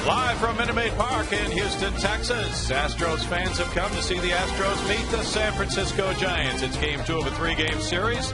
Live from Minute Maid Park in Houston, Texas. Astros fans have come to see the Astros meet the San Francisco Giants. It's game 2 of a 3-game series,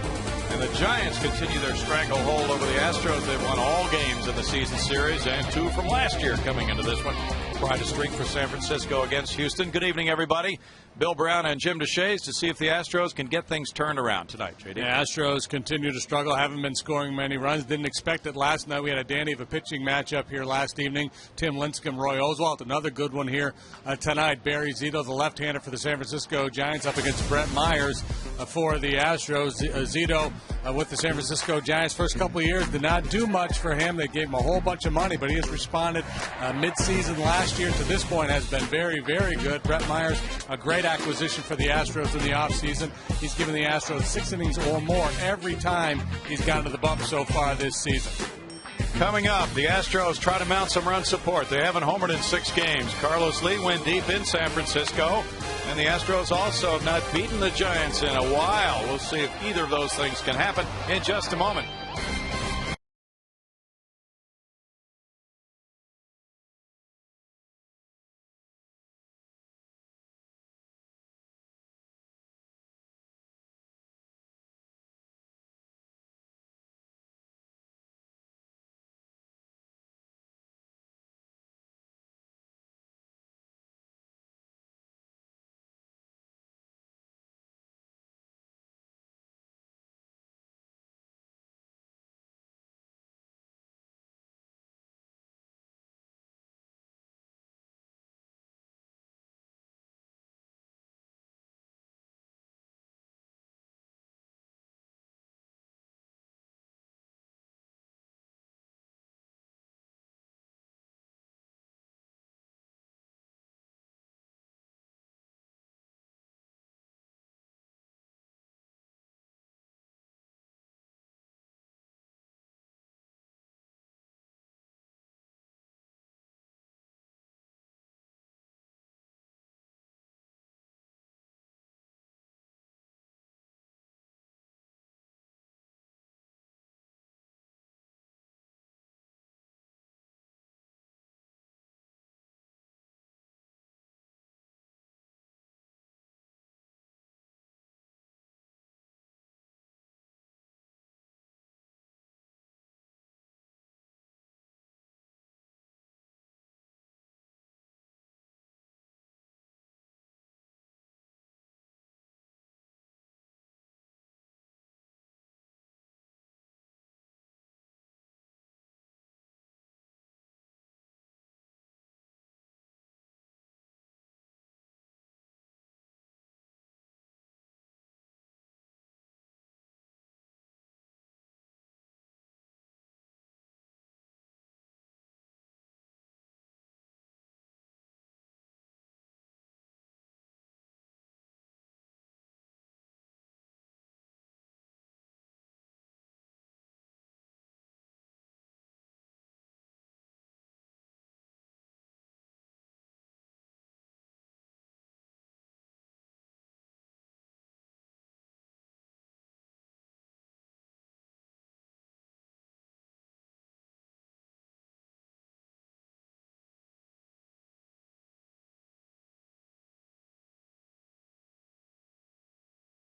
and the Giants continue their stranglehold over the Astros. They've won all games in the season series and 2 from last year coming into this one. Pride of streak for San Francisco against Houston. Good evening, everybody. Bill Brown and Jim Deshaies to see if the Astros can get things turned around tonight. JD. The Astros continue to struggle, haven't been scoring many runs. Didn't expect it last night. We had a dandy of a pitching matchup here last evening. Tim Lincecum, Roy Oswalt, another good one here tonight. Barry Zito, the left-hander for the San Francisco Giants, up against Brett Myers for the Astros. Zito with the San Francisco Giants first couple of years did not do much for him. They gave him a whole bunch of money, but he has responded mid-season last year to this point has been very, very good. Brett Myers, a great acquisition for the Astros in the offseason. He's given the Astros 6 innings or more every time he's gotten to the bump so far this season. Coming up, the Astros try to mount some run support. They haven't homered in 6 games. Carlos Lee went deep in San Francisco, and the Astros also have not beaten the Giants in a while. We'll see if either of those things can happen in just a moment.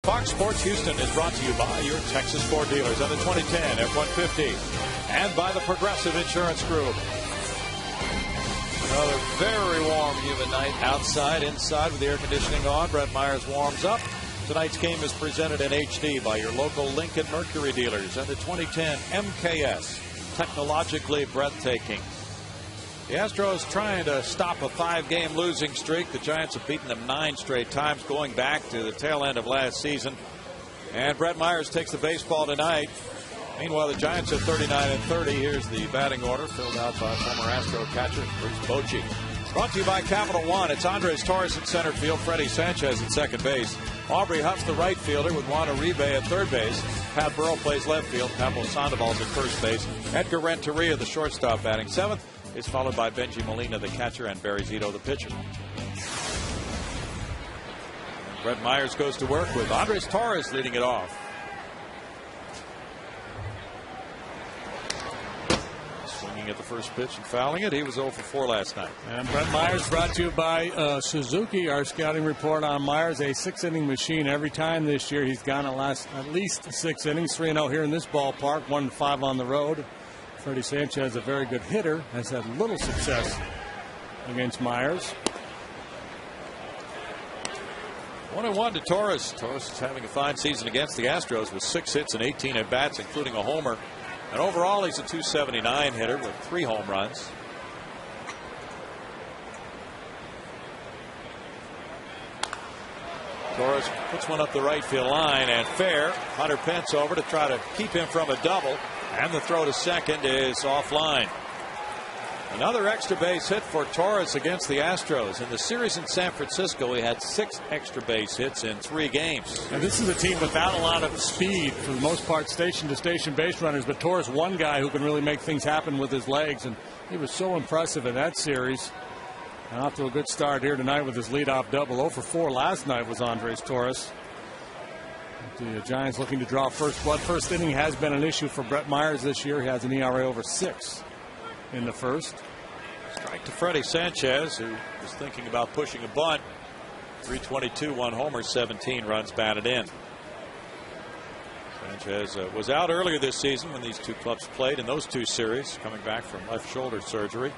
Fox Sports Houston is brought to you by your Texas Ford dealers on the 2010 F-150 and by the Progressive Insurance Group. Another very warm, humid night outside, inside with the air conditioning on. Brett Myers warms up. Tonight's game is presented in HD by your local Lincoln Mercury dealers and the 2010 MKS. Technologically breathtaking. The Astros trying to stop a 5-game losing streak. The Giants have beaten them 9 straight times going back to the tail end of last season. And Brett Myers takes the baseball tonight. Meanwhile, the Giants at 39-30. Here's the batting order filled out by former Astro catcher Bruce Bochy. Brought to you by Capital One. It's Andres Torres at center field, Freddie Sanchez at second base. Aubrey Huff's the right fielder with Juan Uribe at third base. Pat Burrell plays left field. Pablo Sandoval's at first base. Edgar Renteria, the shortstop, batting seventh. Is followed by Benji Molina, the catcher, and Barry Zito, the pitcher. Brett Myers goes to work with Andres Torres leading it off. Swinging swinging at the first pitch and fouling it. He was 0 for 4 last night. And Brett Myers brought to you by Suzuki. Our scouting report on Myers, a 6-inning machine every time this year. He's gone at least 6 innings, 3-0 here in this ballpark, 1-5 on the road. Freddie Sanchez, a very good hitter, has had little success against Myers. 1-1 to Torres. Torres is having a fine season against the Astros with 6 hits and 18 at bats, including a homer. And overall, he's a .279 hitter with 3 home runs. Torres puts one up the right field line and fair. Hunter Pence over to try to keep him from a double. And the throw to second is offline. Another extra base hit for Torres against the Astros. In the series in San Francisco, he had 6 extra base hits in 3 games. And this is a team without a lot of speed, for the most part, station-to-station base runners. But Torres, one guy who can really make things happen with his legs, and he was so impressive in that series. And off to a good start here tonight with his leadoff double. 0 for 4 last night was Andres Torres. The Giants looking to draw first blood. First inning has been an issue for Brett Myers this year. He has an ERA over 6 in the first. Strike to Freddie Sanchez, who was thinking about pushing a bunt. 322, 1 homer, 17 runs batted in. Sanchez was out earlier this season when these two clubs played in those 2 series, coming back from left shoulder surgery.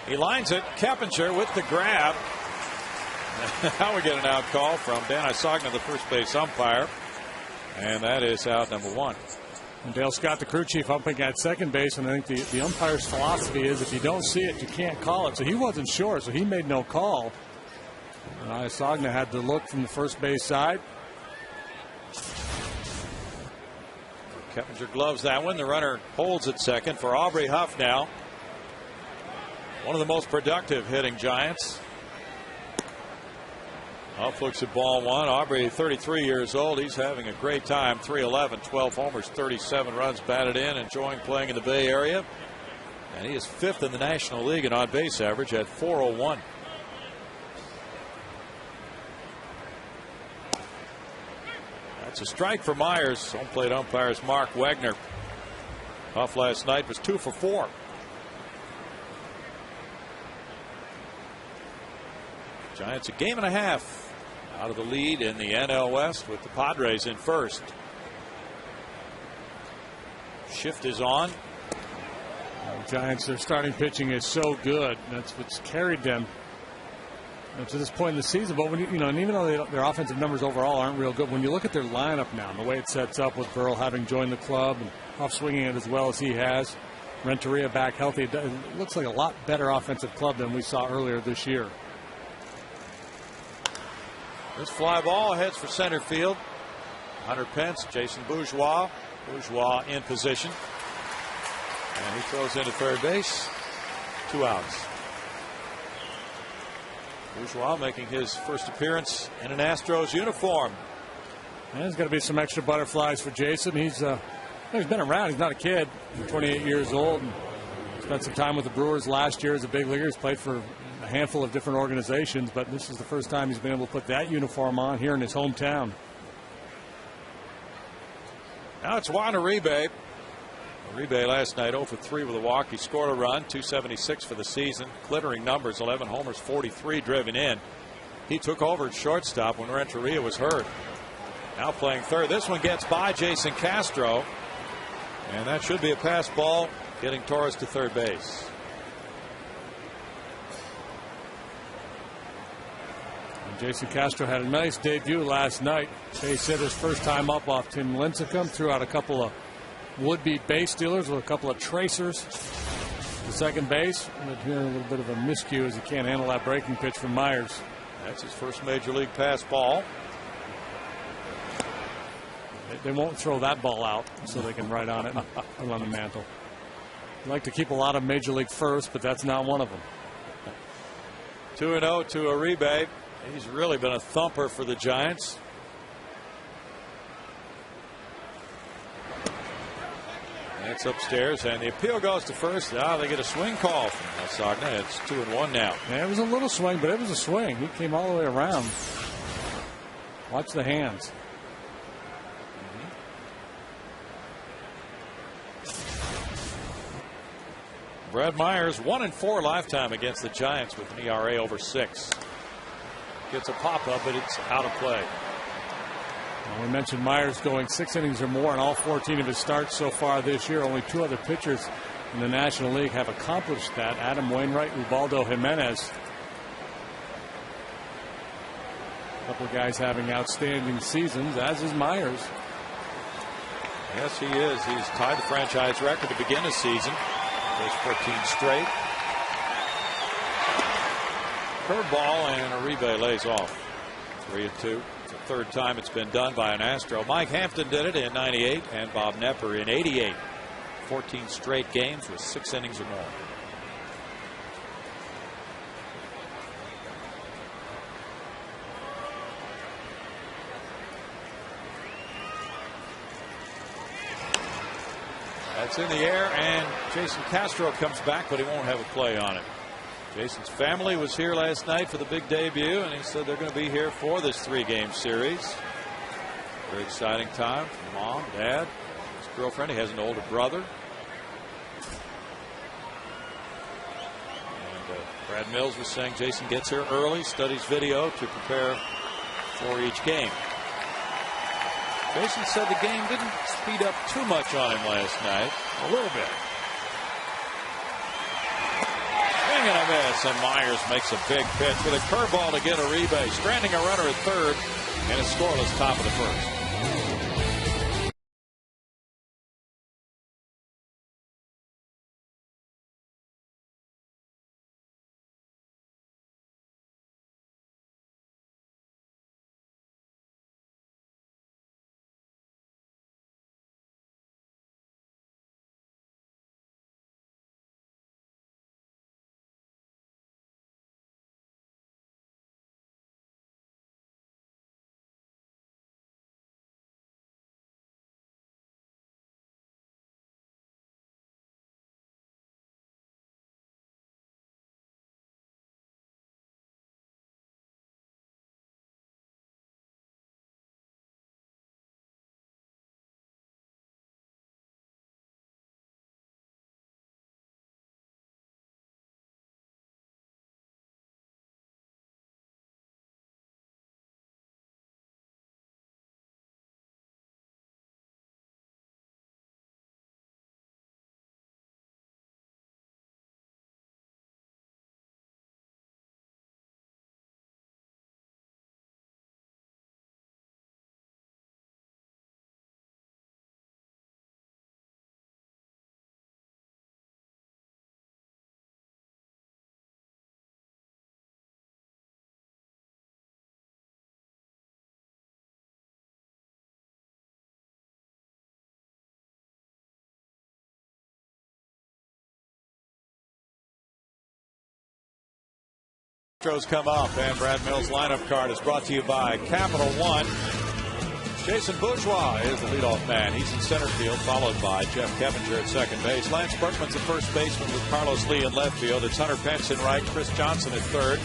He lines it. Keppinger with the grab. Now we get an out call from Dan Isogna, the first base umpire. And that is out number 1. And Dale Scott, the crew chief, umping at second base. And I think the umpire's philosophy is if you don't see it, you can't call it. So he wasn't sure, so he made no call. And Isogna had to look from the first base side. Keppinger gloves that one. The runner holds at second for Aubrey Huff now. One of the most productive hitting Giants. Huff looks at ball 1. Aubrey, 33 years old. He's having a great time. 311, 12 homers, 37 runs batted in. Enjoying playing in the Bay Area. And he is 5th in the National League in on-base average at .401. That's a strike for Myers. Home plate umpire is Mark Wegner. Huff last night was 2 for 4. Giants a game and a half out of the lead in the NL West with the Padres in first. Shift is on. The Giants, their starting pitching is so good. That's what's carried them to this point in the season. But when and even though their offensive numbers overall aren't real good, when you look at their lineup now and the way it sets up with Burrell having joined the club and Huff swinging it as well as he has, Renteria back healthy, it looks like a lot better offensive club than we saw earlier this year. This fly ball heads for center field. Hunter Pence, Jason Bourgeois. Bourgeois in position. And he throws into third base. 2 outs. Bourgeois making his first appearance in an Astros uniform. And there's going to be some extra butterflies for Jason. He's been around. He's not a kid. He's 28 years old. And spent some time with the Brewers last year as a big leaguer. He's played for a handful of different organizations, but this is the first time he's been able to put that uniform on here in his hometown. Now it's Juan Uribe. Uribe last night 0 for 3 with a walk. He scored a run, 276 for the season. Glittering numbers, 11 homers, 43 driven in. He took over at shortstop when Renteria was hurt. Now playing third. This one gets by Jason Castro. And that should be a pass ball, getting Torres to third base. Jason Castro had a nice debut last night. Base hit his first time up off Tim Lincecum. Threw out a couple of would-be base stealers with a couple of tracers to second base. But here a little bit of a miscue as he can't handle that breaking pitch from Myers. That's his first major league pass ball. They won't throw that ball out so they can write on it and put it on the mantle. I'd like to keep a lot of major league firsts, but that's not one of them. 2-0 to Uribe. He's really been a thumper for the Giants. That's upstairs, and the appeal goes to first. They get a swing call from Isogna. It's 2-1 now. Yeah, it was a little swing, but it was a swing. He came all the way around. Watch the hands. Brad Myers 1-4 lifetime against the Giants with an ERA over 6. Gets a pop-up, but it's out of play. Well, we mentioned Myers going 6 innings or more in all 14 of his starts so far this year. Only 2 other pitchers in the National League have accomplished that. Adam Wainwright, Ubaldo Jimenez. A couple of guys having outstanding seasons, as is Myers. Yes, he is. He's tied the franchise record to begin the season. There's 14 straight. Curveball, and Uribe lays off. 3-2. It's the third time it's been done by an Astro. Mike Hampton did it in '98 and Bob Nepper in '88. 14 straight games with 6 innings or more. That's in the air, and Jason Castro comes back, but he won't have a play on it. Jason's family was here last night for the big debut, and he said they're going to be here for this 3-game series. Very exciting time for Mom, Dad, his girlfriend. He has an older brother. And Brad Mills was saying Jason gets here early, studies video to prepare for each game. Jason said the game didn't speed up too much on him last night. A little bit. Swing and a miss, and Myers makes a big pitch with a curveball to get Uribe, stranding a runner at third, and a scoreless top of the first. Astros come up, and Brad Mills' lineup card is brought to you by Capital One. Jason Bourgeois is the leadoff man. He's in center field, followed by Jeff Kevinger at second base. Lance Berkman's the first baseman with Carlos Lee in left field. It's Hunter Pence in right, Chris Johnson at third.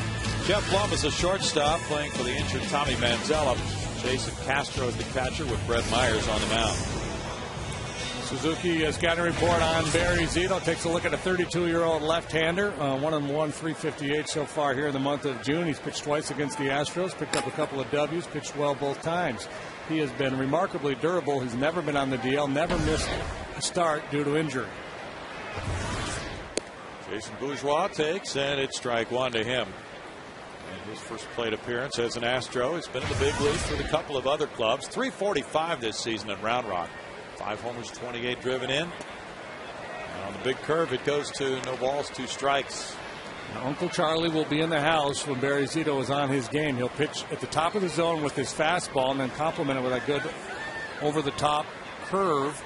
Jeff Blum is the shortstop, playing for the injured Tommy Manzella. Jason Castro is the catcher with Brett Myers on the mound. Suzuki scouting report on Barry Zito. Takes a look at a 32-year-old left-hander. 1-1, 358 so far here in the month of June. He's pitched twice against the Astros, picked up a couple of W's, pitched well both times. He has been remarkably durable. He's never been on the DL, never missed a start due to injury. Jason Bourgeois takes, and it's strike one to him. And his first plate appearance as an Astro. He's been in the big leagues with a couple of other clubs. 345 this season at Round Rock. 5 homers, 28 driven in. And on the big curve, it goes to no balls, 2 strikes. Now, Uncle Charlie will be in the house when Barry Zito is on his game. He'll pitch at the top of the zone with his fastball and then complement it with a good over-the-top curve.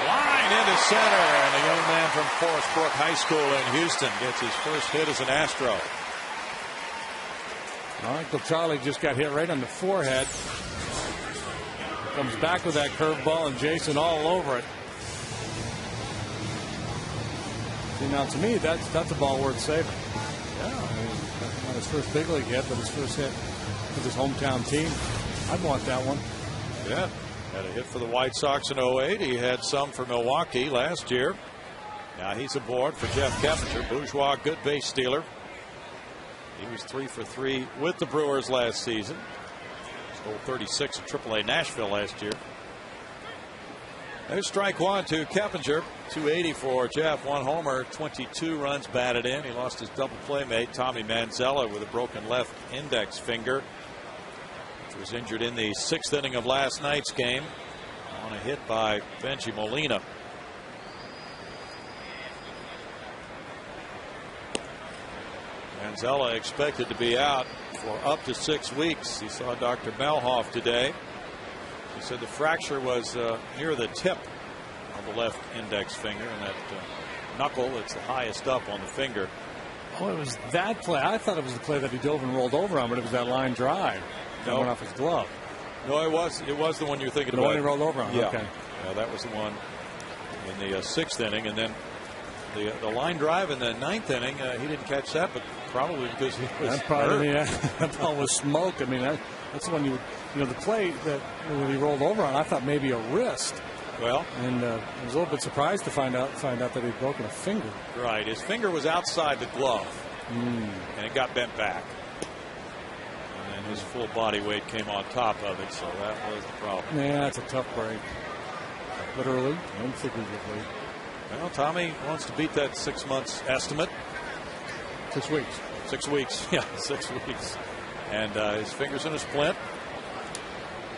Line into center, and the young man from Forest Brook High School in Houston gets his first hit as an Astro. Now, Uncle Charlie just got hit right on the forehead. Comes back with that curveball, and Jason all over it. See, now to me, that's a ball worth saving. Yeah, I mean, not his first big league hit, but his first hit with his hometown team. I'd want that one. Yeah, had a hit for the White Sox in '08. He had some for Milwaukee last year. Now he's aboard for Jeff Keppinger. Bourgeois, good base stealer. He was 3 for 3 with the Brewers last season. Stole 36 at AAA Nashville last year. There's strike one to Keppinger. 280 for Jeff. 1 homer, 22 runs batted in. He lost his double playmate, Tommy Manzella, with a broken left index finger, which was injured in the 6th inning of last night's game on a hit by Benji Molina. Manzella expected to be out for up to 6 weeks. He saw Dr. Melhoff today. He said the fracture was near the tip of the left index finger, and that knuckle, it's the highest up on the finger. Oh, it was that play. I thought it was the play that he dove and rolled over on, but it was that line drive that went off his glove. No, it was the one you're thinking about. The one he rolled over on. Yeah. Okay. Yeah, that was the one in the 6th inning, and then the line drive in the 9th inning. He didn't catch that, but probably because he was that ball was smoked. I mean, that's the one the play that when he rolled over on, I thought maybe a wrist. Well, and I was a little bit surprised to find out that he'd broken a finger. Right, his finger was outside the glove, and it got bent back, and then his full body weight came on top of it, so that was the problem. Yeah, that's a tough break, literally and figuratively. Well, Tommy wants to beat that 6 months estimate. 6 weeks. 6 weeks. Yeah, 6 weeks. And his finger's in a splint.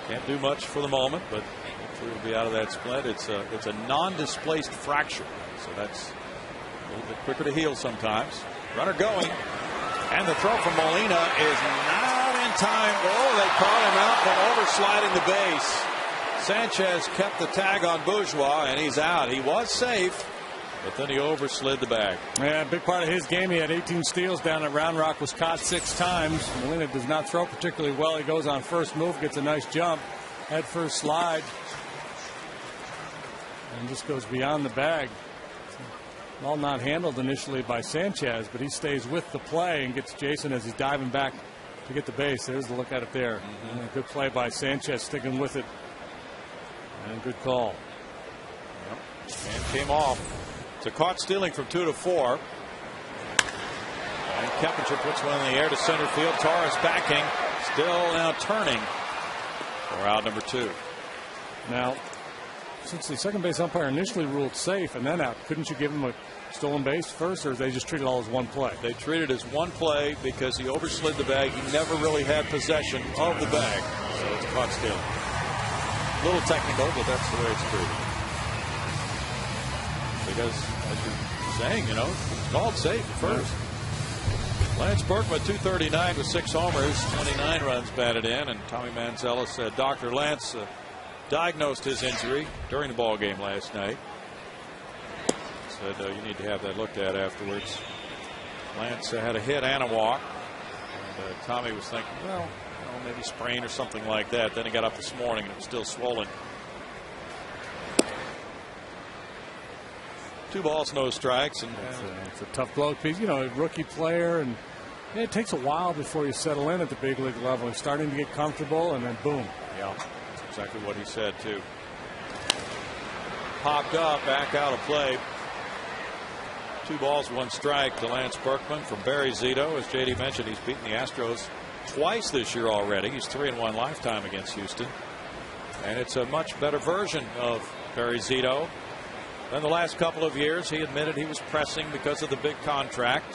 Can't do much for the moment, but hopefully he'll be out of that splint. It's a non-displaced fracture, so that's a little bit quicker to heal sometimes. Runner going, and the throw from Molina is not in time. Oh, they call him out for oversliding the base. Sanchez kept the tag on Bourgeois, and he's out. He was safe, but then he overslid the bag. Yeah, a big part of his game. He had 18 steals down at Round Rock, was caught 6 times. Molina does not throw particularly well. He goes on first move, gets a nice jump, head first slide, and just goes beyond the bag. All not handled initially by Sanchez, but he stays with the play and gets Jason as he's diving back to get the base. There's the look at it there. Good play by Sanchez, sticking with it. And good call. Yep. And came off. So caught stealing from 2 to 4. And Keppinger puts one in the air to center field. Torres backing. Still now turning for out number 2. Now, since the second base umpire initially ruled safe and then out, couldn't you give him a stolen base first, or they just treat it all as one play? They treat it as one play because he overslid the bag. He never really had possession of the bag. So it's caught stealing. A little technical, but that's the way it's treated. Because, as you're saying, it's called safe first. Lance Berkman, 239 with 6 homers, 29 runs batted in, and Tommy Manzella said Dr. Lance diagnosed his injury during the ball game last night. Said you need to have that looked at afterwards. Lance had a hit and a walk, and Tommy was thinking, well, maybe sprain or something like that. Then he got up this morning and it was still swollen. 2 balls, no strikes, and it's a tough blow. A rookie player, and it takes a while before you settle in at the big league level. He's starting to get comfortable, and then boom. Yeah, that's exactly what he said too. Popped up, back out of play. 2 balls, 1 strike to Lance Berkman from Barry Zito. As JD mentioned, he's beaten the Astros twice this year already. He's 3-1 lifetime against Houston, and it's a much better version of Barry Zito than the last couple of years. He admitted he was pressing because of the big contract,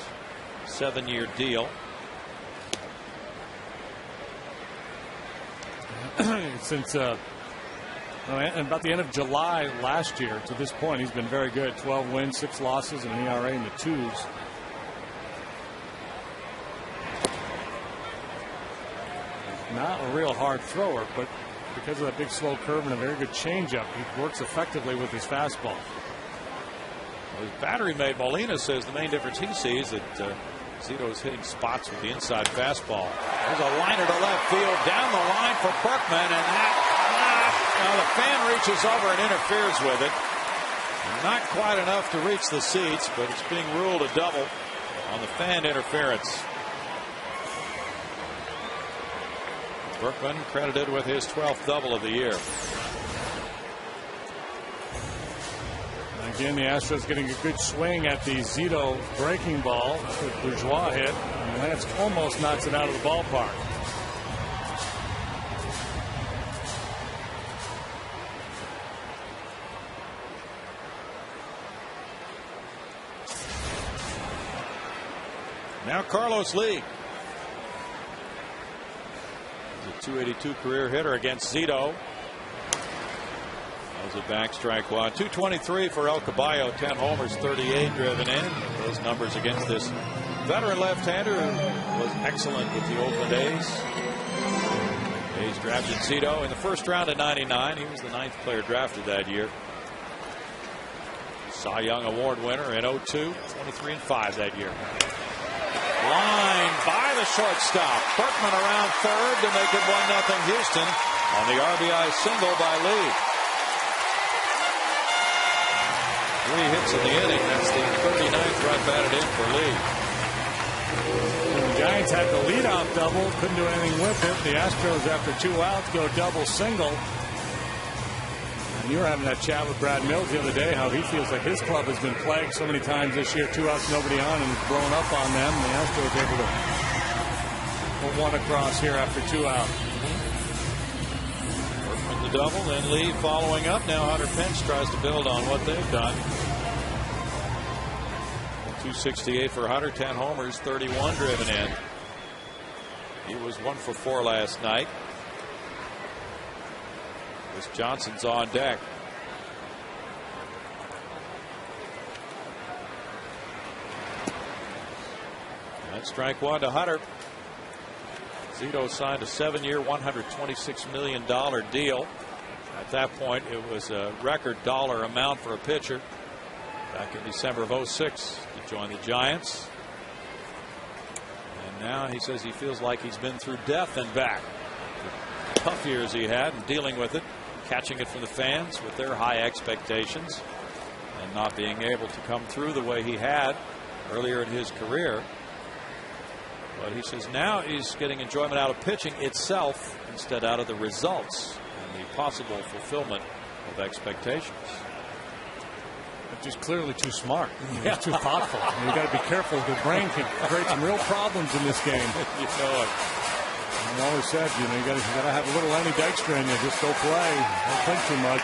7-year deal. Since about the end of July last year to this point, he's been very good. 12 wins, 6 losses, and an ERA in the 2s. Not a real hard thrower, but because of that big slow curve and a very good changeup, he works effectively with his fastball. His battery mate Molina says the main difference he sees that Zito is hitting spots with the inside fastball. There's a liner to left field, down the line for Berkman, and the fan reaches over and interferes with it. Not quite enough to reach the seats, but it's being ruled a double on the fan interference. Berkman credited with his 12th double of the year. Again, the Astros getting a good swing at the Zito breaking ball that Bourgeois hit, and Lance almost knocks it out of the ballpark. Now Carlos Lee. He's a .282 career hitter against Zito. That was a back strike one. 223 for El Caballo. 10 homers, 38 driven in. Those numbers against this veteran left-hander who was excellent with the Oakland A's. A's drafted Zito in the first round of '99. He was the 9th player drafted that year. Cy Young Award winner in '02. 23-5 that year. Line by the shortstop. Berkman around third to make it 1-0 Houston on the RBI single by Lee. 3 hits in the inning. That's the 39th run batted in for Lee. The Giants had the leadoff double, couldn't do anything with it. The Astros, after 2 outs, go double single. And you were having that chat with Brad Mills the other day, how he feels like his club has been plagued so many times this year, 2 outs, nobody on, and it's blown up on them. The Astros able to put one across here after 2 outs. Workman the double, then Lee following up. Now Hunter Pence tries to build on what they've done. 268 for Hunter, 10 homers, 31 driven in. He was 1 for 4 last night. As Johnson's on deck. That's strike one to Hunter. Zito signed a 7-year, $126 million deal. At that point, it was a record dollar amount for a pitcher back in December of '06 to join the Giants. And now he says he feels like he's been through death and back. The tough years he had and dealing with it, catching it from the fans with their high expectations, and not being able to come through the way he had earlier in his career. But he says now he's getting enjoyment out of pitching itself instead out of the results and the possible fulfillment of expectations. Just clearly too smart. He's too thoughtful. You got to be careful. The brain can create some real problems in this game. You know it. I always said, you got to have a little Lenny Dykstra in you. Just go play. Don't think too much.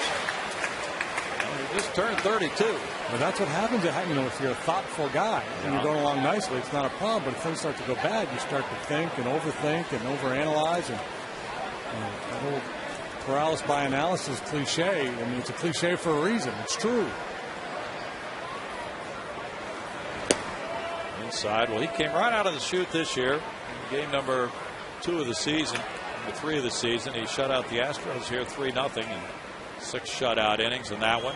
Well, he just turned 32. But that's what happens. If you're a thoughtful guy and you're going along nicely, it's not a problem. But if things start to go bad, you start to think and overthink and overanalyze. And that whole paralysis by analysis cliche. I mean, it's a cliche for a reason. It's true. Inside. Well, he came right out of the chute this year. In game number 2 of the season, number 3 of the season. He shut out the Astros here 3-0 and 6 shutout innings in that one.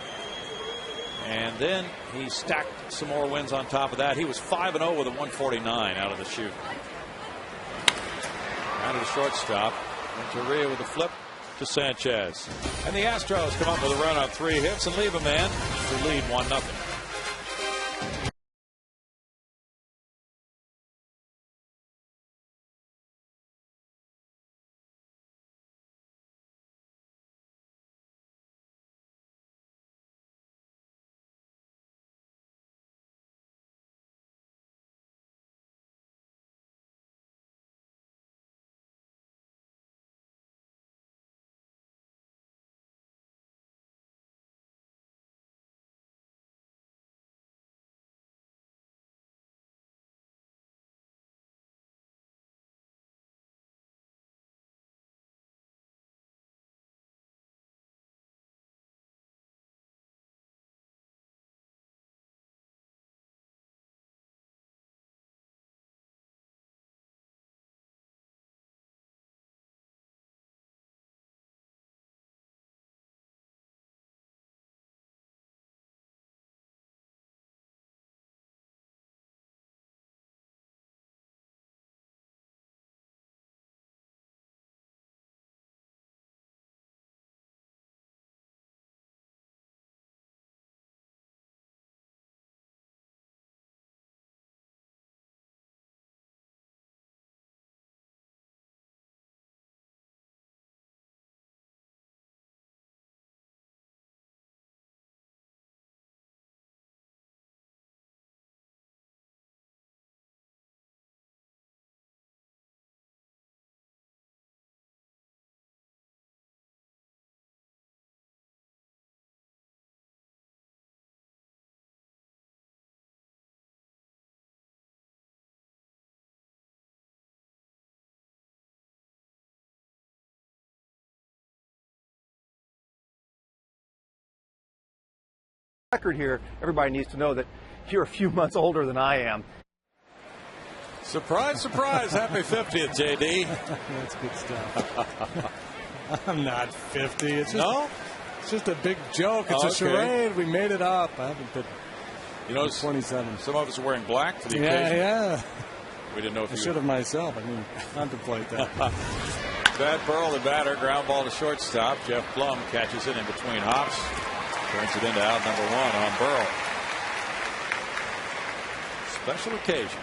And then he stacked some more wins on top of that. He was 5-0 with a 149 out of the chute. Out of the shortstop. Renteria with a flip to Sanchez. And the Astros come up with a run on 3 hits and leave a man to lead 1-0. record here, everybody needs to know that you're a few months older than I am. Surprise, surprise. Happy 50th, JD. That's good stuff. I'm not 50. It's just, no? It's just a big joke. It's a charade. We made it up. I haven't been. You know, 27. Some of us are wearing black for the occasion. Yeah. We didn't know if I should have myself. I didn't contemplate that. Bad Pearl, the batter, ground ball to shortstop. Jeff Blum catches it in between hops. Turns it into out number 1 on Burrow. Special occasion.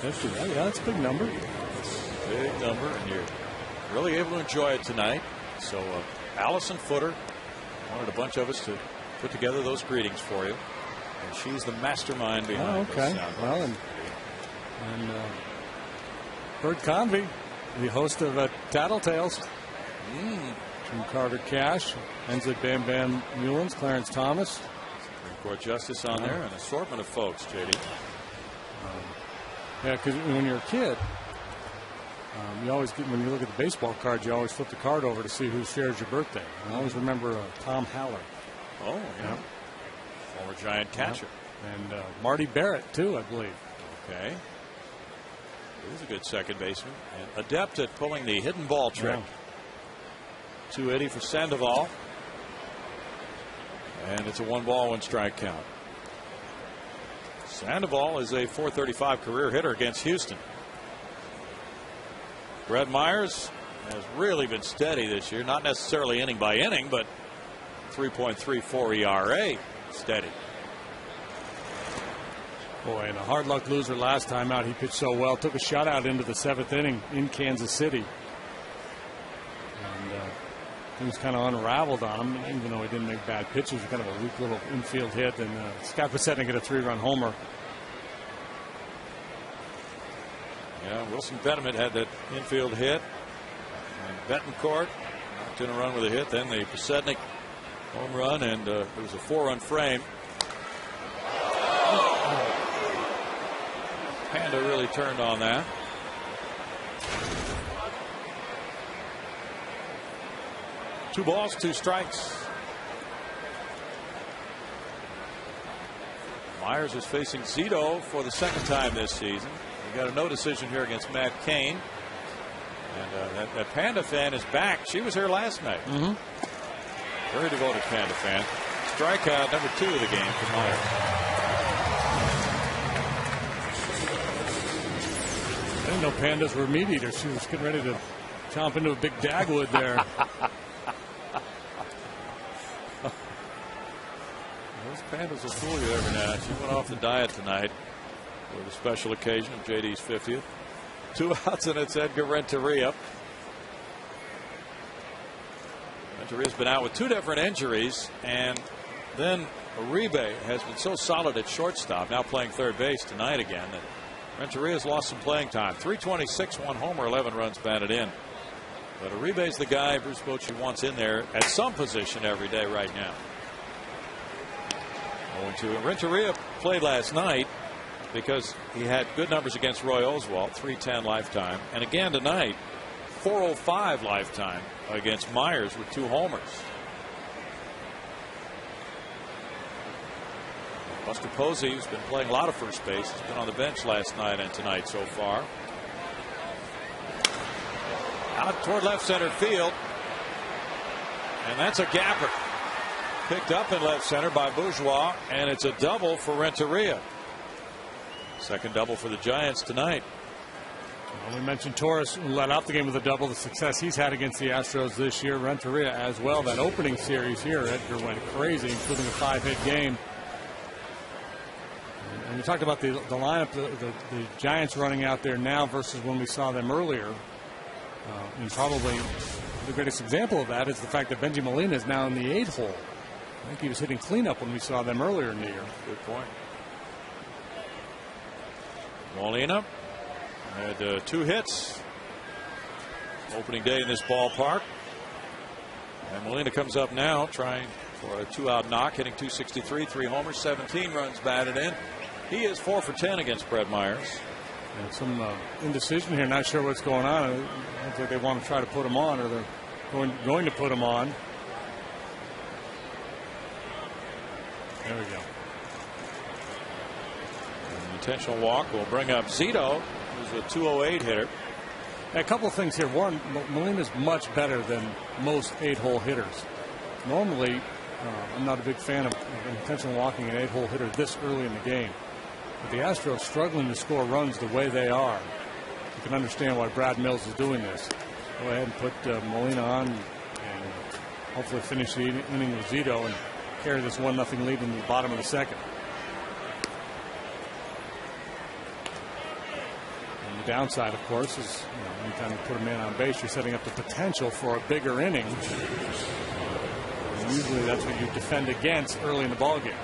Yeah, that's a big number. Big number, and you're really able to enjoy it tonight. So Allison Footer wanted a bunch of us to put together those greetings for you. And she's the mastermind behind this. Well, and Bert Convey, the host of Tattletales. From Carter Cash, Hensley Bam Bam Mullins, Clarence Thomas. Supreme Court Justice on there, an assortment of folks, JD. Yeah, because when you're a kid, you always get, when you look at the baseball cards, you always flip the card over to see who shares your birthday. I always remember Tom Haller. Oh, yeah. Former Giant catcher. And Marty Barrett, too, I believe. Okay. He's a good second baseman. And adept at pulling the hidden ball trick. Yeah. 280 for Sandoval. And it's a 1-ball, 1-strike count. Sandoval is a .435 career hitter against Houston. Brett Myers has really been steady this year. Not necessarily inning by inning, but 3.34 ERA. Steady. Boy, and a hard luck loser last time out. He pitched so well. Took a shutout into the 7th inning in Kansas City. And things kind of unraveled on him, even though he didn't make bad pitches. Kind of a weak little infield hit. And Scott Pacetta get a 3-run homer. Yeah, Wilson Benjamin had that infield hit. And Betancourt knocked in a run with a hit. Then the Pasetnik home run, and it was a 4-run frame. Panda really turned on that. Two balls, 2 strikes. Myers is facing Zito for the 2nd time this season. We got a no decision here against Matt Cain. And that Panda fan is back. She was here last night. Very devoted Panda fan. Strikeout number 2 of the game for Myers. I didn't know pandas were meat eaters. She was getting ready to chomp into a big Dagwood there. Those pandas will fool you every now and then. She went off the diet tonight for the special occasion of JD's 50th. 2 outs, and it's Edgar Renteria. Renteria's been out with 2 different injuries, and then Uribe has been so solid at shortstop, now playing third base tonight again, that Renteria's lost some playing time. 326, 1 homer, 11 runs batted in. But Uribe's the guy Bruce Bochy wants in there at some position every day right now. 0-2. Renteria played last night because he had good numbers against Roy Oswalt, 310 lifetime. And again tonight, 405 lifetime against Myers with 2 homers. Buster Posey, who's been playing a lot of first base, has been on the bench last night and tonight so far. Out toward left center field. And that's a gapper. Picked up in left center by Bourgeois, and it's a double for Renteria. Second double for the Giants tonight. Well, we mentioned Torres, who led out the game with a double. The success he's had against the Astros this year. Renteria as well. That opening series here, Edgar went crazy, including a 5-hit game. And we talked about the lineup, the Giants running out there now versus when we saw them earlier. And probably the greatest example of that is the fact that Benji Molina is now in the 8 hole. I think he was hitting cleanup when we saw them earlier in the year. Good point. Molina had 2 hits opening day in this ballpark. And Molina comes up now trying for a 2-out knock, hitting .263, 3 homers, 17 runs batted in. He is 4 for 10 against Brett Myers. And some indecision here, not sure what's going on. It looks like they want to try to put him on, or they're going to put him on. There we go. An intentional walk will bring up Zito, who's a 208 hitter. A couple of things here. One, Molina's much better than most 8-hole hitters. Normally, I'm not a big fan of intentional walking an 8-hole hitter this early in the game. But the Astros struggling to score runs the way they are. You can understand why Brad Mills is doing this. Go ahead and put Molina on and hopefully finish the inning with Zito and carry this 1-0 lead into the bottom of the second. And the downside, of course, is anytime you put a man on base, you're setting up the potential for a bigger inning. And usually that's what you defend against early in the ballgame.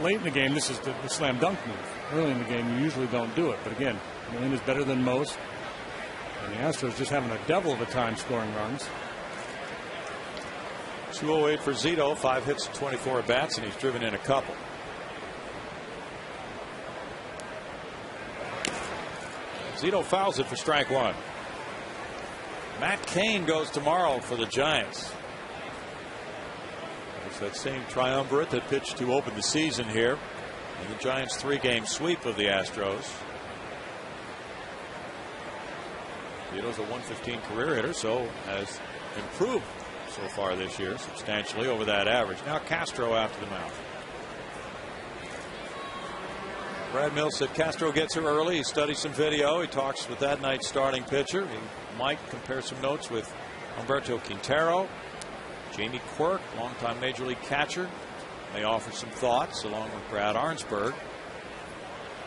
Late in the game, this is the slam dunk move. Early in the game, you usually don't do it. But again, Molina's better than most. And the Astros just having a devil of a time scoring runs. 208 for Zito, 5 hits and 24 at bats, and he's driven in a couple. Zito fouls it for strike one. Matt Cain goes tomorrow for the Giants. There's that same triumvirate that pitched to open the season here. And the Giants' 3-game sweep of the Astros. Zito's a 115 career hitter, so has improved so far this year substantially over that average. Now Castro after the mound. Brad Mills said Castro gets here early. He studies some video. He talks with that night's starting pitcher. He might compare some notes with Humberto Quintero. Jamie Quirk, longtime Major League catcher, may offer some thoughts along with Brad Arnsberg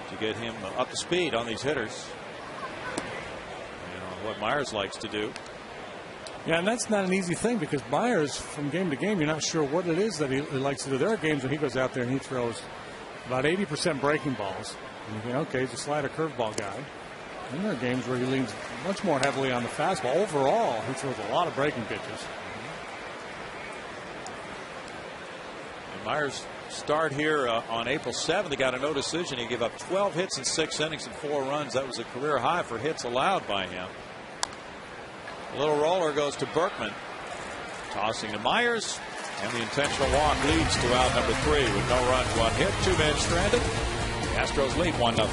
to get him up to speed on these hitters. What Myers likes to do. Yeah, and that's not an easy thing because Myers, from game to game, you're not sure what it is that he likes to do. There are games when he goes out there and he throws about 80% breaking balls. And you think, okay, he's a slider curveball guy. And there are games where he leans much more heavily on the fastball. Overall, he throws a lot of breaking pitches. And Myers' start here on April 7th, he got a no decision. He gave up 12 hits in 6 innings and 4 runs. That was a career high for hits allowed by him. A little roller goes to Berkman. Tossing to Myers. And the intentional walk leads to out number 3 with no runs, 1 hit, 2 men stranded. The Astros lead 1-0.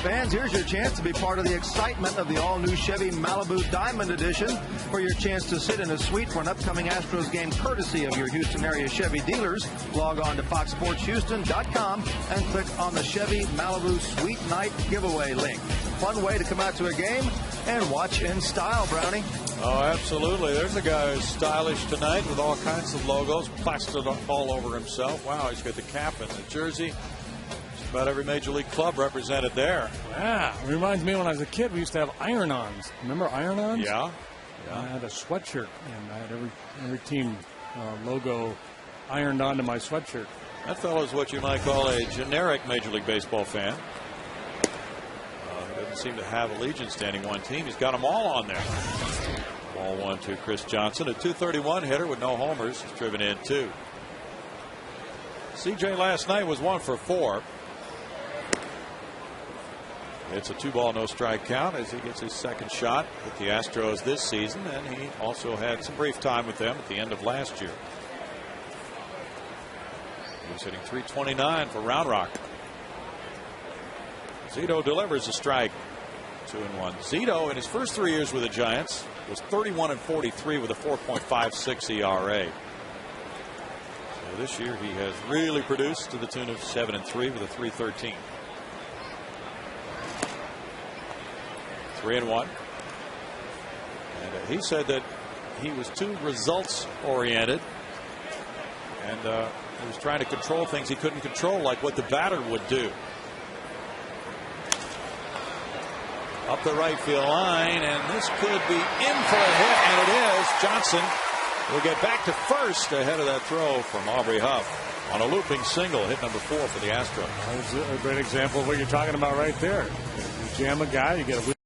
Fans, here's your chance to be part of the excitement of the all-new Chevy Malibu Diamond Edition. For your chance to sit in a suite for an upcoming Astros game courtesy of your Houston area Chevy dealers, log on to foxsportshouston.com and click on the Chevy Malibu Suite Night giveaway link. Fun way to come out to a game and watch in style, Brownie. Oh, absolutely. There's a guy who's stylish tonight with all kinds of logos plastered all over himself. Wow, he's got the cap and the jersey. about every major league club represented there. Yeah, it reminds me when I was a kid, we used to have iron-ons. Remember iron-ons? Yeah. I had a sweatshirt, and I had every team logo ironed onto my sweatshirt. That fellow is what you might call a generic Major League Baseball fan. He doesn't seem to have allegiance to any one team. He's got them all on there. Ball 1 to Chris Johnson, a .231 hitter with no homers. He's driven in 2. CJ last night was 1 for 4. It's a 2-ball, no strike count as he gets his second shot with the Astros this season, and he also had some brief time with them at the end of last year. He's hitting .329 for Round Rock. Zito delivers a strike. 2-1. Zito in his first 3 years with the Giants was 31-43 with a 4.56 ERA. So this year he has really produced to the tune of 7-3 with a 3.13. 3-1. And he said that he was too results oriented, and he was trying to control things he couldn't control, like what the batter would do. Up the right field line, and this could be in for a hit, and it is. Johnson will get back to first ahead of that throw from Aubrey Huff on a looping single, hit number 4 for the Astros. That's a great example of what you're talking about right there. You jam a guy, you get a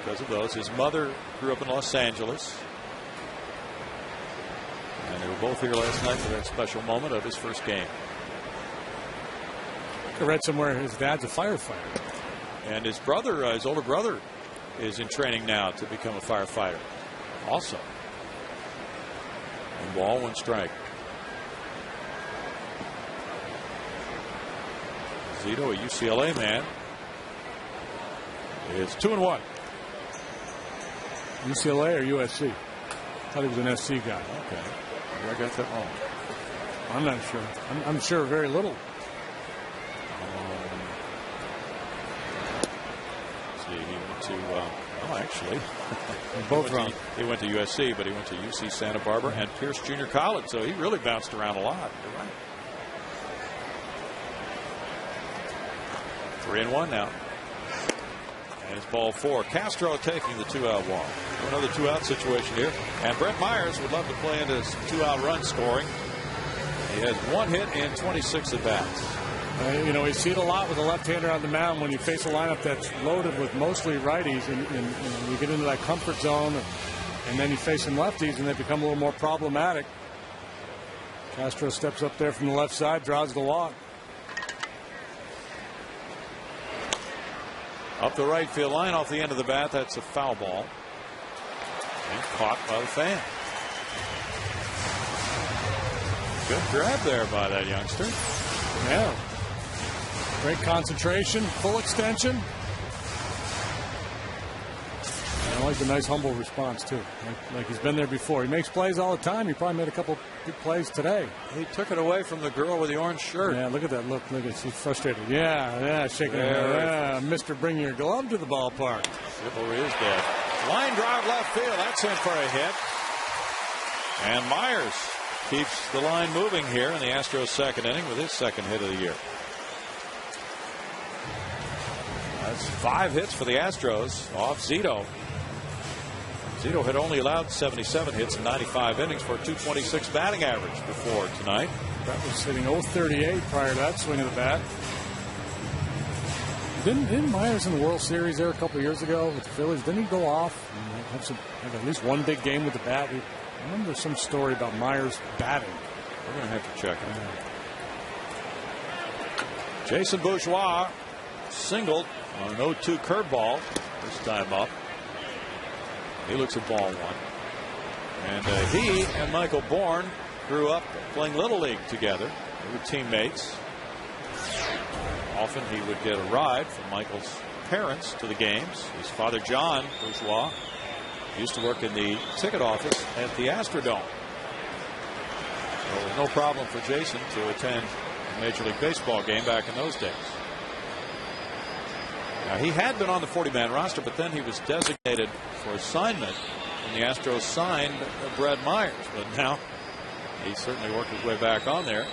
because of those. His mother grew up in Los Angeles, and they were both here last night for that special moment of his first game. I read somewhere his dad's a firefighter. And his brother, his older brother, is in training now to become a firefighter also. And ball, 1 strike. Zito, a UCLA man, is 2-1. UCLA or USC? I thought he was an SC guy. Okay. Maybe I got that wrong. I'm not sure. I'm sure very little. See, he went to, actually. Both wrong. He went to USC, but he went to UC Santa Barbara and Pierce Junior College, so he really bounced around a lot. You're right. 3-1 now. And it's ball 4. Castro taking the 2-out walk. Another 2-out situation here. And Brett Myers would love to play into some 2-out run scoring. He has 1 hit in 26 at bats. You know, we see it a lot with a left-hander on the mound when you face a lineup that's loaded with mostly righties, and you get into that comfort zone, and then you face some lefties, and they become a little more problematic. Castro steps up there from the left side, draws the walk. Up the right field line off the end of the bat. That's a foul ball. And caught by the fan. Good grab there by that youngster. Yeah. Great concentration, full extension. I like the nice humble response too. Like he's been there before. He makes plays all the time. He probably made a couple good plays today. He took it away from the girl with the orange shirt. Yeah, look at that look. Look at she's frustrated. Yeah, shaking her head. Yeah, Mr. Bring Your Glove to the ballpark. Chivalry is dead. Line drive left field. That's in for a hit. And Myers keeps the line moving here in the Astros' second inning with his second hit of the year. That's 5 hits for the Astros off Zito. Zito had only allowed 77 hits in 95 innings for a .226 batting average before tonight. That was hitting .038 prior to that swing of the bat. Didn't Myers in the World Series there a couple of years ago with the Phillies? Didn't he go off and have at least one big game with the bat? I remember some story about Myers batting. We're going to have to check it. Jason Bourgeois singled on an 0-2 curveball this time up. He looks at ball one. And he and Michael Bourne grew up playing Little League together. They were teammates. Often he would get a ride from Michael's parents to the games. His father, John Bourgeois, used to work in the ticket office at the Astrodome. So it was no problem for Jason to attend a Major League Baseball game back in those days. Now, he had been on the 40-man roster, but then he was designated for assignment when the Astros signed Brad Myers. But now he certainly worked his way back on there.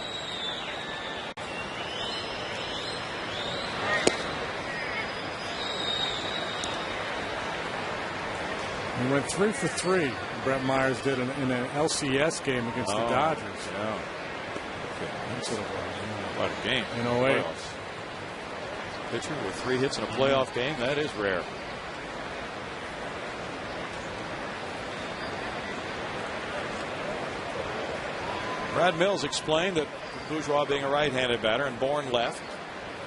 He went 3 for 3. Brett Myers did in an LCS game against the Dodgers. Yeah. Okay. That's what it was. Yeah. What a game. In 08. Pitcher with 3 hits in a playoff game. That is rare. Brad Mills explained that Bourgeois being a right-handed batter and Bourne left,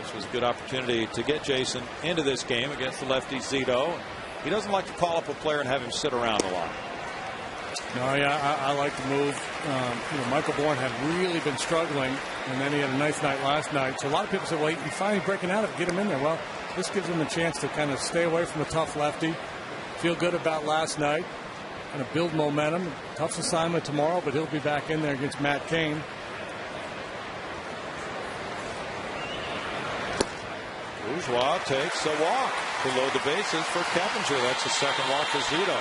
this was a good opportunity to get Jason into this game against the lefty Zito. He doesn't like to call up a player and have him sit around a lot. No, yeah, I like the move. Michael Bourne had really been struggling, and then he had a nice night last night. So a lot of people said, well, he's finally breaking out of it, get him in there. Well, this gives him a chance to kind of stay away from a tough lefty, feel good about last night, kind of build momentum. Tough assignment tomorrow, but he'll be back in there against Matt Cain. Bourgeois takes a walk to load the bases for Keppinger. That's the second walk for Zito.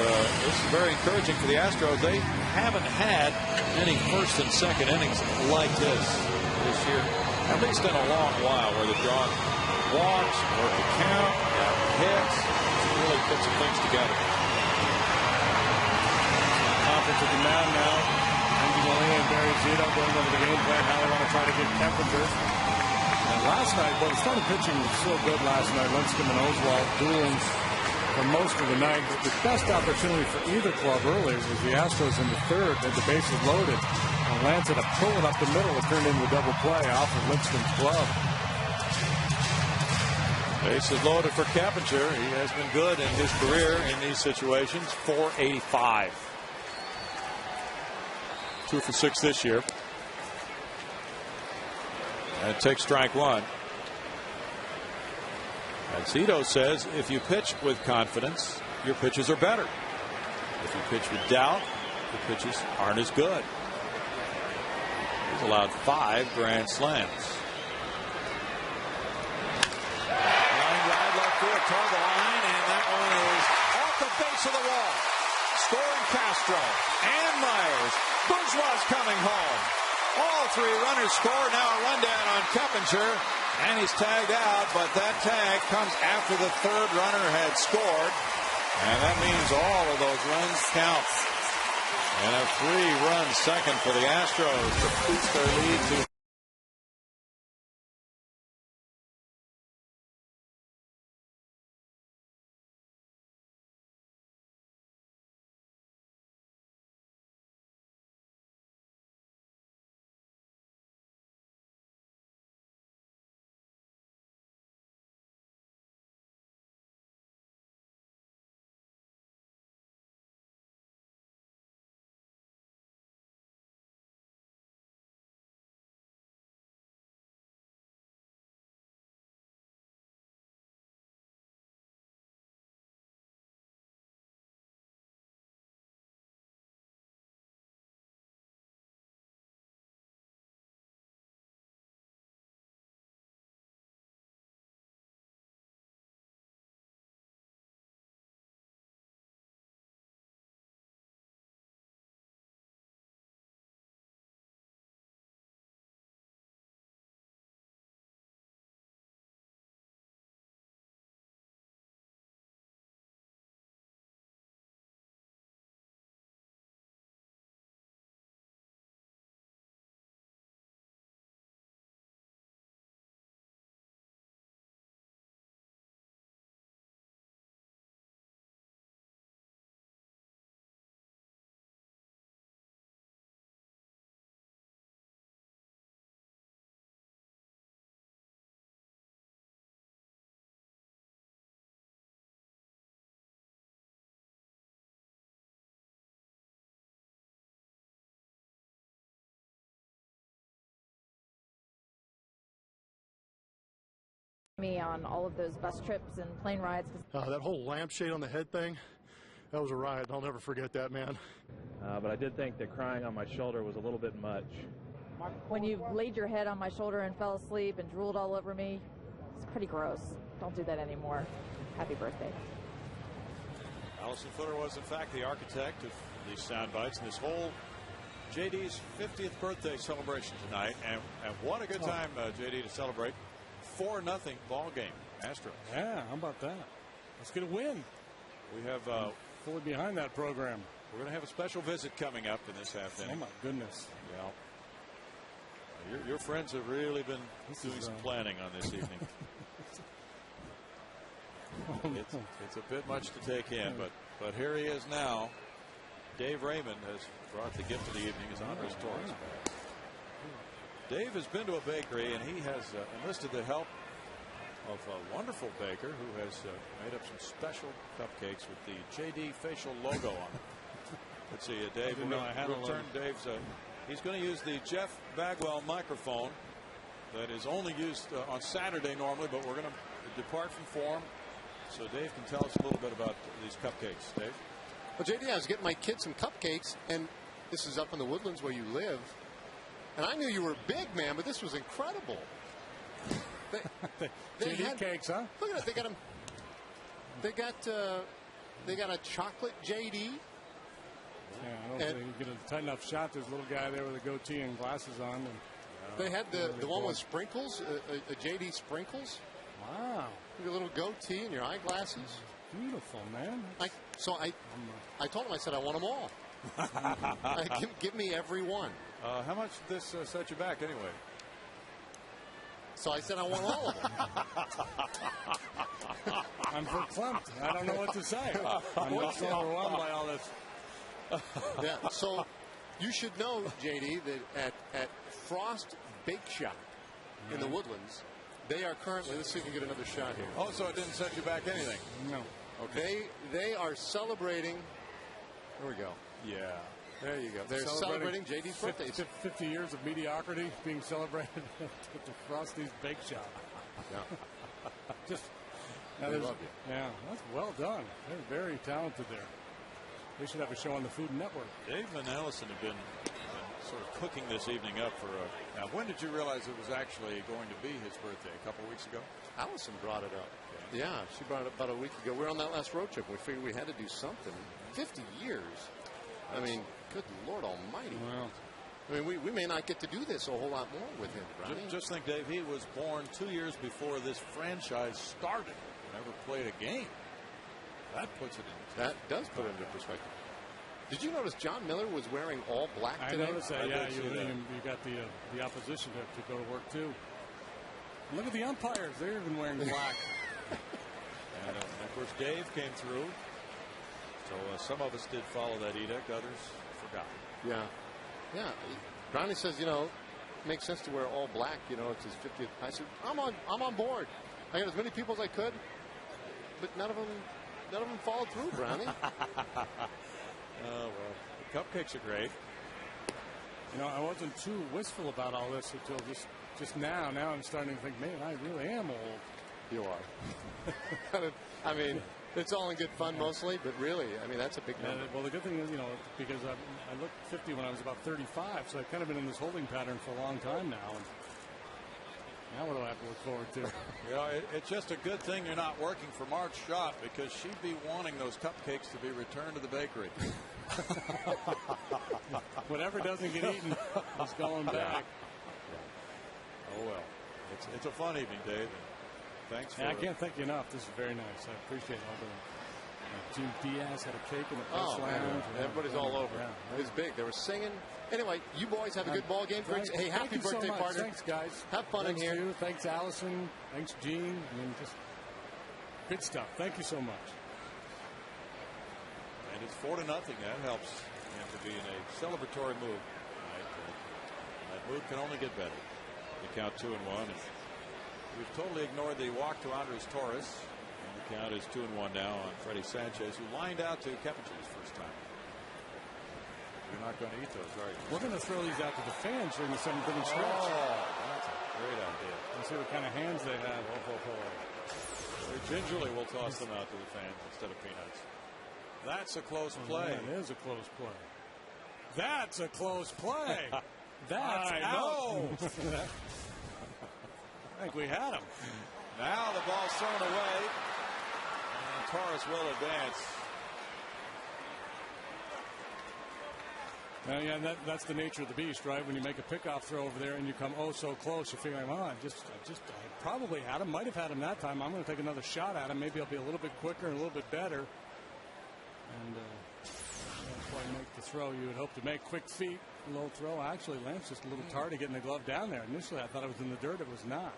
This is very encouraging for the Astros. They haven't had any first and second innings like this year, at least in a long while, where they've drawn walks, worked the count, got hits, really put some things together. Conference at the mound now. Andy Molina and Barry Zito going over the game plan, how they want to try to get Keppinger. And last night, the starting pitching was so good last night. Lincecum and Oswalt dueling for most of the night. But the best opportunity for either club early was the Astros in the third. Had the bases loaded. And Lance had a pull it up the middle. It turned into a double play off of Lincecum's glove. Bases loaded for Keppinger. He has been good in his career in these situations. .485. 2 for 6 this year. And takes strike one. And Zito says if you pitch with confidence, your pitches are better. If you pitch with doubt, your pitches aren't as good. He's allowed 5 grand slams. Line drive left field toward the line, and that one is off the base of the wall. Scoring Castro and Myers. Bourgeois coming home. All 3 runners score. Now a rundown on Keppinger. And he's tagged out, but that tag comes after the 3rd runner had scored. And that means all of those runs count. And a 3-run second for the Astros to boost their lead to me on all of those bus trips and plane rides. That whole lampshade on the head thing, that was a riot. I'll never forget that, man. But I did think that crying on my shoulder was a little bit much. When you laid your head on my shoulder and fell asleep and drooled all over me, it's pretty gross. Don't do that anymore. Happy birthday. Allison Footer was, in fact, the architect of these sound bites and this whole JD's 50th birthday celebration tonight. And what a good time, JD, to celebrate. 4-0 ball game, Astros. Yeah, how about that? Let's get a win. We have fully behind that program. We're going to have a special visit coming up in this half inning. Oh my goodness! Yeah, your friends have really been doing some planning on this evening. It's a bit much to take in, but here he is now. Dave Raymond has brought the gift of the evening. His Andres Torres. Dave has been to a bakery and he has enlisted the help of a wonderful baker who has made up some special cupcakes with the JD facial logo on it. Let's see, Dave. We'll turn Dave's. He's going to use the Jeff Bagwell microphone that is only used on Saturday normally, but we're going to depart from form. So Dave can tell us a little bit about these cupcakes. Dave? Well, JD, I was getting my kids some cupcakes, and this is up in the Woodlands where you live. And I knew you were big, man, but this was incredible. They JD cakes, huh? Look at it. They got them. They got a chocolate JD. Yeah, I don't think you get a tight enough shot. There's a little guy there with a goatee and glasses on. And, they had the one with sprinkles, a JD sprinkles. Wow. With a little goatee and your eyeglasses. Beautiful, man. I told him, I said, I want them all. Give me every one. How much did this set you back anyway? So I said I want all of them. I'm verklempt. I don't know what to say. I'm just overwhelmed by all this. Yeah. So you should know, JD, that at Frost Bake Shop in the Woodlands, they are currently. Let's see if we can get another shot here. Oh, so it didn't set you back anything? No. Okay. They are celebrating. There we go. Yeah. There you go. They're celebrating JD's birthday. 50 years of mediocrity being celebrated at the Frosty's Bake Shop. Yeah. They love you. Yeah, that's well done. They're very talented there. They should have a show on the Food Network. Dave and Allison have been sort of cooking this evening up for now, when did you realize it was actually going to be his birthday? A couple weeks ago? Allison brought it up. Okay. Yeah, she brought it up about a week ago. We were on that last road trip. We figured we had to do something. 50 years. I mean, good Lord Almighty. Wow. I mean, we may not get to do this a whole lot more with him, right? Just think, Dave, he was born 2 years before this franchise started. Never played a game. That puts it in. That does put it into perspective. Did you notice John Miller was wearing all black today? I noticed that. Yeah, you got the opposition to go to work too. Look at the umpires; they're even wearing black. And of course, Dave came through. So some of us did follow that edict; others forgot. Yeah, yeah. Brownie says, it makes sense to wear all black. It's his 50th. I said, I'm on board. I got as many people as I could, but none of them followed through, Brownie. Oh, well, the cupcakes are great. I wasn't too wistful about all this until just now. Now I'm starting to think, man, I really am old. You are. I mean, it's all in good fun mostly, but really, that's a big number. Well, the good thing is, because I looked 50 when I was about 35, so I've kind of been in this holding pattern for a long time now. And now what do I have to look forward to? It's just a good thing you're not working for Marge Schott, because she'd be wanting those cupcakes to be returned to the bakery. Whatever doesn't get eaten is going back. Oh, well. It's a fun evening, Dave. Thanks for I can't thank you enough. This is very nice. I appreciate all the Jim Diaz had a cake in the press lounge. Everybody's all over. Yeah. It was big. They were singing. Anyway, you boys have a good ball game. Thanks. Hey, happy Thank you birthday, so much. partner. Thanks, guys. Have fun in here. You. Thanks, Allison. Thanks, Gene. Just good stuff. Thank you so much. And it's 4-0. That helps him to be in a celebratory mood. That mood can only get better. The count 2-1. We've totally ignored the walk to Andres Torres. And the count is 2-1 now on Freddie Sanchez, who lined out to Kepinger's first time. You're not going to eat those, are you? We're going to throw these out to the fans during the 7th inning stretch. Oh, that's a great idea. Let's see what kind of hands they have. Very gingerly, we'll toss them out to the fans instead of peanuts. That's a close play. That is a close play. That's a close play. That's I out. know. I think we had him. Now the ball's thrown away. And Torres will advance. That's the nature of the beast, right? When you make a pickoff throw over there and you come so close, you're figuring, well, I probably had him. Might have had him that time. I'm going to take another shot at him. Maybe I'll be a little bit quicker and a little bit better. And that's why you make the throw you would hope to make. Quick feet, low throw. Actually, Lance just a little tardy getting the glove down there. Initially, I thought it was in the dirt. It was not.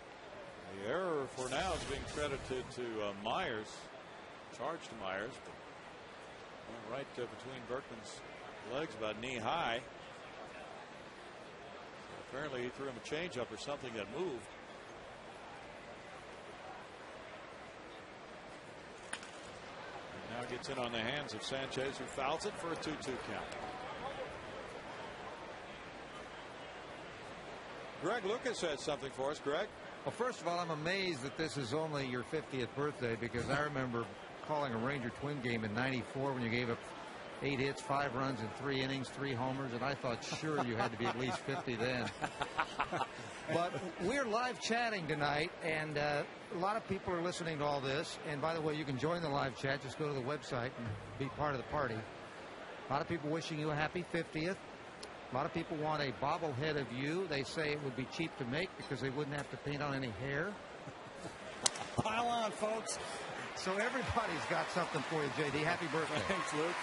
The error for now is being credited to Myers. Charge to Myers. But right between Berkman's legs, about knee high. Apparently he threw him a changeup or something that moved. And now gets in on the hands of Sanchez, who fouls it for a 2-2 count. Greg Lucas has something for us. Greg? Well, first of all, I'm amazed that this is only your 50th birthday, because I remember calling a Ranger Twin game in '94 when you gave up 8 hits, 5 runs in 3 innings, 3 homers, and I thought sure you had to be at least 50 then. But we're live chatting tonight, and a lot of people are listening to all this. And by the way, you can join the live chat. Just go to the website and be part of the party. A lot of people wishing you a happy 50th. A lot of people want a bobblehead of you. They say it would be cheap to make because they wouldn't have to paint on any hair. Pile on, folks. So everybody's got something for you, JD. Happy birthday. Thanks, Luke.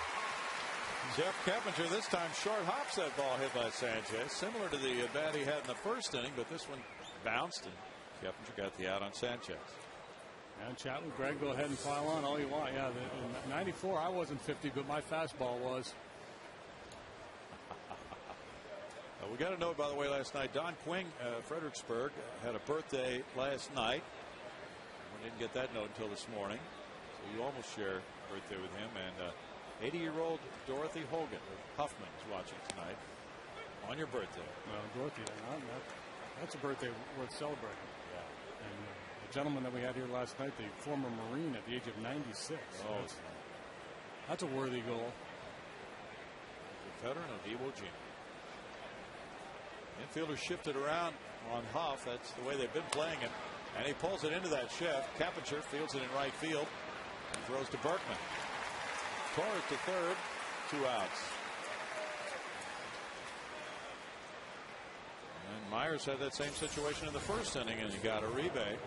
Jeff Keppinger, this time short hops that ball hit by Sanchez, similar to the bat he had in the first inning, but this one bounced and Keppinger got the out on Sanchez. And chat with Greg. Go ahead and pile on all you want. Yeah, in '94 I wasn't 50, but my fastball was. We got a note, by the way, last night. Don Quing, Fredericksburg, had a birthday last night. We didn't get that note until this morning. So you almost share a birthday with him. And 80-year-old Dorothy Hogan of Huffman is watching tonight on your birthday. Well, Dorothy, that's a birthday worth celebrating. Yeah. And the gentleman that we had here last night, the former Marine at the age of 96. Oh, that's a worthy goal. The veteran of Iwo Jima. Infielder shifted around on Huff. That's the way they've been playing him. And he pulls it into that shift. Keppinger fields it in right field and throws to Berkman. Torres to third. 2 outs. And Myers had that same situation in the first inning, and he got Uribe.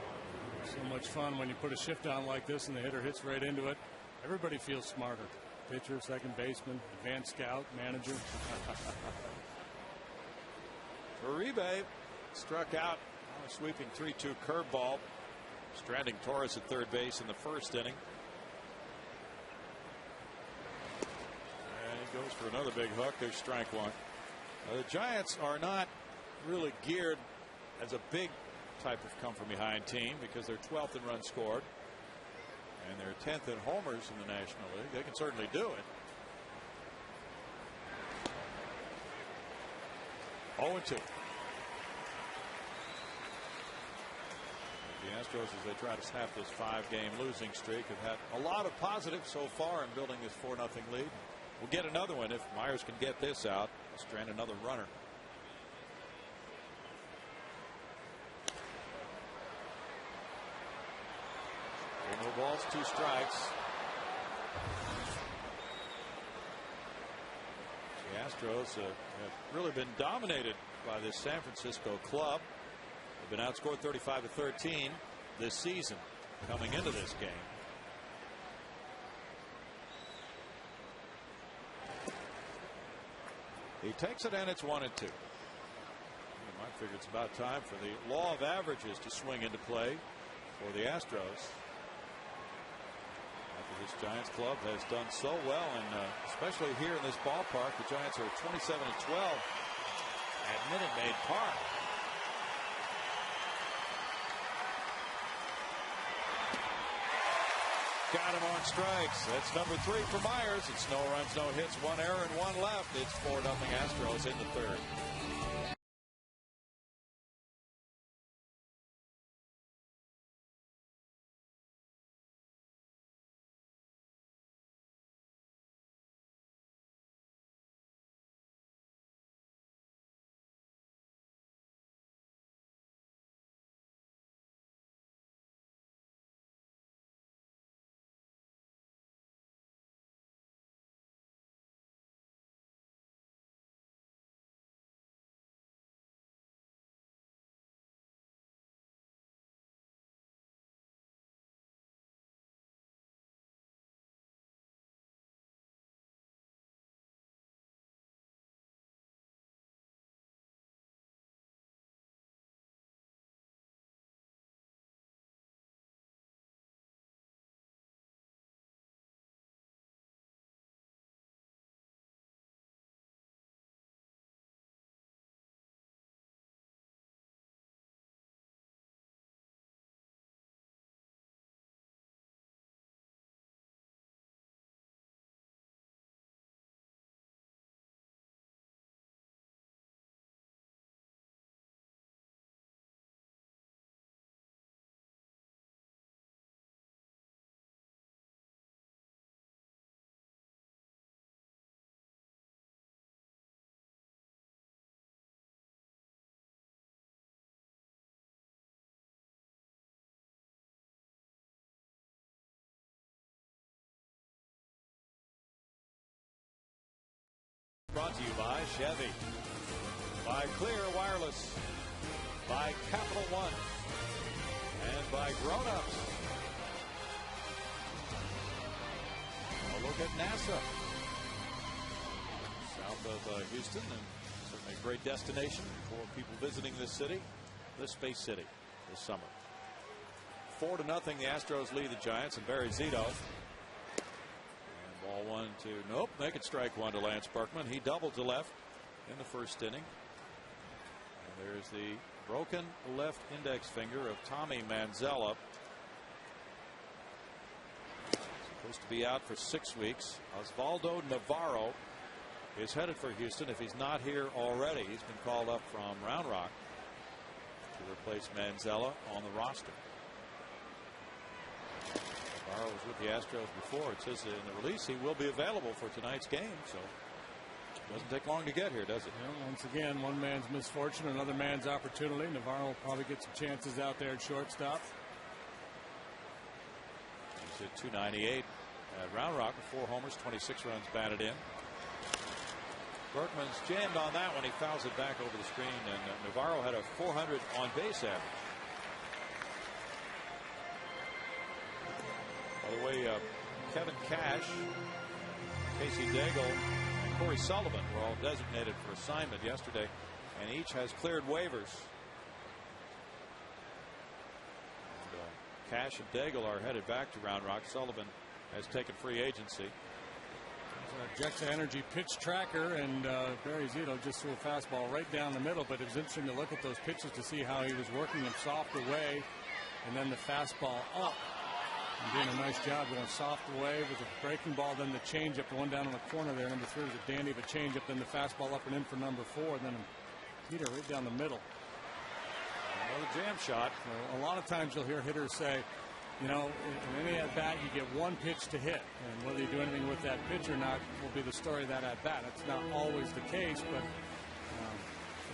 So much fun when you put a shift down like this and the hitter hits right into it. Everybody feels smarter. Pitcher, second baseman, advanced scout, manager. Uribe struck out on a sweeping 3-2 curveball, stranding Torres at third base in the first inning. And he goes for another big hook. There's strike one. The Giants are not really geared as a big type of come from behind team because they're 12th in runs scored and they're 10th in homers in the National League. They can certainly do it. 0-2. The Astros, as they try to snap this 5-game losing streak, have had a lot of positives so far in building this 4-0 lead. We'll get another one if Myers can get this out. Strand another runner. 4 balls, 2 strikes. The Astros have really been dominated by this San Francisco club. They've been outscored 35-13 this season coming into this game. He takes it and it's 1-2. I figure it's about time for the law of averages to swing into play for the Astros. After this Giants club has done so well, and especially here in this ballpark, the Giants are 27-12 at Minute Maid Park. Got him on strikes. That's number 3 for Myers. It's no runs, no hits, 1 error, and 1 left. It's 4-0 Astros in the third. Brought to you by Chevy, by Clear Wireless, by Capital One, and by Grown Ups. A look at NASA, south of Houston, and certainly a great destination for people visiting this city, this space city, this summer. 4-0, the Astros lead the Giants, and Barry Zito. Ball 1 to nope. Make it strike 1 to Lance Berkman. He doubled to left in the first inning. And there's the broken left index finger of Tommy Manzella. Supposed to be out for 6 weeks. Osvaldo Navarro is headed for Houston if he's not here already. He's been called up from Round Rock to replace Manzella on the roster. Navarro was with the Astros before. It says in the release he will be available for tonight's game, so it doesn't take long to get here, does it? Well, once again, one man's misfortune, another man's opportunity. Navarro will probably get some chances out there at shortstop. He's at 298 at Round Rock with 4 homers, 26 runs batted in. Berkman's jammed on that one. He fouls it back over the screen, and Navarro had a 400 on base average. By the way, Kevin Cash Casey Daigle and Corey Sullivan were all designated for assignment yesterday, and each has cleared waivers. Cash and Daigle are headed back to Round Rock. Sullivan has taken free agency. Jexa Energy pitch tracker, and Barry Zito just threw a fastball right down the middle, but it was interesting to look at those pitches to see how he was working him soft away and then the fastball up and doing a nice job going soft away with the breaking ball, then the changeup, the one down in the corner there. Number 3 was a dandy of a changeup, then the fastball up and in for number 4, and then a heater right down the middle. Another jam shot. So a lot of times you'll hear hitters say, you know, in any at bat, you get one pitch to hit, and whether you do anything with that pitch or not will be the story of that at bat. It's not always the case, but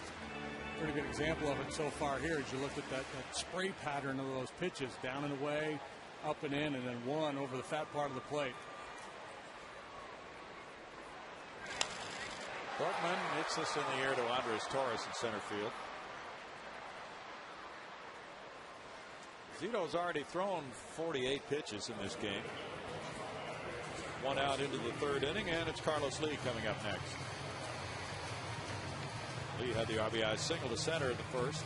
it's a pretty good example of it so far here. As you look at that spray pattern of those pitches, down and away, up and in, and then one over the fat part of the plate. Borkman hits this in the air to Andres Torres in center field. Zito's already thrown 48 pitches in this game. One out into the 3rd inning, and it's Carlos Lee coming up next. Lee had the RBI single to center in the 1st.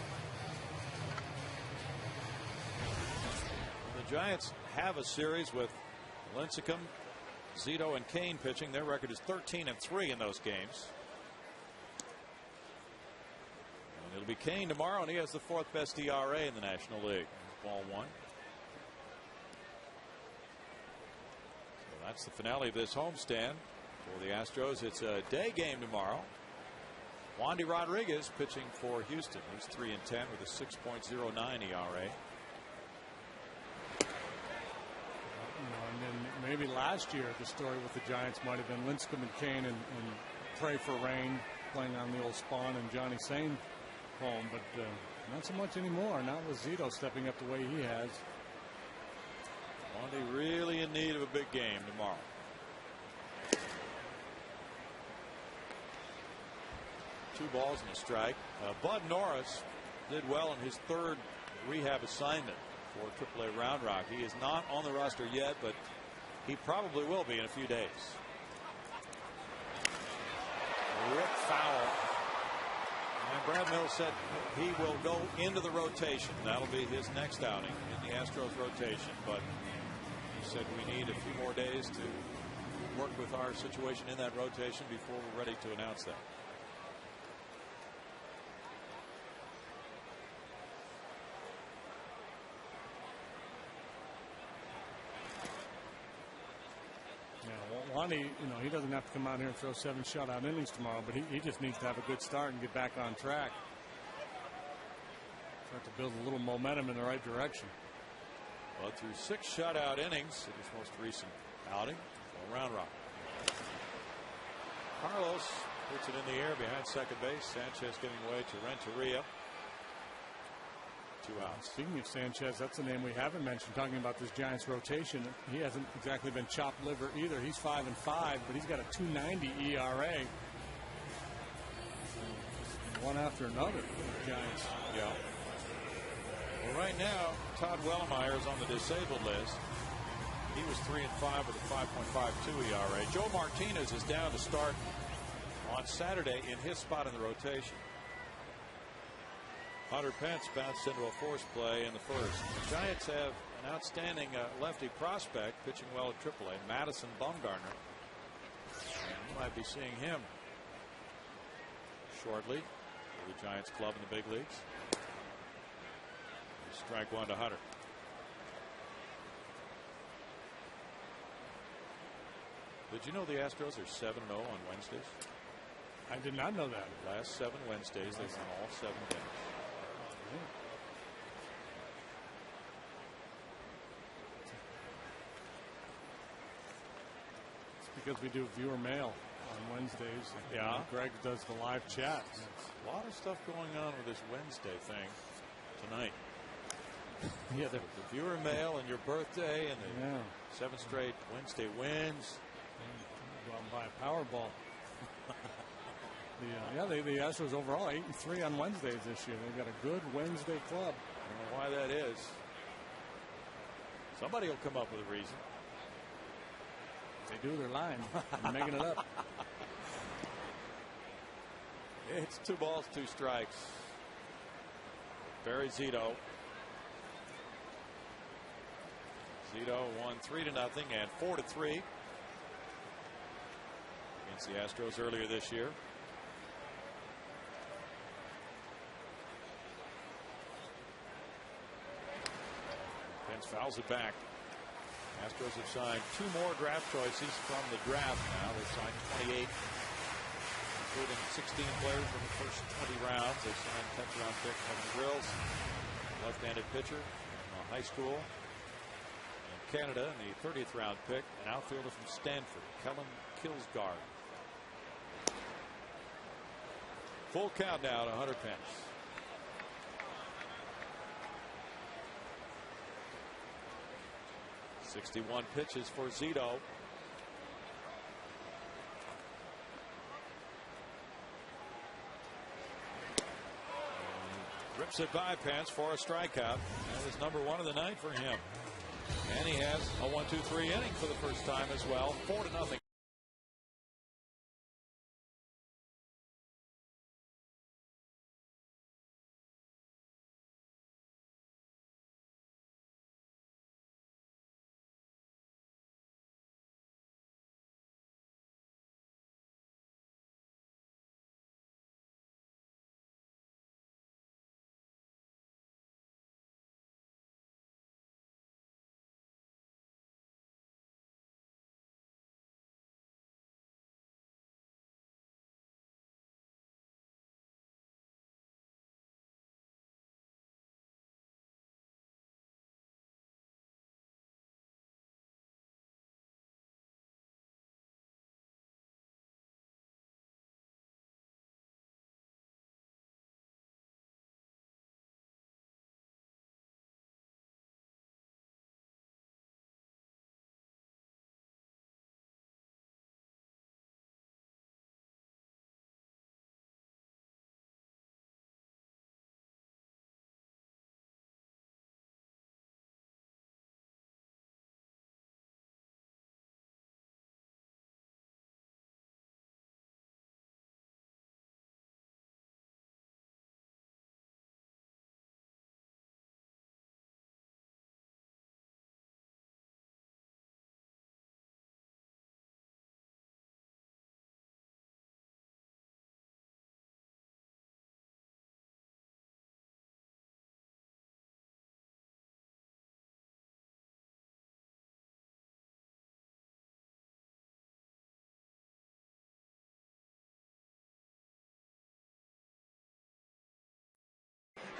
The Giants have a series with Lincecum, Zito, and Kane pitching. Their record is 13-3 in those games. And it'll be Kane tomorrow, and he has the 4th best ERA in the National League. Ball 1. So that's the finale of this homestand for the Astros. It's a day game tomorrow. Wandy Rodriguez pitching for Houston. He's 3-10 with a 6.09 ERA. And then maybe last year the story with the Giants might have been Lincecum and Kane and Pray for Rain playing on the old Spawn and Johnny Sane home, but not so much anymore. Not with Zito stepping up the way he has. Wandy really in need of a big game tomorrow. Two balls and a strike. Bud Norris did well in his 3rd rehab assignment for AAA Round Rock. He is not on the roster yet, but he probably will be in a few days. Rip foul. And Brad Mills said he will go into the rotation. That'll be his next outing in the Astros rotation. But he said we need a few more days to work with our situation in that rotation before we're ready to announce that. Wandy, he doesn't have to come out here and throw 7 shutout innings tomorrow, but he just needs to have a good start and get back on track. Start to build a little momentum in the right direction. Well, through 6 shutout innings in his most recent outing for Round Rock. Carlos puts it in the air behind second base. Sanchez giving way to Renteria. 2 outs. Speaking of Sanchez, that's a name we haven't mentioned talking about this Giants rotation. He hasn't exactly been chopped liver either. He's 5-5, but he's got a 2.90 ERA. One after another for the Giants. Yeah. Well, right now, Todd Wellemeyer is on the disabled list. He was 3-5 with a 5.52 ERA. Joe Martinez is down to start on Saturday in his spot in the rotation. Hunter Pence bounced into a force play in the 1st. The Giants have an outstanding lefty prospect pitching well at AAA, Madison Bumgarner. And you might be seeing him shortly for the Giants club in the big leagues. Strike 1 to Hunter. Did you know the Astros are 7-0 on Wednesdays? I did not know that. Last 7 Wednesdays, they've won all 7 games. It's because we do viewer mail on Wednesdays. Yeah. Greg does the live chat. A lot of stuff going on with this Wednesday thing tonight. Yeah, the viewer mail and your birthday and the 7 straight Wednesday wins. Go out and buy a Powerball. The Astros overall 8-3 on Wednesdays this year. They've got a good Wednesday club. I don't know why that is. Somebody will come up with a reason. They do. They're lying. They're making it up. It's 2 balls, 2 strikes. Barry Zito. Zito won 3-0 and 4-3 against the Astros earlier this year. Pence fouls it back. Astros have signed 2 more draft choices from the draft now. They've signed 28, including 16 players in the first 20 rounds. They signed 10th round pick Kevin Grills, left-handed pitcher from high school in Canada, and the 30th round pick, an outfielder from Stanford, Kellen Kilsgaard. Full count now to Hunter Pence. .61 pitches for Zito. Rips it by Pence for a strikeout. That is number 1 of the night for him. And he has a 1-2-3 inning for the first time as well. 4-0.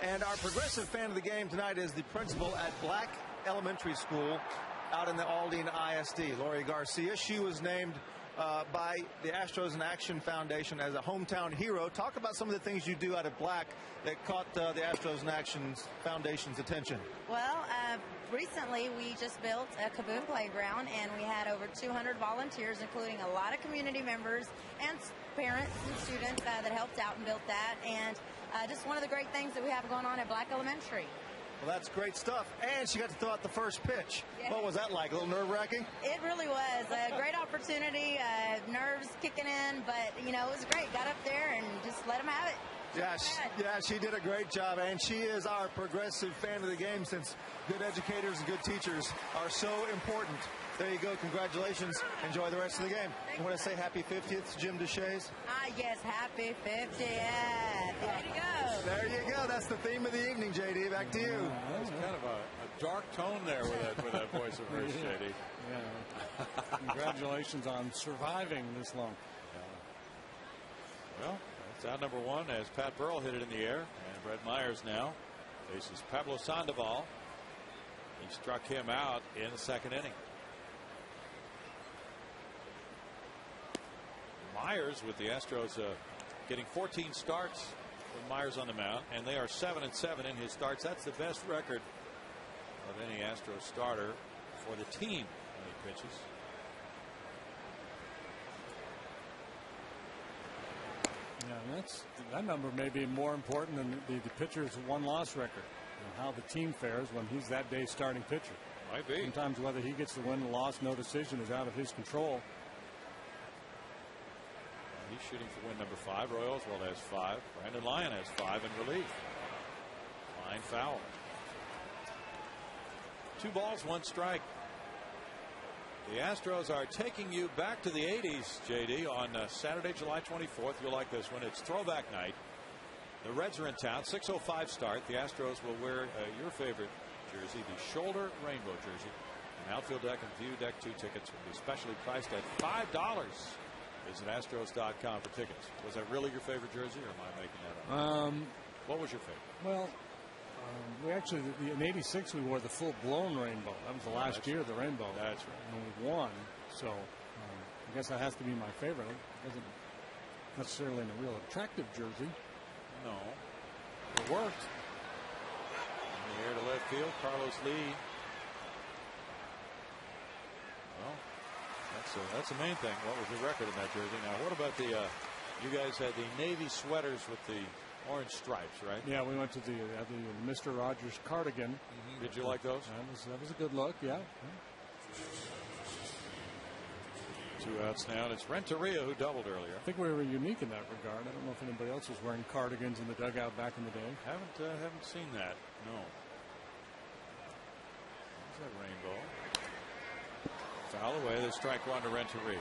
And our progressive fan of the game tonight is the principal at Black Elementary School out in the Aldine ISD, Lori Garcia. She was named by the Astros in Action Foundation as a hometown hero. Talk about some of the things you do out at Black that caught the Astros in Action Foundation's attention. Well, recently we just built a Kaboom playground, and we had over 200 volunteers, including a lot of community members and parents and students that helped out and built that. And just one of the great things that we have going on at Black Elementary. Well, that's great stuff. And she got to throw out the first pitch. Yeah. What was that like? A little nerve-wracking? It really was. A great opportunity. Nerves kicking in, but, you know, it was great. Got up there and just let them have it. Yeah, she did a great job, and she is our progressive fan of the game, since good educators and good teachers are so important. There you go. Congratulations. Enjoy the rest of the game. You want to say happy 50th, Jim Deshays? Yes, happy 50th. There you go. There you go. That's the theme of the evening, JD. Back to you. That was kind of a dark tone there with that voice of hers, JD. Yeah. Congratulations on surviving this long. Well, that's out number 1 as Pat Burrell hit it in the air. And Brett Myers now faces Pablo Sandoval. He struck him out in the second inning. Myers with the Astros getting 14 starts with Myers on the mound, and they are 7-7 in his starts. That's the best record of any Astros starter for the team when he pitches. Yeah, that number may be more important than the pitcher's 1-loss record. You know, how the team fares when he's that day's starting pitcher. Might be. Sometimes whether he gets the win or loss, no decision is out of his control. He's shooting for win number 5. Roy Oswalt has 5. Brandon Lyon has 5 in relief. Line foul. 2 balls, 1 strike. The Astros are taking you back to the 80s, JD, on Saturday, July 24th. You'll like this one. It's throwback night. The Reds are in town. 6:05 start. The Astros will wear your favorite jersey, the shoulder rainbow jersey. And outfield deck and view deck 2 tickets will be specially priced at $5. Visit Astros.com for tickets. Was that really your favorite jersey, or am I making that up? What was your favorite? Well, we actually, in '86, we wore the full-blown rainbow. That was the last year of the rainbow. That's right. And we won. So I guess that has to be my favorite. It wasn't necessarily in a real attractive jersey. No. It worked. In the air to left field, Carlos Lee. Well, that's the main thing. What was the record in that jersey? Now, what about the? You guys had the navy sweaters with the orange stripes, right? Yeah, we went to the Mr. Rogers cardigan. Did you like those? That was a good look. Yeah. 2 outs now, and it's Renteria who doubled earlier. I think we were unique in that regard. I don't know if anybody else was wearing cardigans in the dugout back in the day. Haven't seen that. No. There's that rainbow. Foul away. They strike 1 to Renteria.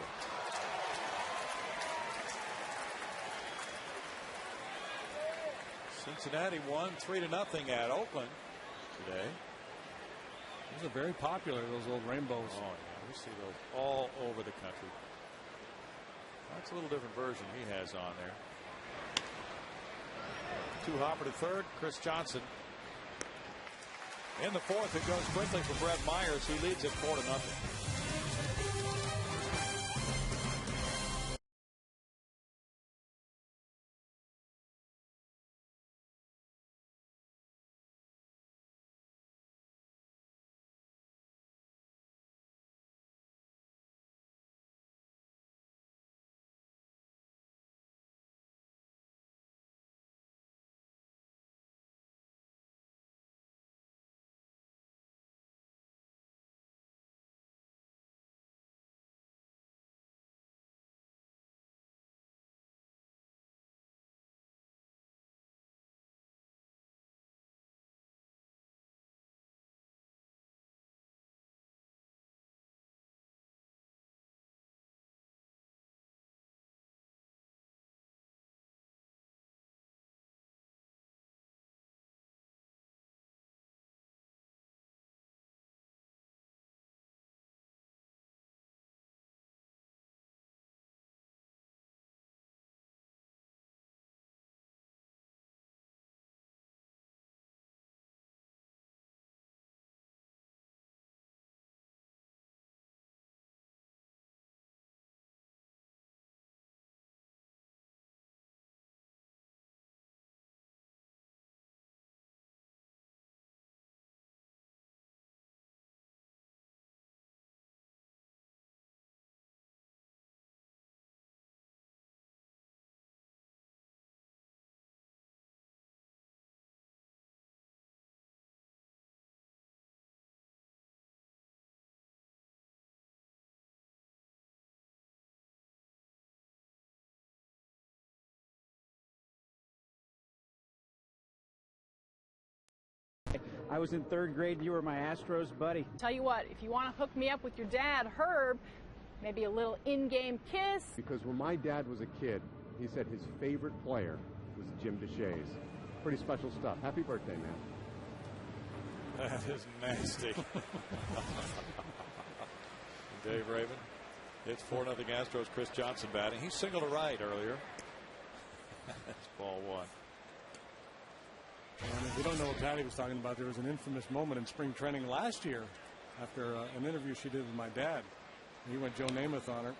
Cincinnati won 3-0 at Oakland today. Those are very popular, those old rainbows. Oh, yeah. We see those all over the country. That's a little different version he has on there. 2 hopper to third. Chris Johnson. In the 4th, it goes quickly for Brett Myers. He leads it 4-0. I was in 3rd grade and you were my Astros buddy. Tell you what, if you want to hook me up with your dad, Herb, maybe a little in-game kiss. Because when my dad was a kid, he said his favorite player was Jim DeShays. Pretty special stuff. Happy birthday, man. That is nasty. Dave Raven. It's 4-0 Astros. Chris Johnson batting. He singled to right earlier. That's ball 1. And if you don't know what Patty was talking about, there was an infamous moment in spring training last year after an interview she did with my dad. He went Joe Namath on her.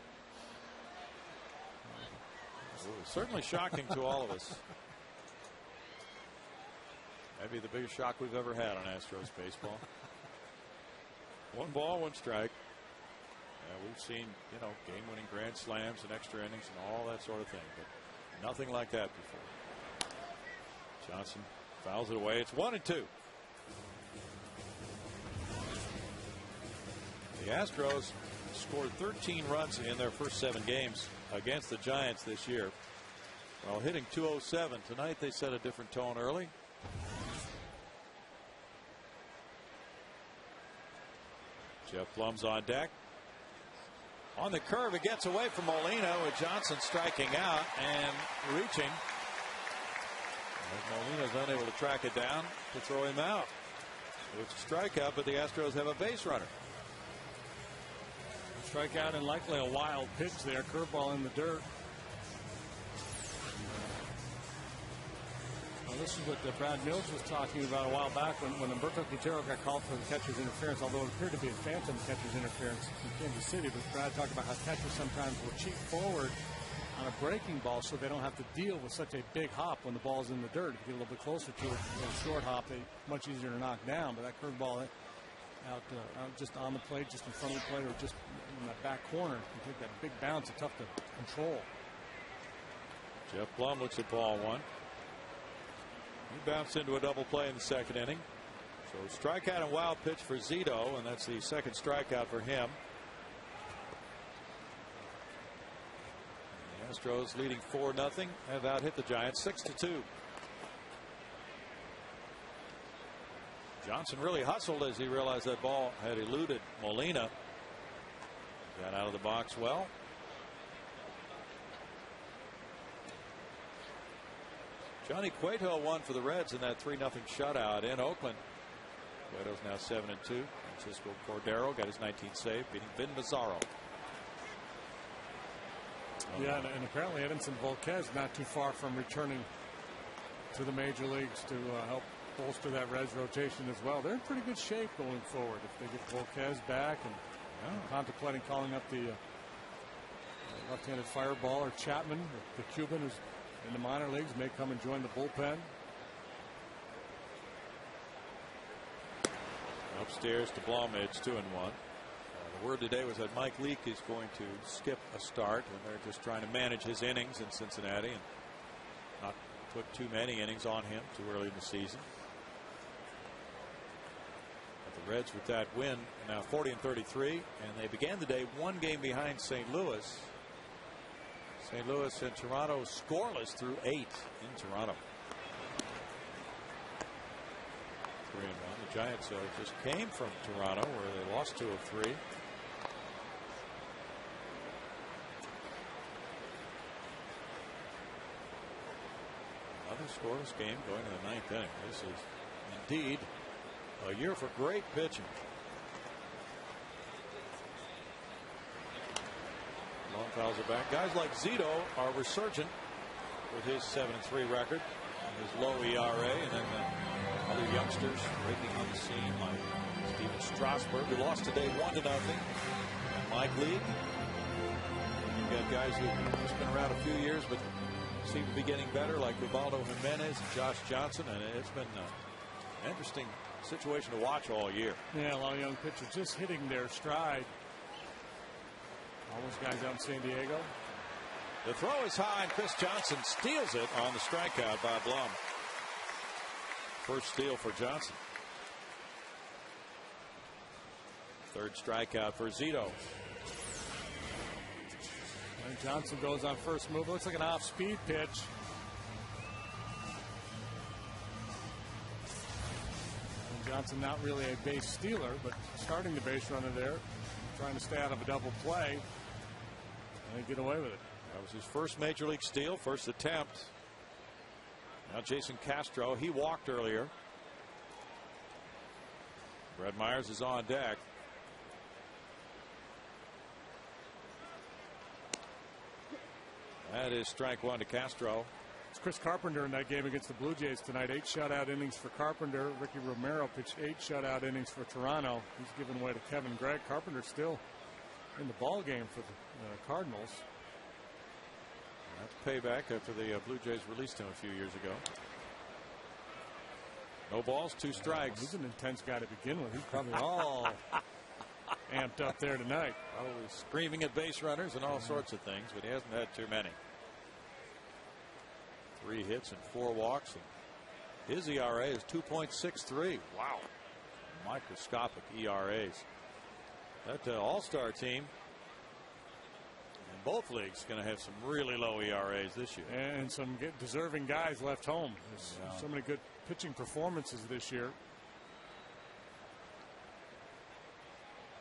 It was certainly shocking to all of us. Maybe the biggest shock we've ever had on Astros baseball. 1 ball, 1 strike. We've seen, game-winning grand slams and extra innings and all that sort of thing, but nothing like that before. Johnson fouls it away. It's 1-2. The Astros scored 13 runs in their first 7 games against the Giants this year, while hitting .207. Tonight they set a different tone early. Jeff Blum's on deck. On the curve, it gets away from Molina with Johnson striking out and reaching. Molina's unable to track it down to throw him out. So it's a strikeout, but the Astros have a base runner. Strikeout and likely a wild pitch there. Curveball in the dirt. Well, this is what Brad Mills was talking about a while back when Humberto Quintero got called for the catcher's interference, although it appeared to be a phantom catcher's interference in Kansas City. But Brad talked about how catchers sometimes will cheat forward on a breaking ball so they don't have to deal with such a big hop when the ball's in the dirt. If you get a little bit closer to it, a short hop, they much easier to knock down. But that curveball out just on the plate, just in front of the plate, or just in that back corner, can take that big bounce. It's tough to control. Jeff Blum looks at ball 1. He bounced into a double play in the second inning. So strikeout and wild pitch for Zito, and that's the second strikeout for him. The Astros leading 4-0 have out hit the Giants 6-2. Johnson really hustled as he realized that ball had eluded Molina. Got out of the box well. Johnny Cueto won for the Reds in that 3-0 shutout in Oakland. Cueto's now 7-2. Francisco Cordero got his 19th save, beating Vin Mazzaro. Yeah, and apparently Edinson Volquez not too far from returning to the major leagues to help bolster that Reds rotation as well. They're in pretty good shape going forward if they get Volquez back and contemplating calling up the left-handed fireballer Chapman, the Cuban who's in the minor leagues, may come and join the bullpen. Upstairs to Blum, it's 2-1. The word today was that Mike Leake is going to skip a start, and they're just trying to manage his innings in Cincinnati and not put too many innings on him too early in the season. But the Reds with that win now 40-33, and they began the day 1 game behind St. Louis. St. Louis and Toronto scoreless through 8 in Toronto. 3-1. The Giants just came from Toronto where they lost 2 of 3. Another scoreless game going to the 9th inning. This is indeed a year for great pitching. Long fouls are back. Guys like Zito are resurgent with his 7-3 record and his low ERA, and then the other youngsters breaking on the scene like Steven Strasburg, who lost today 1-0, and Mike Leake. You've got guys who've just been around a few years but seem to be getting better, like Ubaldo Jimenez and Josh Johnson, and it's been an interesting situation to watch all year. Yeah, a lot of young pitchers just hitting their stride. All those guys out in San Diego. The throw is high, and Chris Johnson steals it on the strikeout by Blum. First steal for Johnson. Third strikeout for Zito. And Johnson goes on first move. Looks like an off-speed pitch. And Johnson not really a base stealer, but starting the base runner there, trying to stay out of a double play and get away with it. That was his first major league steal, first attempt. Now Jason Castro, he walked earlier. Brad Myers is on deck. That is strike 1 to Castro. It's Chris Carpenter in that game against the Blue Jays tonight. 8 shutout innings for Carpenter. Ricky Romero pitched 8 shutout innings for Toronto. He's given way to Kevin Gregg. Carpenter still in the ball game for the Cardinals. That's payback after the Blue Jays released him a few years ago. No balls, 2 strikes. He's an intense guy to begin with. He's probably all amped up there tonight. Probably screaming at base runners and all sorts of things, but he hasn't had too many. 3 hits and 4 walks. And his ERA is 2.63. Wow. Microscopic ERAs. That all-star team in both leagues going to have some really low ERAs this year. And some deserving guys left home. There's so many good pitching performances this year.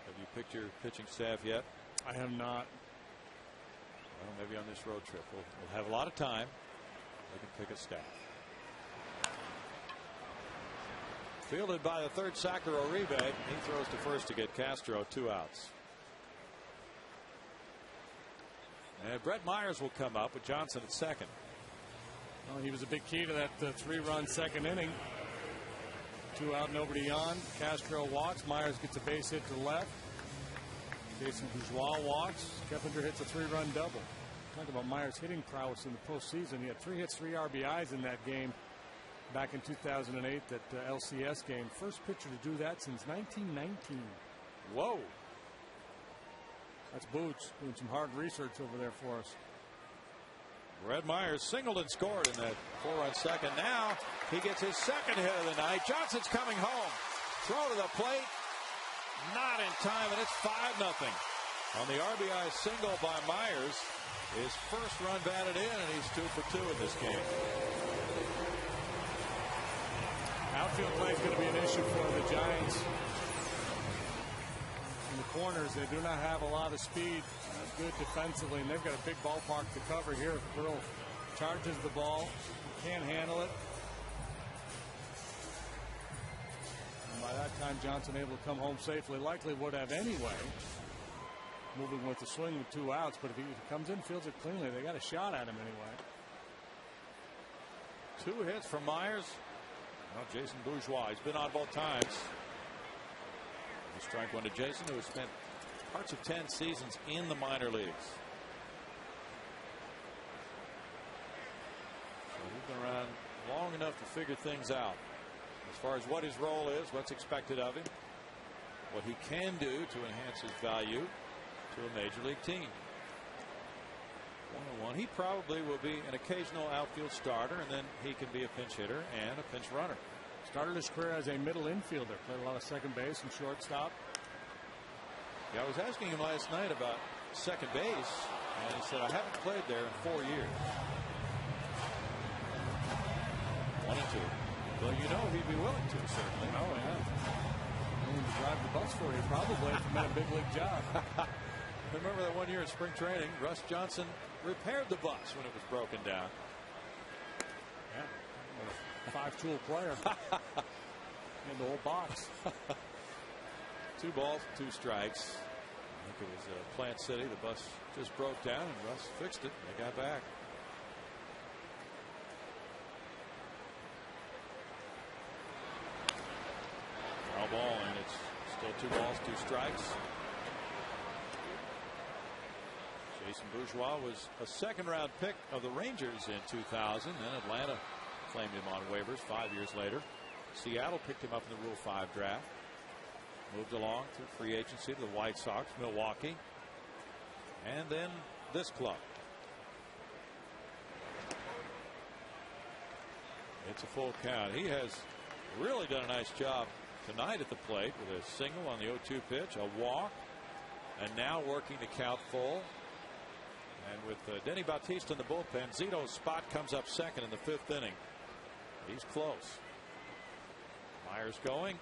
Have you picked your pitching staff yet? I have not. Well, maybe on this road trip. We'll have a lot of time. We can pick a staff. Fielded by the third Sacker Uribe. He throws to first to get Castro 2 outs. And Brett Myers will come up with Johnson at second. Well, he was a big key to that 3-run second inning. 2 out, nobody on. Castro walks. Myers gets a base hit to the left. Jason Bourgeois walks. Keppinger hits a 3-run double. Talk about Myers' hitting prowess in the postseason. He had 3 hits, 3 RBIs in that game back in 2008, that LCS game. First pitcher to do that since 1919. Whoa. That's Boots doing some hard research over there for us. Brett Myers singled and scored in that 4-run second. Now he gets his second hit of the night. Johnson's coming home. Throw to the plate. Not in time, and it's 5-0. On the RBI single by Myers. His first run batted in, and he's 2 for 2 in this game. Outfield play is going to be an issue for the Giants. In the corners, they do not have a lot of speed. Good defensively, and they've got a big ballpark to cover here. Burrell charges the ball, can't handle it. And by that time, Johnson able to come home safely. Likely would have anyway. Moving with the swing with 2 outs, but if he comes in, fields it cleanly, they got a shot at him anyway. 2 hits from Myers. Well, Jason Bourgeois, he's been on both times. Strike 1 to Jason, who has spent parts of 10 seasons in the minor leagues. So he's been around long enough to figure things out as far as what his role is, what's expected of him, what he can do to enhance his value to a major league team. 1-1. He probably will be an occasional outfield starter, and then he can be a pinch hitter and a pinch runner. Started his career as a middle infielder. Played a lot of second base and shortstop. Yeah, I was asking him last night about second base, and he said, I haven't played there in 4 years. 1-2. Well, you know he'd be willing to, certainly. Oh, yeah. Willing to drive the bus for you, probably, if you met a big league job. Remember that 1 year in spring training, Russ Johnson repaired the bus when it was broken down. Yeah. 5-tool player. In the whole box. 2 balls, 2 strikes. I think it was Plant City. The bus just broke down, and Russ fixed it. They got back. Foul ball, and it's still 2 balls, 2 strikes. Jason Bourgeois was a second-round pick of the Rangers in 2000. Then Atlanta claimed him on waivers 5 years later. Seattle picked him up in the Rule 5 draft. Moved along through free agency to the White Sox, Milwaukee, and then this club. It's a full count. He has really done a nice job tonight at the plate with a single on the 0-2 pitch, a walk, and now working to count full. And with Denny Bautista in the bullpen, Zito's spot comes up second in the 5th inning. He's close. Myers going,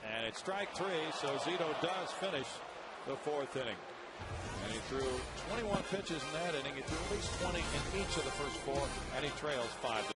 and it's strike 3, so Zito does finish the 4th inning. And he threw 21 pitches in that inning. He threw at least 20 in each of the first 4, and he trails 5-0.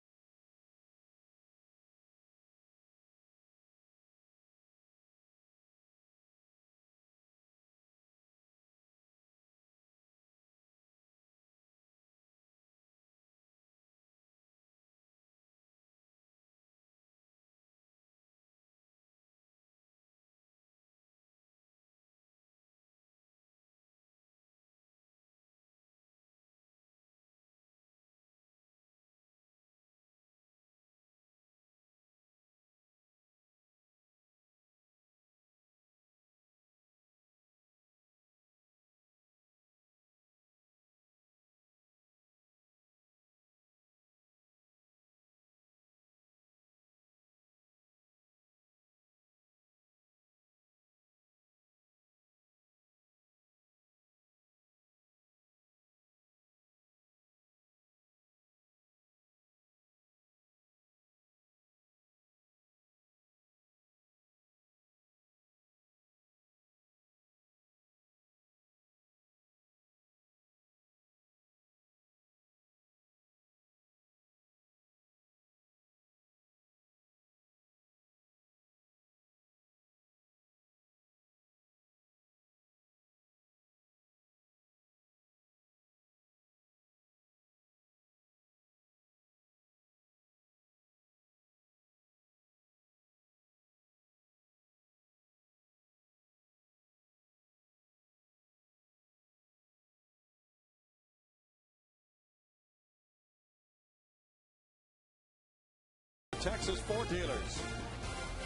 Texas Ford dealers,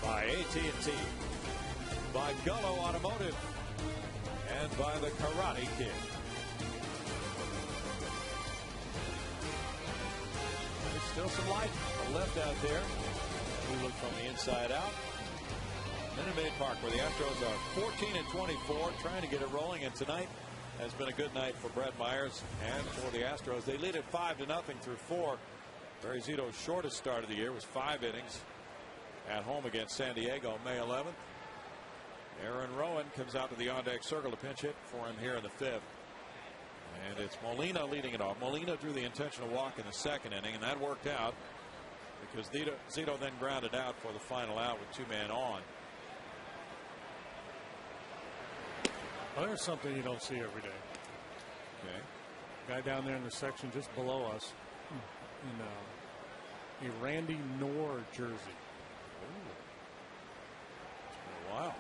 by AT&T, by Gullo Automotive, and by the Karate Kid. There's still some light on the left out there. We look from the inside out. Minute Maid Park, where the Astros are 14-24, trying to get it rolling, and tonight has been a good night for Brett Myers and for the Astros. They lead it 5-0 through 4. Barry Zito's shortest start of the year was 5 innings at home against San Diego May 11th. Aaron Rowan comes out to the on-deck circle to pinch hit for him here in the 5th. And it's Molina leading it off. Molina drew the intentional walk in the 2nd inning, and that worked out because Zito then grounded out for the final out with 2 men on. Well, there's something you don't see every day. Okay. Guy down there in the section just below us in a Randy Knorr jersey. Ooh. It's been a while.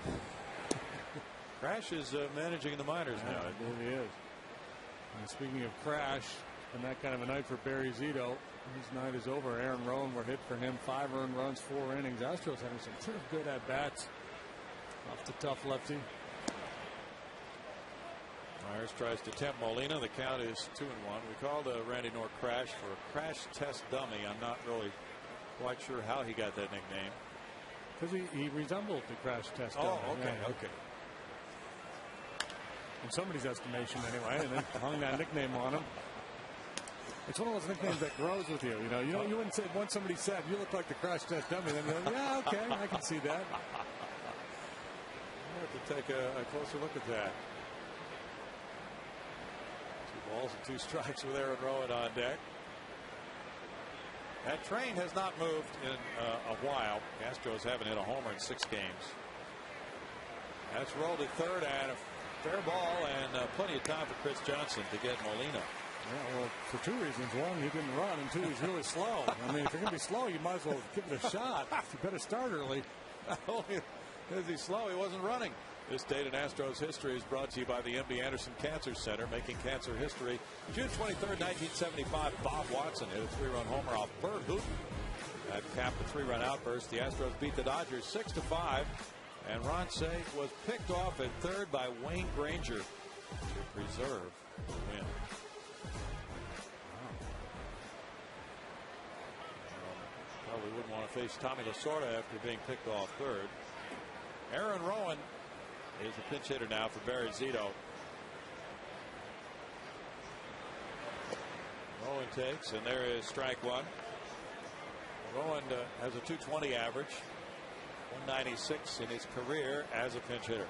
Crash is managing the minors now. It really is. And speaking of Crash, and that kind of a night for Barry Zito, his night is over. Aaron Rowan were hit for him. 5 earned runs, 4 innings. Astros having some sort of good at bats off the tough lefty. Myers tries to tempt Molina. The count is 2-1. We called Randy Knorr Crash for a crash test dummy. I'm not really quite sure how he got that nickname. Because he resembled the crash test dummy. Oh, okay, yeah. okay. In somebody's estimation, anyway, and then hung that nickname on him. It's one of those nicknames that grows with you. You wouldn't say once somebody said you look like the crash test dummy, then you're like, yeah, okay, I can see that. I'll have to take a closer look at that. 2 balls and 2 strikes with Aaron Rowan on deck. That train has not moved in a while. Astros haven't hit a homer in 6 games. That's rolled at third and a fair ball and plenty of time for Chris Johnson to get Molina. Yeah, well, for 2 reasons. 1, he didn't run, and 2, he's really slow. I mean, if you're going to be slow, you might as well give it a shot. You better start early. Not only is he slow, he wasn't running. This date in Astros history is brought to you by the MD Anderson Cancer Center, making cancer history. June 23rd, 1975, Bob Watson hit a 3-run homer off Bert Hooton. That capped the 3-run outburst. The Astros beat the Dodgers 6-5, and Ron Say was picked off at third by Wayne Granger to preserve the win. Probably wouldn't want to face Tommy Lasorda after being picked off third. Aaron Rowan is a pinch hitter now for Barry Zito. Rowan takes, and there is strike 1. Rowan has a .220 average, 196 in his career as a pinch hitter.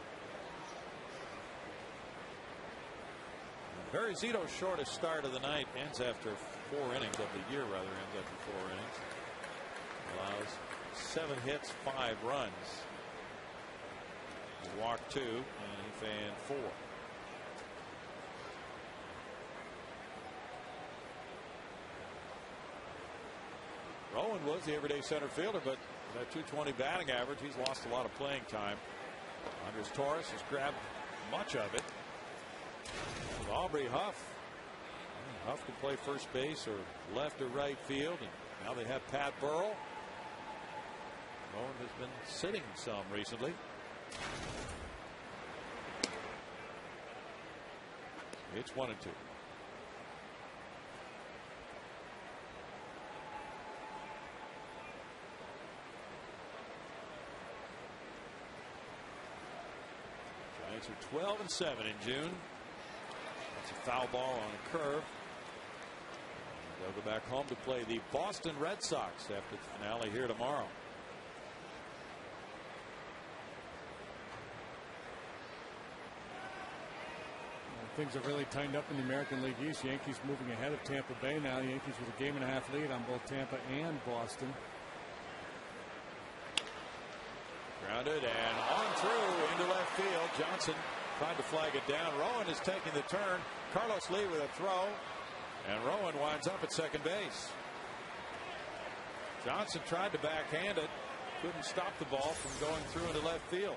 Barry Zito's shortest start of the night ends after 4 innings, of the year rather, ends after 4 innings. Allows 7 hits, 5 runs. He walked 2 and he fanned 4. Rowan was the everyday center fielder, but that .220 batting average, he's lost a lot of playing time. Andres Torres has grabbed much of it. With Aubrey Huff. Huff can play first base or left or right field, and now they have Pat Burrell. Rowan has been sitting some recently. It's 1-2. Giants are 12-7 in June. That's a foul ball on a curve. They'll go back home to play the Boston Red Sox after the finale here tomorrow. Things are really tightened up in the American League East. Yankees moving ahead of Tampa Bay now. Yankees with a 1.5 game lead on both Tampa and Boston. Grounded and on through into left field. Johnson tried to flag it down. Rowan is taking the turn. Carlos Lee with a throw. And Rowan winds up at second base. Johnson tried to backhand it. Couldn't stop the ball from going through into left field.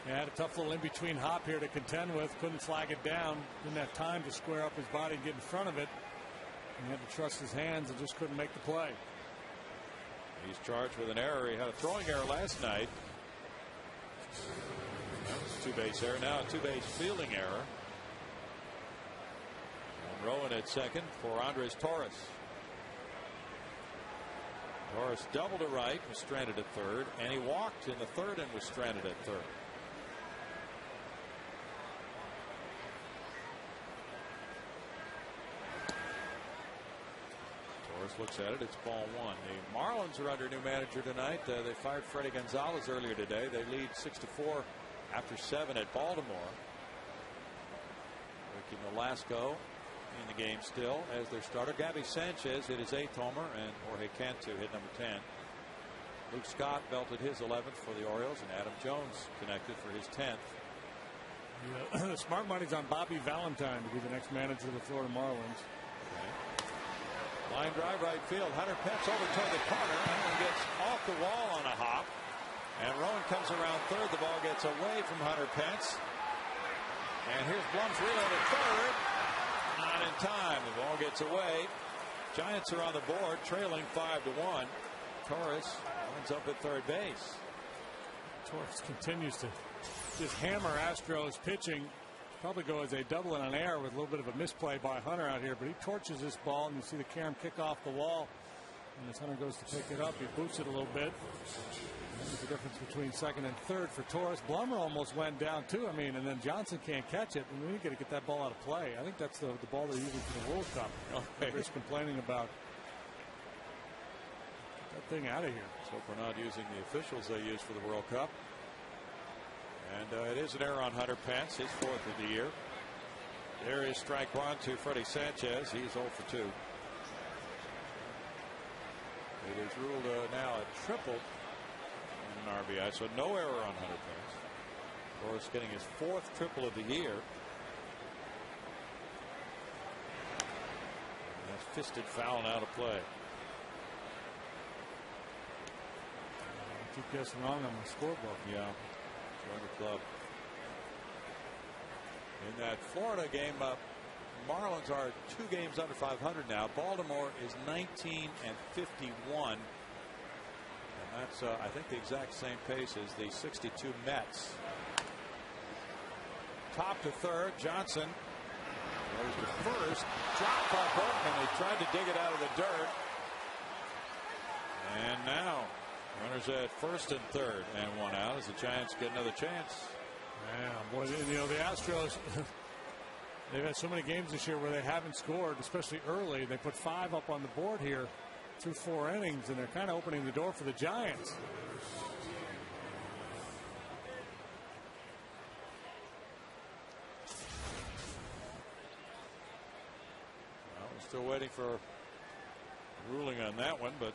Yeah, had a tough little in-between hop here to contend with. Couldn't flag it down. Didn't have time to square up his body and get in front of it. He had to trust his hands and just couldn't make the play. He's charged with an error. He had a throwing error last night. That was a two-base error. Now a two-base fielding error. And Rowan at second for Andres Torres. Torres doubled to right, was stranded at third, and he walked in the third and was stranded at third. Torres looks at it. It's ball one. The Marlins are under new manager tonight. They fired Freddie Gonzalez earlier today. They lead 6-4 after 7 at Baltimore. Ricky Nolasco in the game still as their starter. Gabby Sanchez hit his 8th homer, and Jorge Cantu hit number 10. Luke Scott belted his 11th for the Orioles, and Adam Jones connected for his 10th. The smart money's on Bobby Valentine to be the next manager of the Florida Marlins. Okay. Line drive right field. Hunter Pence over toward the corner and gets off the wall on a hop. And Rowan comes around third. The ball gets away from Hunter Pence. And here's Blum's relay to third. Not in time. The ball gets away. Giants are on the board, trailing 5-1. Torres ends up at third base. Torres continues to just hammer Astros pitching. Probably go as a double and an error with a little bit of a misplay by Hunter out here, but he torches this ball, and you see the carom kick off the wall. And as Hunter goes to pick it up, he boots it a little bit. There's the difference between second and third for Torres. Blummer almost went down too. I mean, and then Johnson can't catch it. And we got to get that ball out of play. I think that's the ball they're using for the World Cup. Everybody's complaining about that thing out of here. Let's hope we're not using the officials they use for the World Cup. And it is an error on Hunter Pence, his 4th of the year. There is strike one to Freddie Sanchez. He's 0 for 2. It is ruled now a triple and an RBI, so no error on Hunter Pence. Torres getting his 4th triple of the year. And that's fisted foul and out of play. I keep guessing wrong on my scoreboard. Yeah. Join the club. In that Florida game, Marlins are 2 games under 500 now. Baltimore is 19-51. And that's, I think, the exact same pace as the 62 Mets. Top to third. Johnson goes to first. Dropped by Berkman. They tried to dig it out of the dirt. And now runners at first and third, and 1 out as the Giants get another chance. Yeah, boy, you know, the Astros, they've had so many games this year where they haven't scored, especially early. They put 5 up on the board here through 4 innings, and they're kind of opening the door for the Giants. Well, we're still waiting for a ruling on that one, but it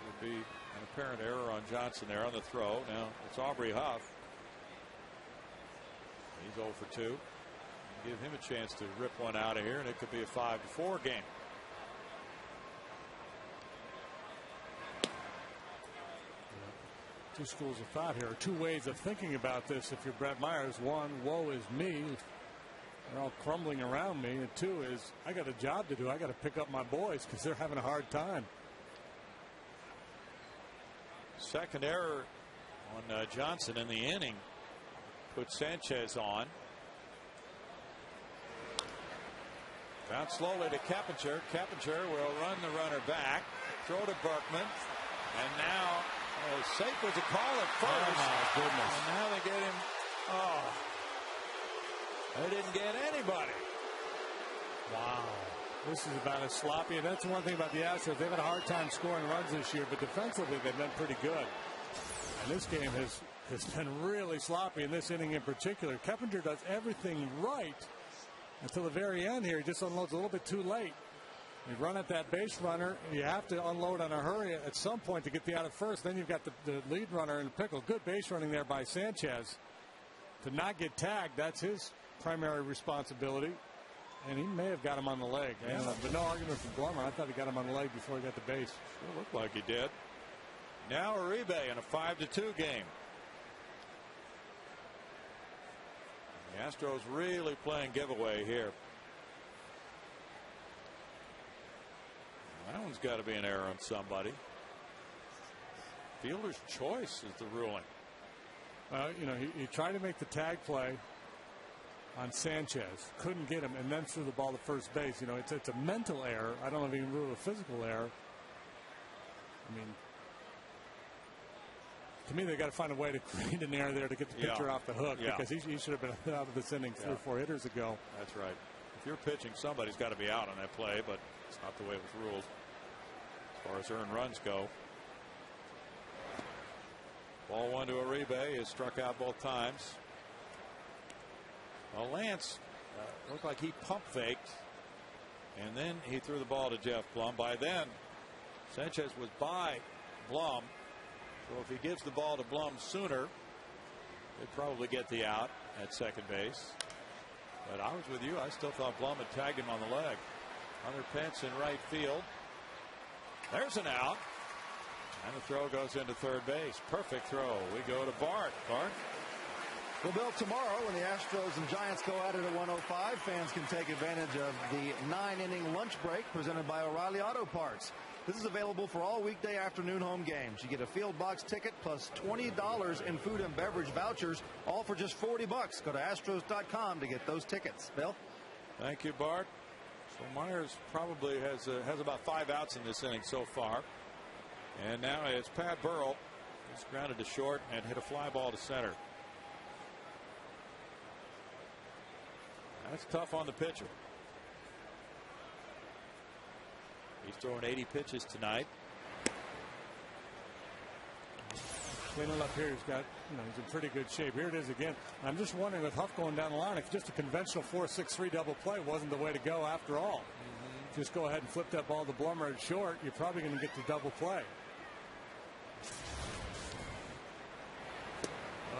would be an apparent error on Johnson there on the throw. Now it's Aubrey Huff. He's 0 for 2. Give him a chance to rip one out of here, and it could be a 5-4 game. Two schools of thought here, or 2 ways of thinking about this. If you're Brett Myers, 1, woe is me. They're all crumbling around me. And 2 is, I got a job to do. I got to pick up my boys because they're having a hard time. Second error on Johnson in the inning. Put Sanchez on. Down slowly to Keppinger. Keppinger will run the runner back. Throw to Berkman. And now, safe was a call at first. Oh, my goodness. And now they get him. Oh. They didn't get anybody. Wow. This is about as sloppy. And that's the one thing about the Astros. They've had a hard time scoring runs this year, but defensively they've been pretty good. And this game has been really sloppy in this inning in particular. Keppinger does everything right until the very end here. He just unloads a little bit too late. You run at that base runner. You have to unload on a hurry at some point to get the out at first. Then you've got the lead runner in the pickle. Good base running there by Sanchez. To not get tagged, that's his primary responsibility. And he may have got him on the leg. Yeah. But no argument from Blummer. I thought he got him on the leg before he got the base. Sure looked like he did. Now Uribe in a 5-2 game. The Astros really playing giveaway here. That one's got to be an error on somebody. fielder's choice is the ruling. You know, he tried to make the tag play on Sanchez, couldn't get him, and then threw the ball to first base. You know, it's a mental error. I don't know if you can rule a physical error. I mean, to me, they got to find a way to create an error there to get the pitcher off the hook, because he should have been out of this inning 3 or 4 hitters ago. That's right. If you're pitching, somebody's got to be out on that play, but it's not the way it was ruled as far as earned runs go. Ball 1 to Uribe is struck out both times. Well, Lance looked like he pump faked, and then he threw the ball to Jeff Blum. By then, Sanchez was by Blum, so if he gives the ball to Blum sooner, they'd probably get the out at second base. But I was with you. I still thought Blum had tagged him on the leg. Hunter Pence in right field. There's an out. And the throw goes into third base. Perfect throw. We go to Bart. Bart? Well, Bill, tomorrow when the Astros and Giants go at it at 1:05, fans can take advantage of the 9-inning lunch break presented by O'Reilly Auto Parts. This is available for all weekday afternoon home games. You get a field box ticket plus $20 in food and beverage vouchers, all for just $40. Go to Astros.com to get those tickets. Bill? Thank you, Bart. So Myers probably has about 5 outs in this inning so far. And now it's Pat Burrell. He's grounded to short and hit a fly ball to center. That's tough on the pitcher. He's throwing 80 pitches tonight. Cleaning up here, he's got, he's in pretty good shape. Here it is again. I'm just wondering with Huff going down the line, if just a conventional 4-6-3 double play wasn't the way to go after all. Just go ahead and flip that ball to Blummer at short. You're probably going to get the double play.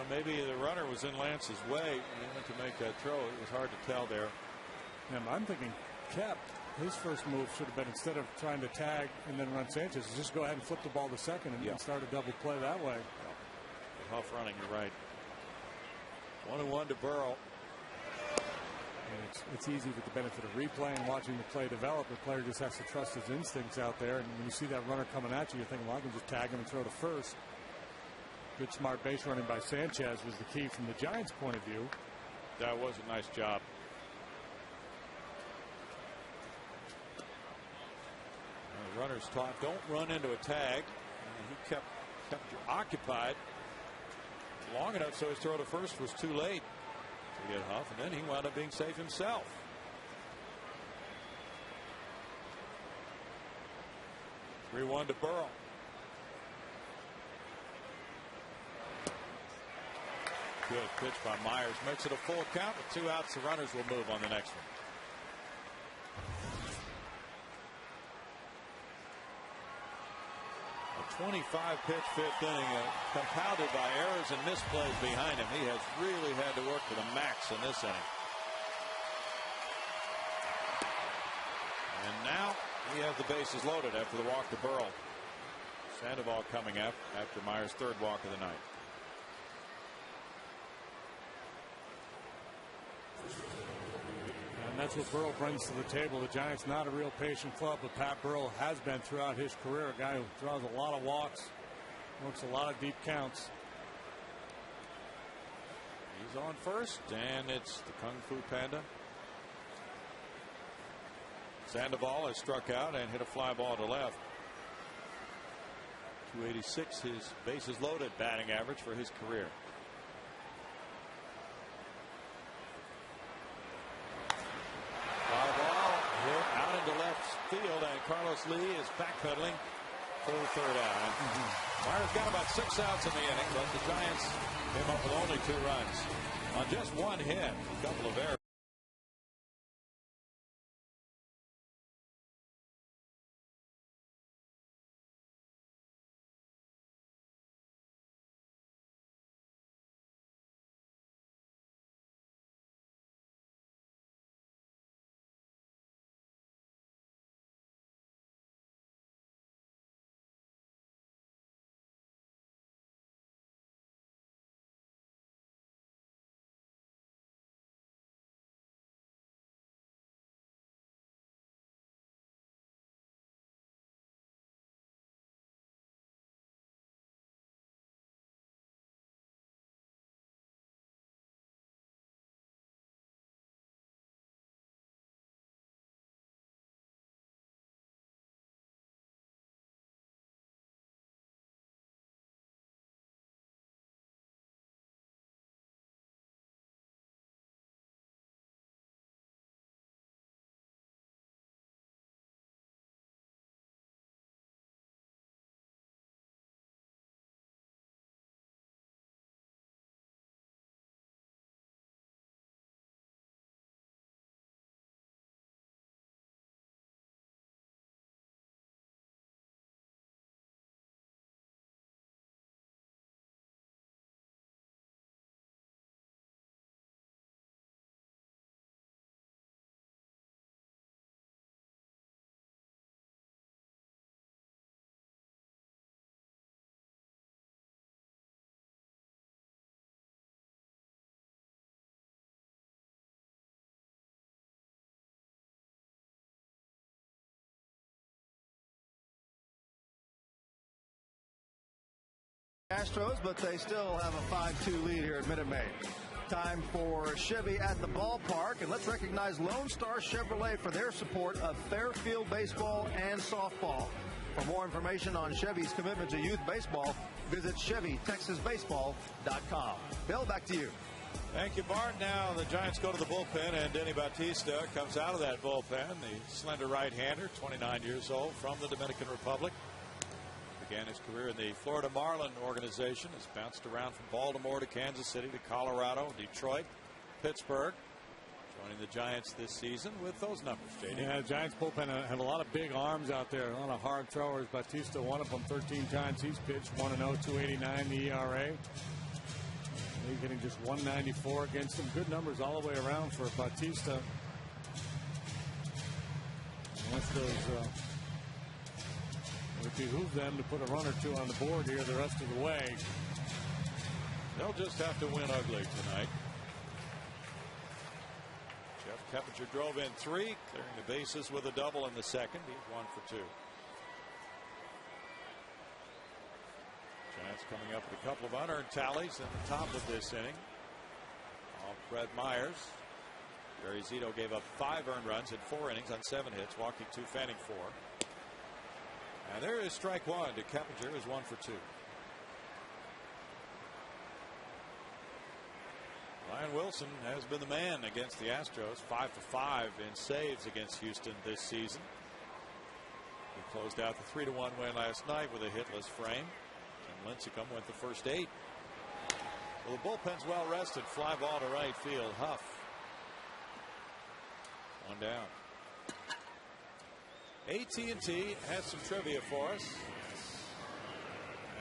Maybe the runner was in Lance's way and he went to make that throw. It was hard to tell there. And I'm thinking Kep, his first move should have been, instead of trying to tag and then run Sanchez, just go ahead and flip the ball to second and start a double play that way. Huff running, you're right. 1-1 to Burrow. And it's easy with the benefit of replay and watching the play develop. The player just has to trust his instincts out there. And when you see that runner coming at you, you're thinking, well, I can just tag him and throw to first. Good smart base running by Sanchez was the key from the Giants' point of view. That was a nice job. The runner's taught, don't run into a tag. And he kept you occupied long enough so his throw to first was too late to get Huff, and then he wound up being safe himself. (3-1) to Burrow. Good pitch by Myers. Makes it a full count. With 2 outs, the runners will move on the next one. A 25-pitch fifth inning, compounded by errors and misplays behind him. He has really had to work to the max in this inning. And now he has the bases loaded after the walk to Burrell. Sandoval coming up after Myers' 3rd walk of the night. And that's what Burrell brings to the table. The Giants not a real patient club, but Pat Burrell has been throughout his career. A guy who draws a lot of walks, works a lot of deep counts. He's on first, and it's the Kung Fu Panda. Sandoval has struck out and hit a fly ball to left. 286, his bases loaded batting average for his career. Field, and Carlos Lee is backpedaling for the 3rd out. Myers got about 6 outs in the inning, but the Giants came up with only 2 runs on just 1 hit. A couple of errors. Astros, but they still have a 5-2 lead here at Minute Maid. Time for Chevy at the ballpark, and let's recognize Lone Star Chevrolet for their support of Fairfield baseball and softball. For more information on Chevy's commitment to youth baseball, visit ChevyTexasBaseball.com. Bill, back to you. Thank you, Bart. Now the Giants go to the bullpen, and Denny Bautista comes out of that bullpen. The slender right-hander, 29 years old, from the Dominican Republic. Began his career in the Florida Marlin organization. Has bounced around from Baltimore to Kansas City to Colorado, Detroit, Pittsburgh. Joining the Giants this season with those numbers, JD. Yeah, Giants bullpen have a lot of big arms out there, a lot of hard throwers. Bautista, one of them, 13 times he's pitched, 1-0, 2.89 the ERA. He's getting just 194 against him. Good numbers all the way around for Bautista. It would behoove them to put a run or two on the board here the rest of the way. They'll just have to win ugly tonight. Jeff Keppinger drove in 3, clearing the bases with a double in the second. He's 1 for 2. Giants coming up with a couple of unearned tallies in the top of this inning. Fred Myers. Barry Zito gave up 5 earned runs in 4 innings on 7 hits, walking 2, fanning 4. And there is strike 1 to Keppinger, is 1 for 2. Ryan Wilson has been the man against the Astros, 5 for 5 in saves against Houston this season. He closed out the 3-1 win last night with a hitless frame. And Lincecum went the first 8. Well, the bullpen's well rested. Fly ball to right field. Huff. 1 down. AT&T has some trivia for us.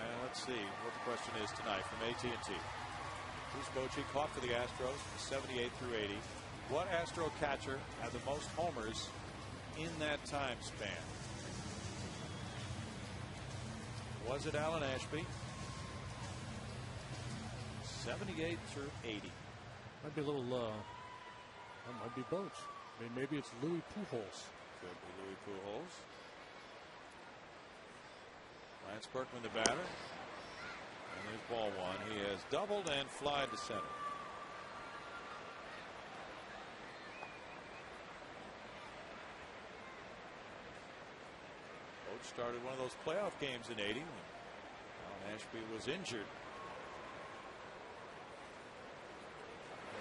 And let's see what the question is tonight from AT&T. Bruce Bochy caught for the Astros from 78 through 80. What Astro catcher had the most homers in that time span? Was it Alan Ashby? 78 through 80. Might be a little, that might be Boch. Maybe it's Louis Pujols. Could be Louis Pujols. Lance Berkman, the batter. And there's ball 1. He has doubled and flied to center. Boch started one of those playoff games in 80 when Alan Ashby was injured.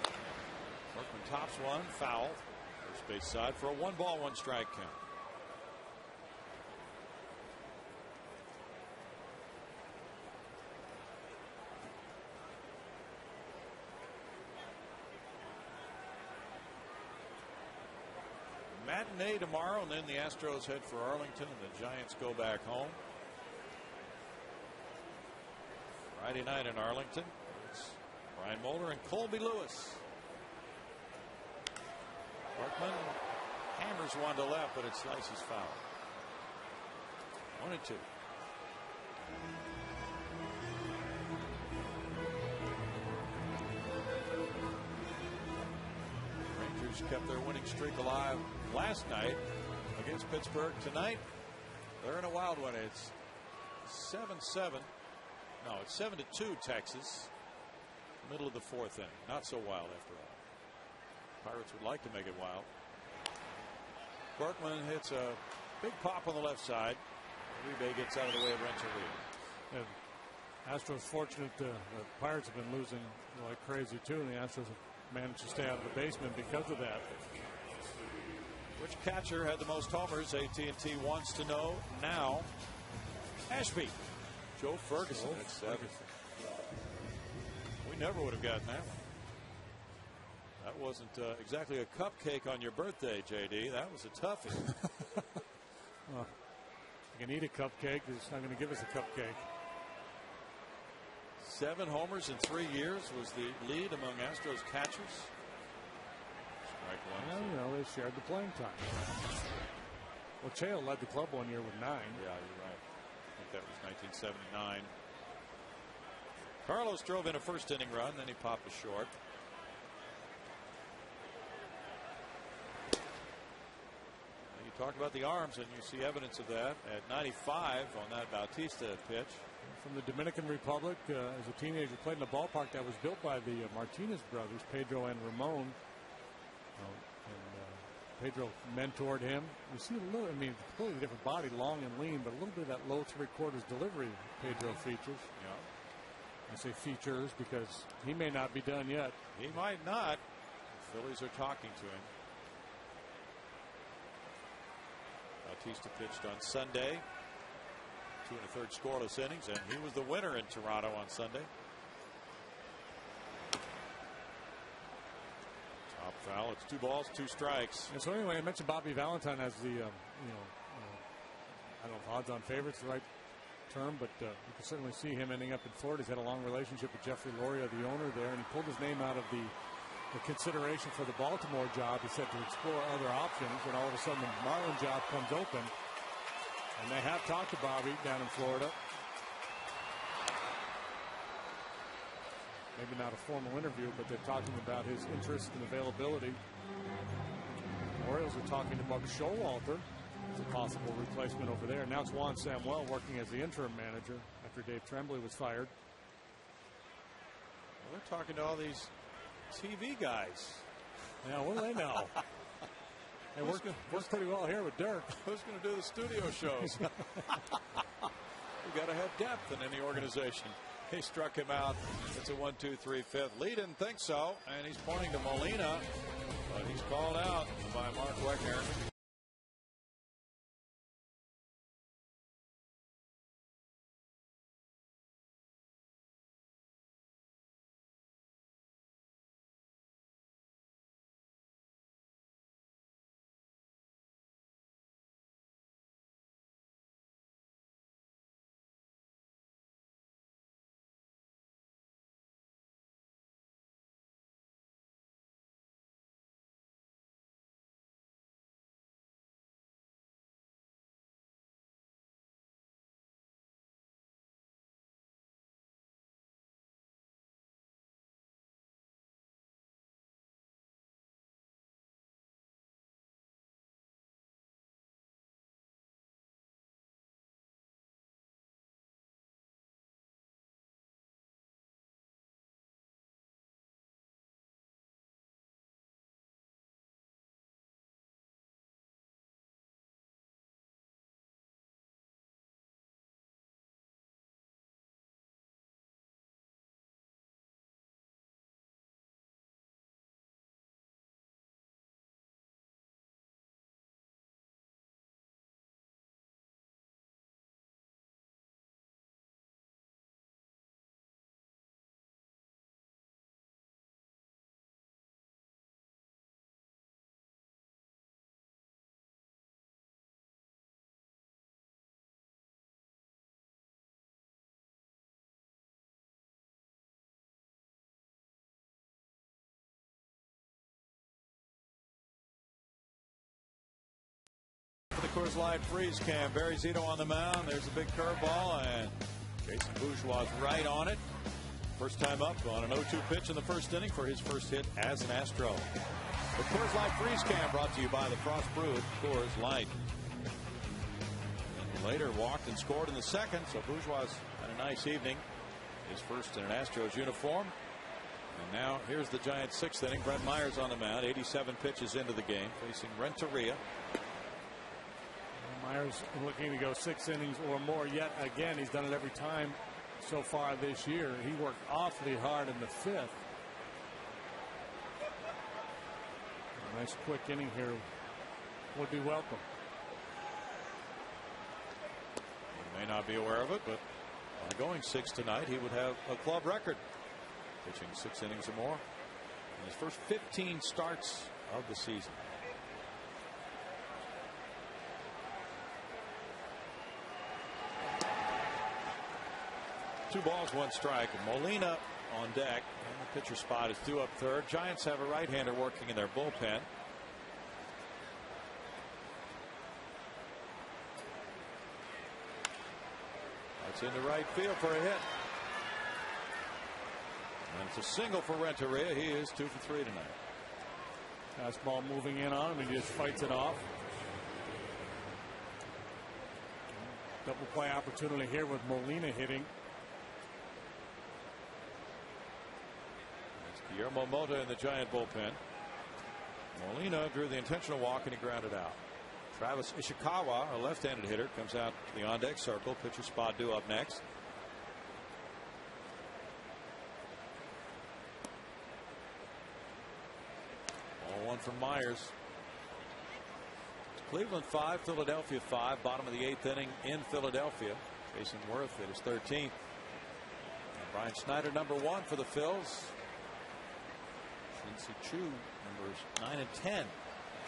Berkman tops one, foul. First base side for a 1-ball, 1-strike count. Matinee tomorrow, and then the Astros head for Arlington, and the Giants go back home. Friday night in Arlington, it's Brian Mulder and Colby Lewis. Berkman hammers one to left, but it slices foul. 1-2. Rangers kept their winning streak alive last night against Pittsburgh. Tonight, they're in a wild one. It's 7-7. No, it's 7-2 Texas. Middle of the 4th inning. Not so wild after all. Pirates would like to make it wild. Berkman hits a big pop on the left side. Uribe gets out of the way of Renteria. Astros fortunate the Pirates have been losing like crazy too, and the Astros have managed to stay out of the basement because of that. Which catcher had the most homers? AT&T wants to know now. Ashby. Joe Ferguson at 7. We never would have gotten that one. That wasn't exactly a cupcake on your birthday, JD. That was a toughie. Well, you can eat a cupcake. It's not going to give us a cupcake. 7 homers in 3 years was the lead among Astros catchers. Strike 1. Well, you know, they shared the playing time. Well, Chale led the club one year with 9. Yeah, you're right. I think that was 1979. Carlos drove in a first inning run, then he popped a short. You talk about the arms, and you see evidence of that at 95 on that Bautista pitch. from the Dominican Republic. As a teenager, played in a ballpark that was built by the Martinez brothers, Pedro and Ramon. Pedro mentored him. You see a little, I mean, completely different body, long and lean, but a little bit of that low three-quarters delivery Pedro features. Yeah. I say features because he may not be done yet. He might not. The Phillies are talking to him. Bautista pitched on Sunday. 2 1/3 scoreless innings, and he was the winner in Toronto on Sunday. Top foul. It's 2 balls, 2 strikes. And so anyway, I mentioned Bobby Valentine as the I don't know if odds-on favorite's the right term, but you can certainly see him ending up in Florida. He's had a long relationship with Jeffrey Loria, the owner there, and he pulled his name out of the consideration for the Baltimore job. He said to explore other options, and all of a sudden the Marlin job comes open. And they have talked to Bobby down in Florida. Maybe not a formal interview, but they're talking about his interest and availability. The Orioles are talking to Buck Showalter as a possible replacement over there. Now it's Juan Samuel working as the interim manager after Dave Tremblay was fired. Well, they're talking to all these TV guys. Yeah, what do they know? Hey, works pretty well here with Dirk. Who's going to do the studio shows? You got to have depth in any organization. He struck him out. It's a 1-2-3 fifth. Lee didn't think so, and he's pointing to Molina, but he's called out by Mark Wegner. The Coors Light freeze cam. Barry Zito on the mound. There's a big curveball, and Jason Bourgeois right on it. First time up on an 0-2 pitch in the first inning for his first hit as an Astro. The Coors Light freeze cam brought to you by the Frost Brewed Coors Light. And later walked and scored in the second, so Bourgeois had a nice evening. His first in an Astros uniform. And now here's the Giants' 6th inning. Brent Myers on the mound. 87 pitches into the game, facing Renteria. Myers looking to go 6 innings or more yet again. He's done it every time so far this year. He worked awfully hard in the 5th. A nice quick inning here would be welcome. You may not be aware of it, but by going 6 tonight, he would have a club record, pitching 6 innings or more in his first 15 starts of the season. Two balls, 1 strike. Molina on deck, and the pitcher spot is due up third. Giants have a right-hander working in their bullpen. That's into right field for a hit. And it's a single for Renteria. He is 2 for 3 tonight. Fastball moving in on him, and he just fights it off. Double play opportunity here with Molina hitting. It's Guillermo Mota in the Giant bullpen. Molina drew the intentional walk and he grounded out. Travis Ishikawa, a left-handed hitter, comes out to the on-deck circle. Pitcher spot due up next. Ball one from Myers. Cleveland 5, Philadelphia 5. Bottom of the 8th inning in Philadelphia. Jason Worth at his 13th. And Brian Snyder, number 1 for the Phils. Shin-Si Chu, numbers 9 and 10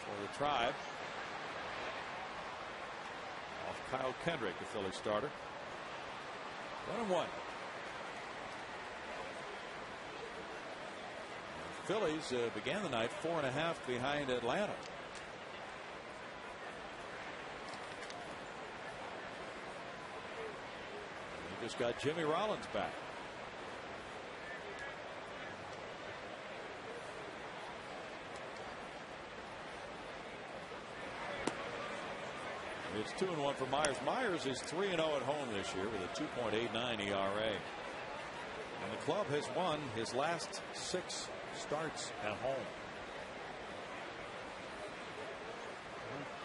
for the Tribe. Off Kyle Kendrick, the Philly starter. 1-1. The Phillies began the night 4.5 behind Atlanta. They just got Jimmy Rollins back. It's 2-1 for Myers. Myers is 3-0 at home this year with a 2.89 ERA. And the club has won his last 6 starts at home.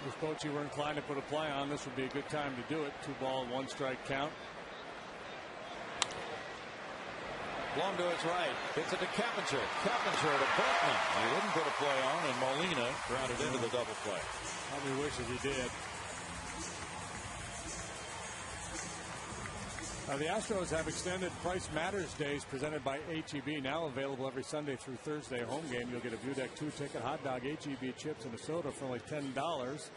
If Bochy were inclined to put a play on, this would be a good time to do it. 2-ball, 1-strike count. Blum to his right. Gets it to Keppinger. Keppinger to Berkman. He didn't put a play on, and Molina grounded into the double play. Probably wishes he did. The Astros have extended Price Matters days presented by HEB, now available every Sunday through Thursday. Home game, you'll get a View Deck 2 ticket, hot dog, HEB chips, and a soda for only $10.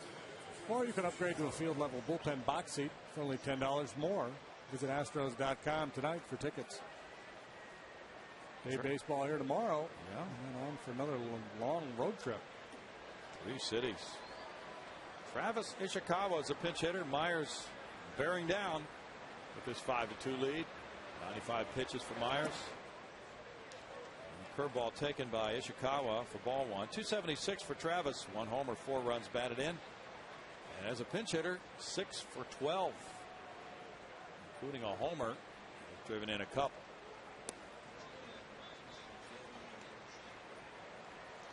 Or you can upgrade to a field-level bullpen box seat for only $10 more. Visit Astros.com tonight for tickets. Day baseball here tomorrow. Yeah. And then on for another long road trip. 3 cities. Travis Ishikawa is a pinch hitter. Myers bearing down with this 5-2 lead. 95 pitches for Myers. And curveball taken by Ishikawa for ball 1. 276 for Travis. 1 homer, 4 runs batted in. And as a pinch hitter, 6 for 12, including a homer. He's driven in a couple.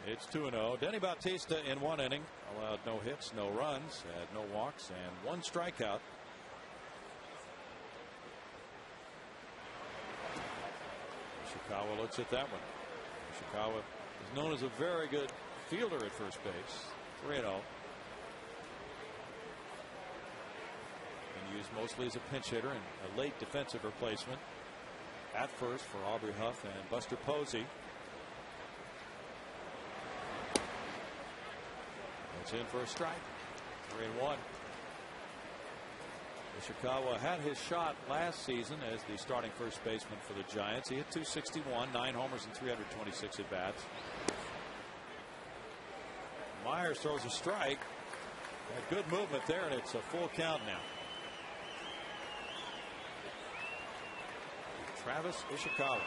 It's 2-0. Denny Bautista in 1 inning allowed no hits, no runs, had no walks, and 1 strikeout. Ishikawa looks at that one. Ishikawa is known as a very good fielder at first base. 3-0. And used mostly as a pinch hitter and a late defensive replacement at first for Aubrey Huff and Buster Posey. It's in for a strike. 3-1. Ishikawa had his shot last season as the starting first baseman for the Giants. He hit .261, 9 homers and 326 at bats. Myers throws a strike. A good movement there, and it's a full count now. Travis Ishikawa.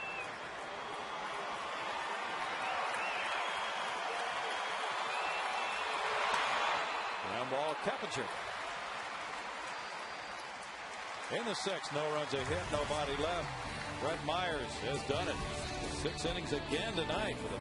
Ground ball, Keppinger. In the 6th, no runs a hit, nobody left. Brett Myers has done it. 6 innings again tonight for the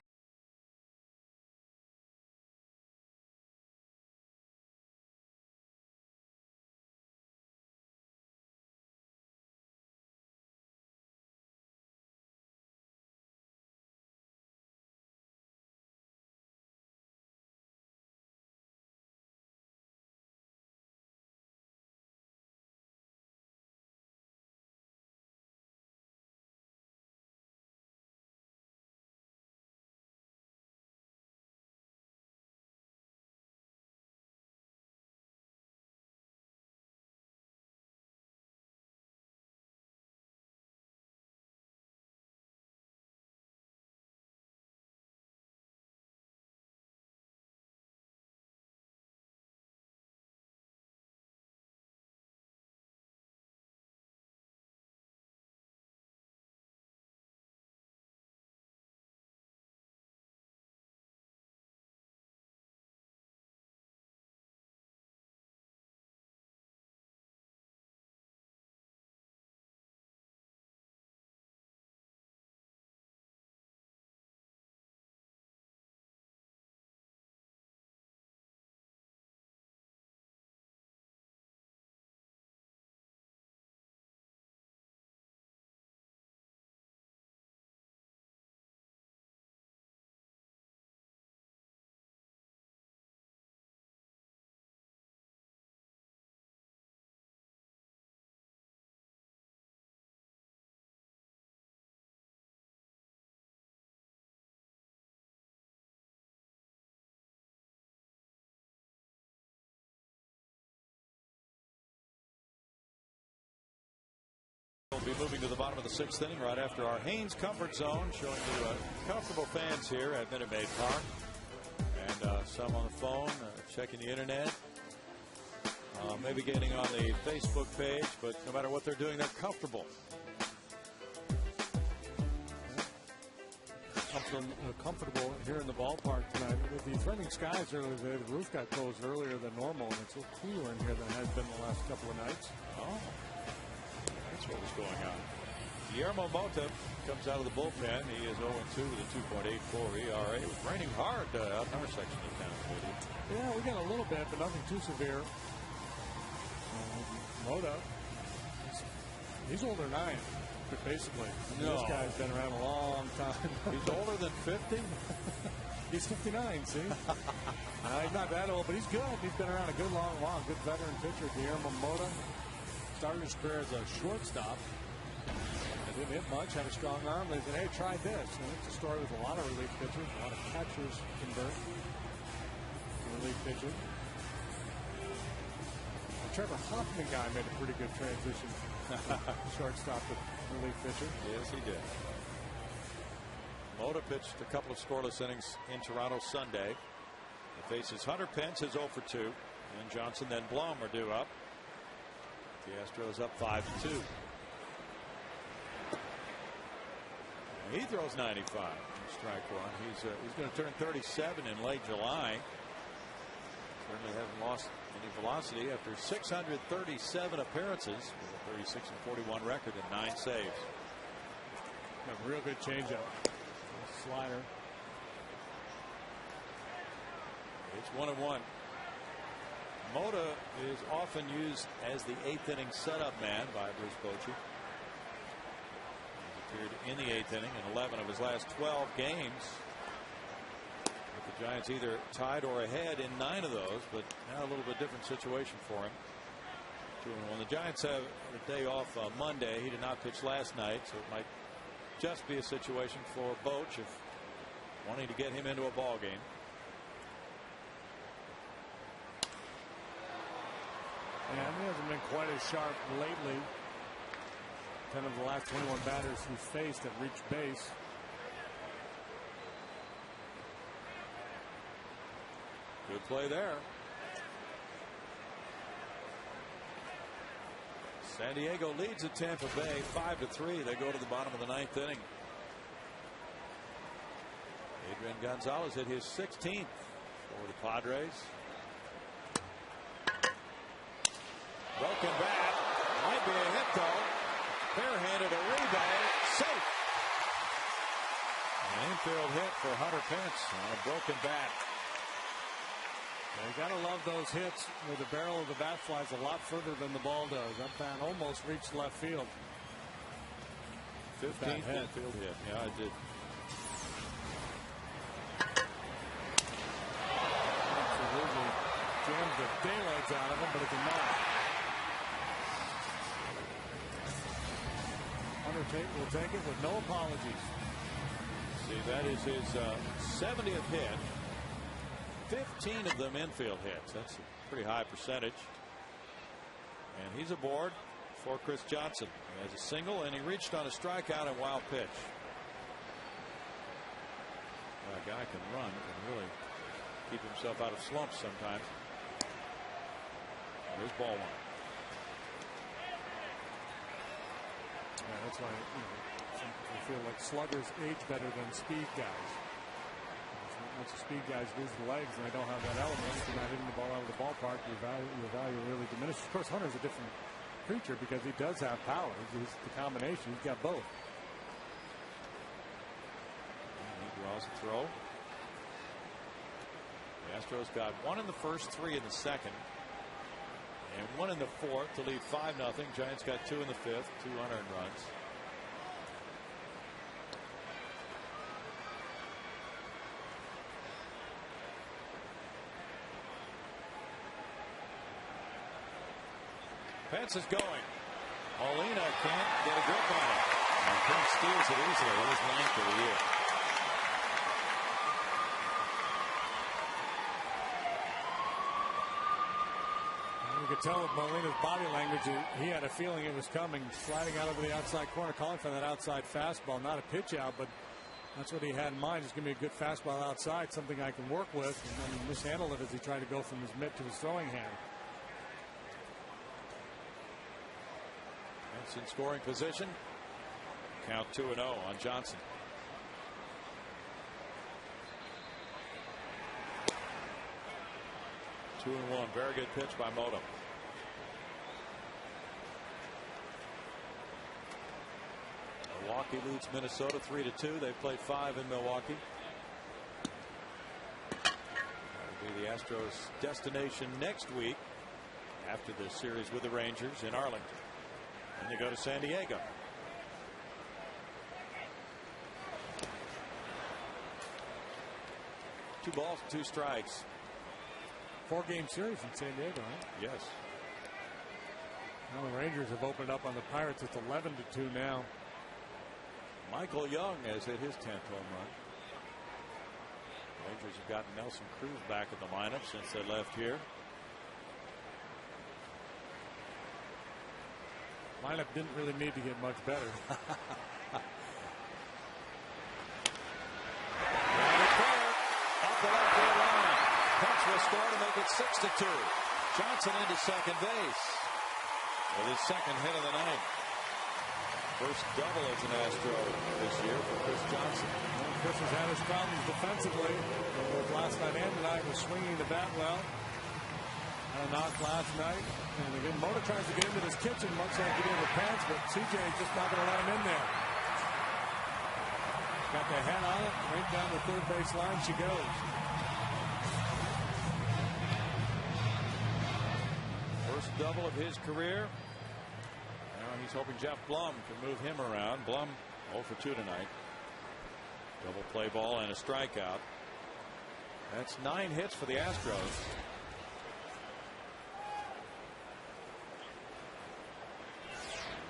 We'll be moving to the bottom of the 6th inning right after our Haynes Comfort Zone, showing you comfortable fans here at Minute Maid Park. And some on the phone, checking the internet, maybe getting on the Facebook page, but no matter what they're doing, they're comfortable. Comfortable here in the ballpark tonight. With the threatening skies earlier today, the roof got closed earlier than normal, and it's a little cooler in here than it has been the last couple of nights. Oh, that's what was going on. Guillermo Mota comes out of the bullpen. He is 0-2 with a 2.84 ERA. It was raining hard out in our section of town. Yeah, we got a little bit, but nothing too severe. Mota, he's older than I am. Basically, no. This guy's been around a long time. He's older than 50? He's 59, see? He's not that old, but he's good. He's been around a good long good veteran pitcher. Guillermo Mota started his career as a shortstop. Didn't hit much, had a strong arm. They said, hey, try this. And it's a story with a lot of relief pitchers. A lot of catchers convert to relief pitchers. Trevor Hoffman guy made a pretty good transition. Shortstop to relief pitcher. Yes, he did. Mota pitched a couple of scoreless innings in Toronto Sunday. He faces Hunter Pence, his 0-2. And Johnson, then Blum are due up. The Astros up 5-2. He throws 95. Strike one. He's going to turn 37 in late July. Certainly hasn't lost any velocity after 637 appearances with a 36-41 record and 9 saves. A real good changeup. Slider. It's 1-1. Mota is often used as the 8th inning setup man by Bruce Bochy. He's appeared in the 8th inning in 11 of his last 12 games. The Giants either tied or ahead in 9 of those, but now a little bit different situation for him. When the Giants have a day off Monday, he did not pitch last night, so it might just be a situation for Boch if wanting to get him into a ball game. Yeah, he hasn't been quite as sharp lately. 10 of the last 21 batters he's faced have reached base. Good play there. San Diego leads at Tampa Bay 5-3. They go to the bottom of the 9th inning. Adrian Gonzalez hit his 16th for the Padres. Broken bat. Might be a hit though. Barehanded a rebound. Safe. An infield hit for Hunter Pence on a broken bat. You gotta love those hits where the barrel of the bat flies a lot further than the ball does. That bat almost reached left field. 15th infield hit. Yeah, I did. Absolutely jams the daylights out of him, but it's a knock. Hunter will take it with no apologies. See, that is his 70th hit. 15 of them infield hits. That's a pretty high percentage. And he's aboard for Chris Johnson. He has a single, and he reached on a strikeout and wild pitch. Well, a guy can run and really keep himself out of slumps sometimes. Here's ball one. Yeah, that's why some people feel like sluggers age better than speed guys. Once the speed guys lose the legs and they don't have that element, if you're not hitting the ball out of the ballpark, your value really diminishes. Of course, Hunter's a different creature because he does have power. He's the combination. He's got both. And he draws a throw. The Astros got 1 in the first, 3 in the second, and 1 in the fourth to lead 5-0. Giants got 2 in the fifth, 2 unearned runs. Pence is going. Molina can't get a grip on it. And Pence steals it easily. It is 9th of the year. You could tell with Molina's body language, he had a feeling it was coming, sliding out over the outside corner, calling for that outside fastball. Not a pitch out, but that's what he had in mind. It's going to be a good fastball outside, something I can work with. And then mishandled it as he tried to go from his mitt to his throwing hand. That's in scoring position. Count 2-0 on Johnson. Two and one. Very good pitch by Moto. Milwaukee leads Minnesota 3-2. They played 5 in Milwaukee. That'll be the Astros' destination next week after the series with the Rangers in Arlington. And they go to San Diego. Two balls, 2 strikes. 4-game series in San Diego, huh? Yes. Well, the Rangers have opened up on the Pirates. It's 11-2 now. Michael Young has hit his 10th home run. Rangers have gotten Nelson Cruz back in the lineup since they left here. Lineup didn't really need to get much better. Off the left field line. Pitch will score to make it 6-2. Johnson into second base with his second hit of the night. First double as an Astro this year for Chris Johnson. Well, Chris has had his problems defensively. Both last night and tonight was swinging the bat well. Had a knock last night. And again, Moto tries to get into this kitchen, much like he did with Pants, but CJ is just not going to let him in there. Got the head on it, right down the third base line she goes. First double of his career. Now he's hoping Jeff Blum can move him around. Blum 0 for 2 tonight. Double play ball and a strikeout. That's 9 hits for the Astros.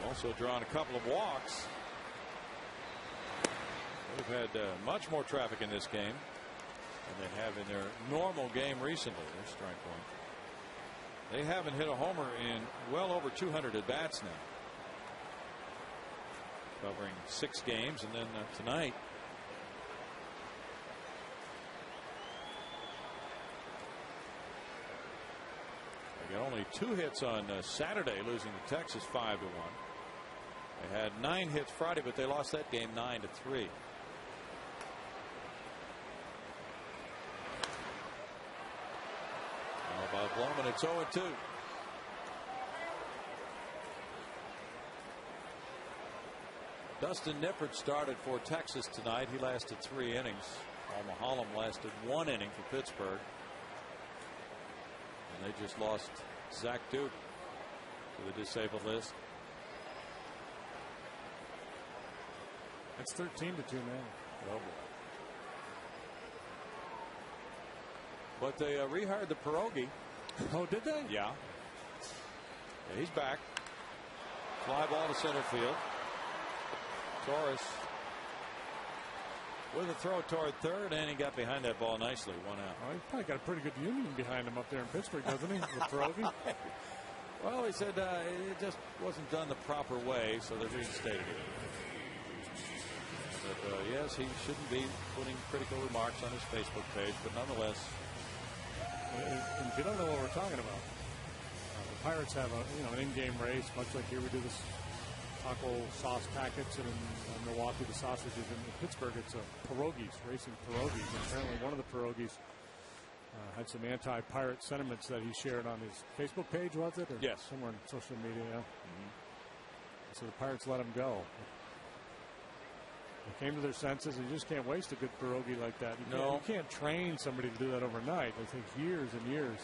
Also drawn a couple of walks. They've had much more traffic in this game than they have in their normal game recently. There's strike one. They haven't hit a homer in well over 200 at bats now. Covering 6 games, and then tonight. They got only 2 hits on Saturday, losing to Texas 5-1. They had 9 hits Friday, but they lost that game 9-3. How about Blum, and it's 0-2. Dustin Nippert started for Texas tonight. He lasted 3 innings. Alma Holland lasted 1 inning for Pittsburgh. And they just lost Zach Duke to the disabled list. It's 13-2 now. Oh boy. But they rehired the Pierogi. Oh, did they? Yeah. He's back. Fly ball to center field. Torres with a throw toward third, and he got behind that ball nicely. 1 out. Oh, he's probably got a pretty good union behind him up there in Pittsburgh, doesn't he? With Pierogi. Well, he said it just wasn't done the proper way, so they're reinstated it. But yes, he shouldn't be putting critical remarks on his Facebook page, but nonetheless. If you don't know what we're talking about, the Pirates have an in-game race, much like here we do this taco sauce packets, and in Milwaukee the sausages, in Pittsburgh it's pierogies, racing pierogies. And apparently one of the pierogies had some anti-pirate sentiments that he shared on his Facebook page, was it? Or yes. Somewhere on social media. Mm-hmm. So the Pirates let him go. They came to their senses. You just can't waste a good pierogi like that. You can't train somebody to do that overnight. It takes years and years.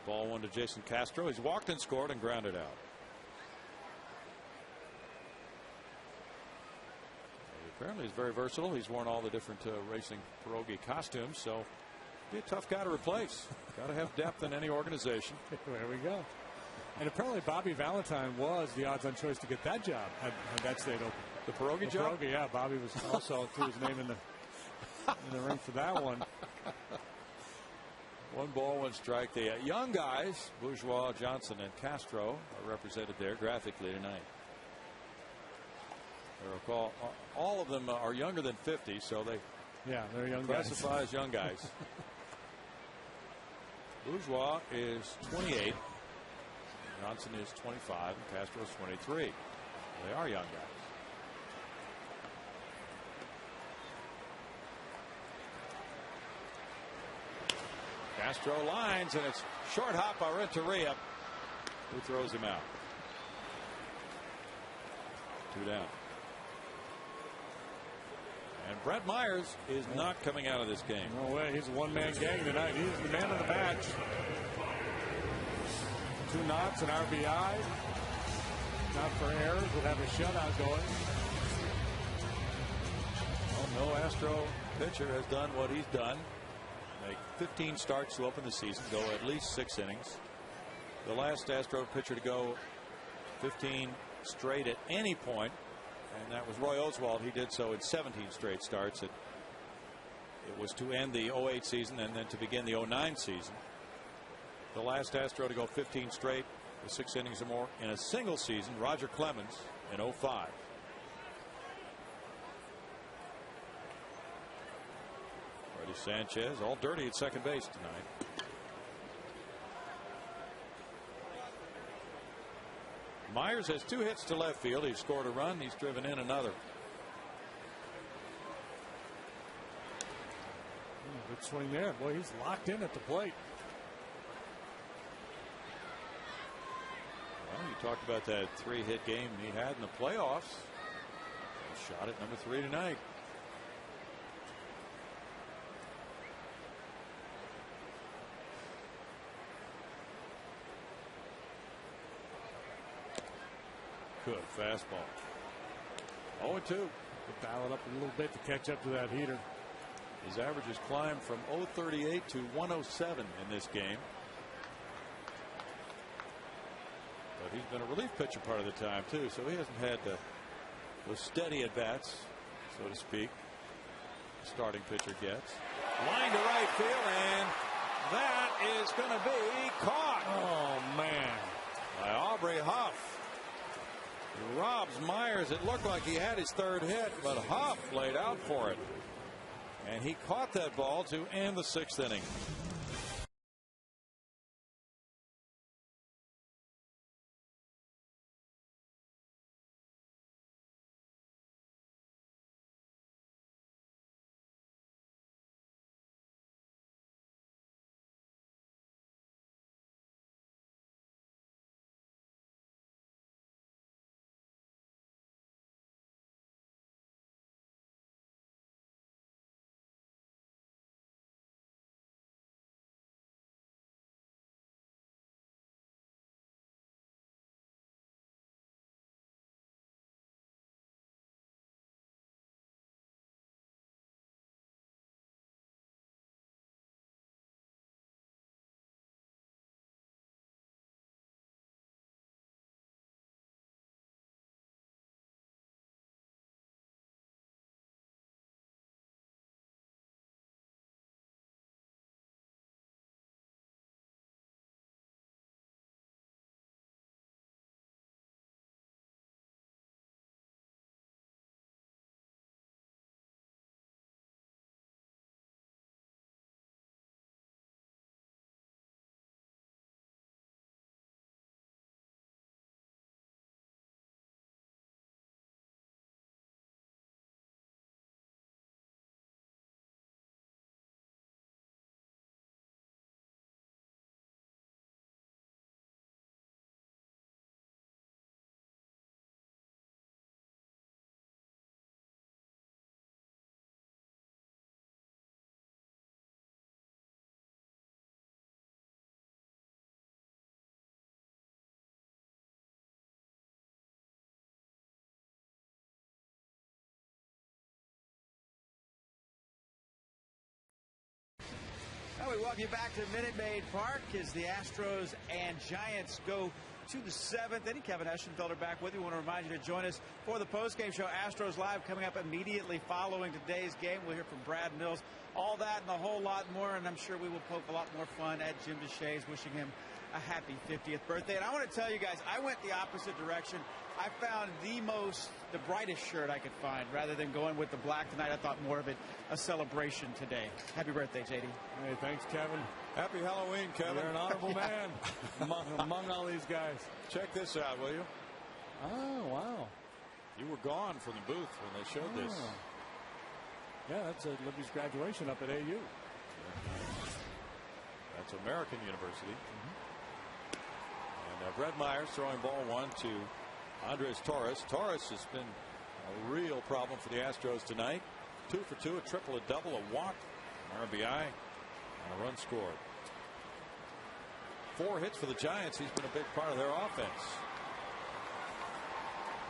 Ball 1 to Jason Castro. He's walked and scored and grounded out. Apparently he's very versatile. He's worn all the different racing pierogi costumes, so be a tough guy to replace. Got to have depth in any organization. There we go. And apparently Bobby Valentine was the odds-on choice to get that job had that stayed open. The pierogi job? Pierogi, yeah. Bobby was also threw his name in the ring for that one. 1 ball, 1 strike. The young guys, Bourgeois, Johnson, and Castro, are represented there graphically tonight. Recall, all of them are younger than 50, so they're young classify guys. as young guys. Bourgeois is 28. Johnson is 25, and Castro is 23. They are young guys. Castro lines, and it's short hop by Renteria, who throws him out. 2 down. And Brett Myers is not coming out of this game. No way. He's a one-man gang tonight. He's the man of the match. 2 knocks, an RBI. Not for errors. Would have a shutout going. Well, no Astro pitcher has done what he's done. Make 15 starts to open the season, go at least 6 innings. The last Astro pitcher to go 15 straight at any point, and that was Roy Oswalt. He did so in 17 straight starts. It was to end the 08 season and then to begin the 09 season. The last Astro to go 15 straight with 6 innings or more in a single season, Roger Clemens, in 05. Freddie Sanchez all dirty at second base tonight. Myers has 2 hits to left field. He's scored a run. He's driven in another. Good swing there. Boy, he's locked in at the plate. Well, you talked about that 3-hit game he had in the playoffs. He shot at number 3 tonight. Good fastball. 0-2. To dial it up a little bit to catch up to that heater. His average has climbed from 038 to 107 in this game. But he's been a relief pitcher part of the time too, so he hasn't had the steady at bats, so to speak, the starting pitcher gets. Line to right field, and that is going to be caught. Oh man! By Aubrey Huff. He robs Myers. It looked like he had his 3rd hit, but Huff laid out for it. And he caught that ball to end the 6th inning. Well, we welcome you back to Minute Maid Park as the Astros and Giants go to the 7th inning. Kevin Eschenfelder back with you. I want to remind you to join us for the postgame show, Astros Live, coming up immediately following today's game. We'll hear from Brad Mills. All that and a whole lot more, and I'm sure we will poke a lot more fun at Jim Deshaies, wishing him a happy 50th birthday. And I want to tell you guys, I went the opposite direction. I found the brightest shirt I could find. Rather than going with the black tonight, I thought more of it a celebration today. Happy birthday, JD. Hey, thanks, Kevin. Happy Halloween, Kevin. You're an honorable man among all these guys. Check this out, will you? Oh, wow. You were gone from the booth when they showed this. Yeah, that's Libby's graduation up at AU. That's American University. And Brett Myers throwing ball 1 to Andres Torres. Torres has been a real problem for the Astros tonight. 2 for 2, a triple, a double, a walk, an RBI, and a run scored. 4 hits for the Giants. He's been a big part of their offense.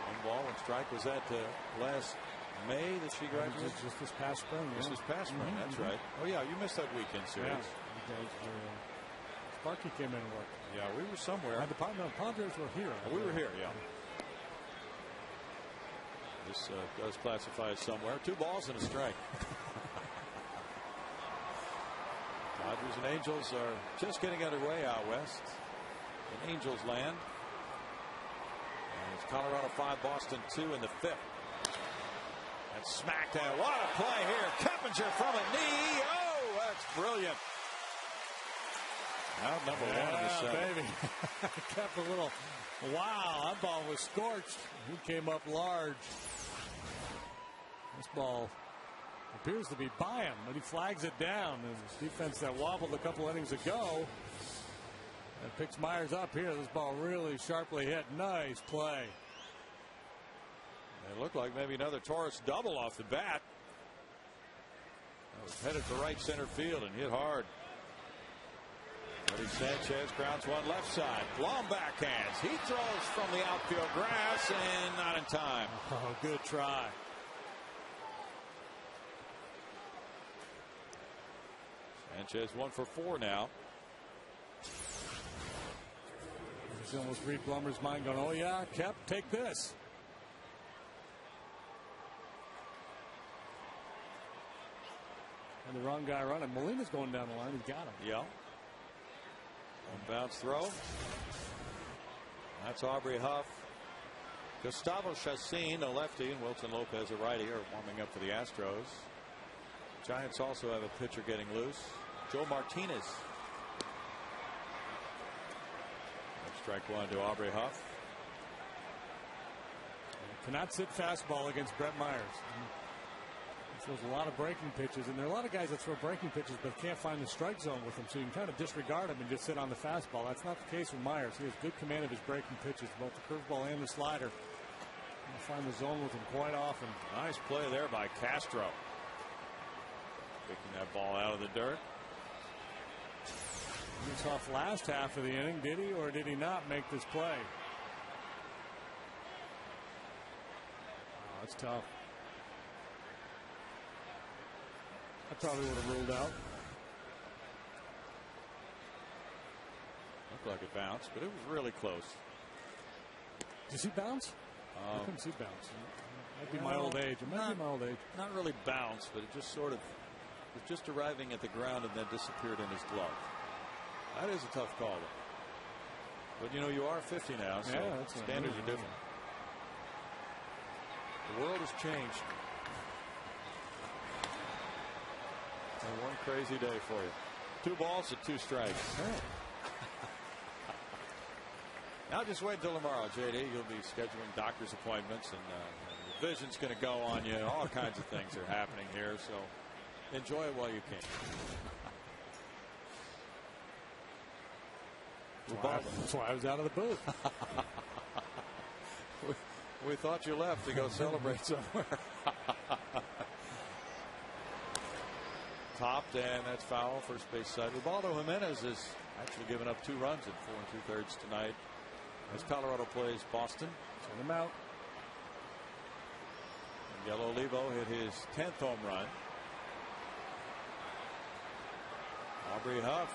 1 ball, 1 strike. Was that last May that she graduated? Just this past spring. This past spring, that's right. Oh, yeah, you missed that weekend series. Sparky came in and worked. Yeah, we were somewhere. The Padres were here. We were here, yeah. This does classify as somewhere. 2 balls and a strike. Dodgers and Angels are just getting underway out west in Angels land. And it's Colorado 5, Boston 2 in the 5th. And smacked down. What a play here. Keppinger from a knee. Oh, that's brilliant. Out number 1 in the 7th. Baby. Kept a little. Wow, that ball was scorched. He came up large. This ball appears to be by him, but he flags it down. And his defense that wobbled a couple innings ago and picks Myers up here. This ball really sharply hit. Nice play. It looked like maybe another Torres double off the bat. That was headed for right center field and hit hard. Eddie Sanchez grounds 1 left side. Long backhands. He throws from the outfield grass and not in time. Oh, good try. Sanchez 1 for 4 now. You can almost read Blummer's mind going, oh, yeah, Kep, take this. And the wrong guy running. Molina's going down the line. He's got him. Yeah. 1 bounce throw. That's Aubrey Huff. Gustavo Chacin, a lefty, and Wilson Lopez, a righty, are warming up for the Astros. Giants also have a pitcher getting loose. Joe Martinez. Strike 1 to Aubrey Huff. Cannot sit fastball against Brett Myers. He throws a lot of breaking pitches, and there are a lot of guys that throw breaking pitches but can't find the strike zone with them, so you can kind of disregard them and just sit on the fastball. That's not the case with Myers. He has good command of his breaking pitches, both the curveball and the slider. You find the zone with him quite often. Nice play there by Castro. Picking that ball out of the dirt. He off last half of the inning, did he, or did he not make this play? Oh, that's tough. I probably would have ruled out. Looked like it bounced, but it was really close. Did you see bounce? I couldn't see bounce. It might be my old age. It might be my old age. Not really bounce, but it just sort of was just arriving at the ground and then disappeared in his glove. That is a tough call, though. But you know, you are 50 now, so standards are different. The world has changed. And 1 crazy day for you. 2 balls and 2 strikes. Now just wait until tomorrow, JD. You'll be scheduling doctor's appointments, and the vision's going to go on you. All kinds of things are happening here, so enjoy it while you can. That's why I was out of the booth. we thought you left to go celebrate somewhere. Topped, and that's foul. First base side. Ubaldo Jimenez has actually given up 2 runs in 4 2/3 tonight as Colorado plays Boston. Send him out. And Yellow Olivo hit his 10th home run. Aubrey Huff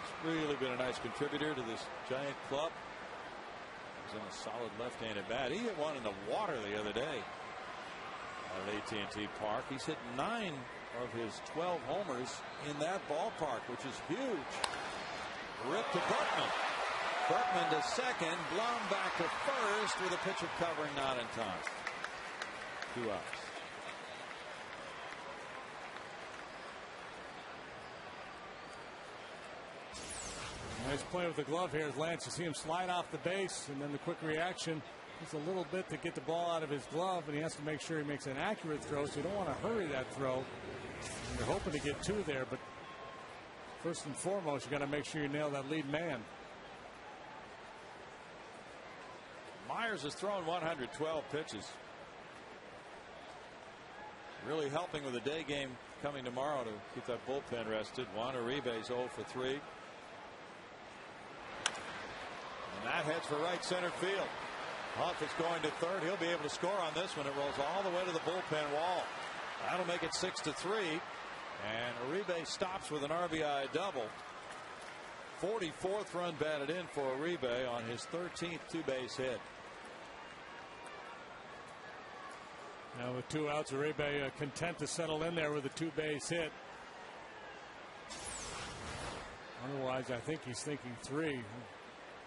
has really been a nice contributor to this Giant club. He's in a solid left-handed bat. He hit one in the water the other day at AT&T Park. He's hit 9 of his 12 homers in that ballpark, which is huge. Rip to Berkman. Berkman to second, blown back to first with a pitcher covering, not in time. 2 outs. Nice play with the glove here as Lance. You see him slide off the base, and then the quick reaction. Just a little bit to get the ball out of his glove, and he has to make sure he makes an accurate throw, so you don't want to hurry that throw. And you're hoping to get 2 there, but first and foremost, you got to make sure you nail that lead man. Myers has thrown 112 pitches. Really helping with the day game coming tomorrow to keep that bullpen rested. Juan Uribe's 0 for 3. And that heads for right center field. Huff is going to third. He'll be able to score on this one. It rolls all the way to the bullpen wall. That'll make it 6-3. And Uribe stops with an RBI double. 44th run batted in for Uribe on his 13th 2-base hit. Now with 2 outs, Uribe content to settle in there with a 2-base hit. Otherwise, I think he's thinking 3.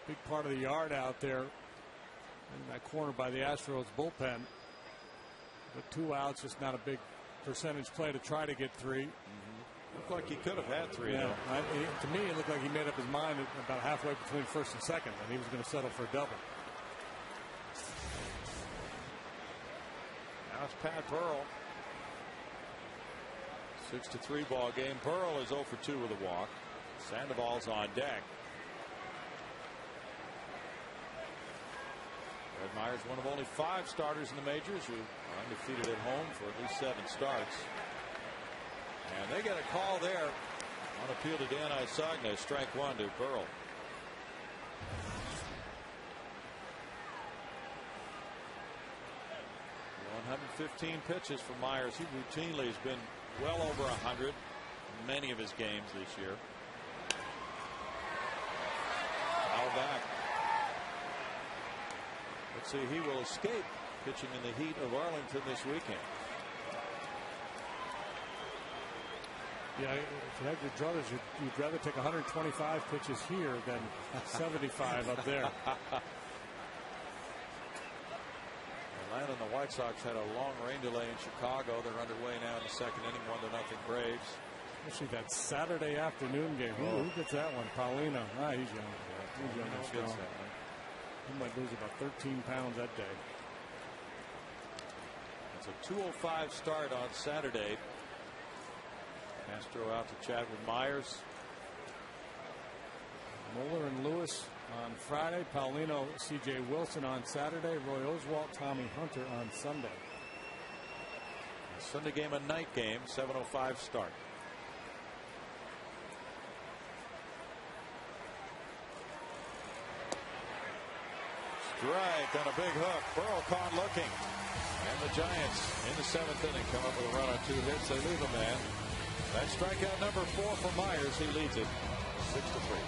Big part of the yard out there in that corner by the Astros bullpen. But 2 outs, just not a big percentage play to try to get 3. Looked like he could have had 3. Yeah, to me, it looked like he made up his mind about halfway between first and second, and he was going to settle for a double. Now it's Pat Pearl. 6-3 ball game. Pearl is 0 for 2 with a walk. Sandoval's on deck. Red Myers, one of only 5 starters in the majors who are undefeated at home for at least 7 starts. And they get a call there on appeal to Dan Isagna. Strike 1 to Pearl. 115 pitches for Myers. He routinely has been well over 100 in many of his games this year. Foul back. Let's see, he will escape pitching in the heat of Arlington this weekend. Yeah, if you had your druthers, you'd rather take 125 pitches here than 75 up there. Atlanta and the White Sox had a long rain delay in Chicago. They're underway now in the second inning, 1-0 Braves. Especially that Saturday afternoon game. Who gets that one? Paulino. He's young. Yeah, he's young and strong. He might lose about 13 pounds that day. It's a 2:05 start on Saturday. Castro out to chat with Myers. Moeller and Lewis on Friday. Paulino, C.J. Wilson on Saturday. Roy Oswalt, Tommy Hunter on Sunday. A Sunday game, a night game. 7:05 start. Strike on a big hook. Burrow caught looking. And the Giants in the 7th inning come up with a run on 2 hits. They leave a man. That's strikeout number 4 for Myers. He leads it 6-3.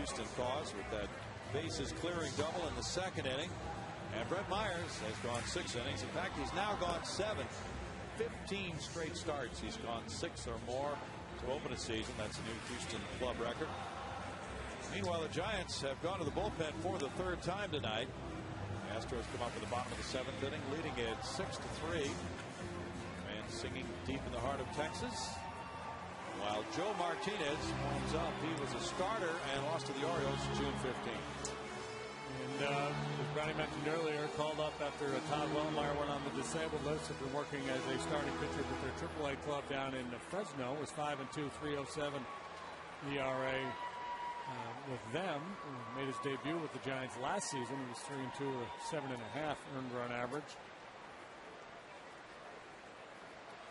Houston cause with that bases clearing double in the second inning. And Brett Myers has gone 6 innings. In fact, he's now gone 7. 15 straight starts. He's gone 6 or more to open a season. That's a new Houston club record. Meanwhile, the Giants have gone to the bullpen for the 3rd time tonight. The Astros come up in the bottom of the 7th inning, leading it 6-3. Man singing deep in the heart of Texas. While Joe Martinez warms up, he was a starter and lost to the Orioles June 15th. And as Brownie mentioned earlier, called up after Todd Wellmeyer went on the disabled list. Have been working as a starting pitcher with their AAA club down in Fresno. Was 5-2, 3.07 ERA with them. Made his debut with the Giants last season. He was 3-2, 7.5 earned run average.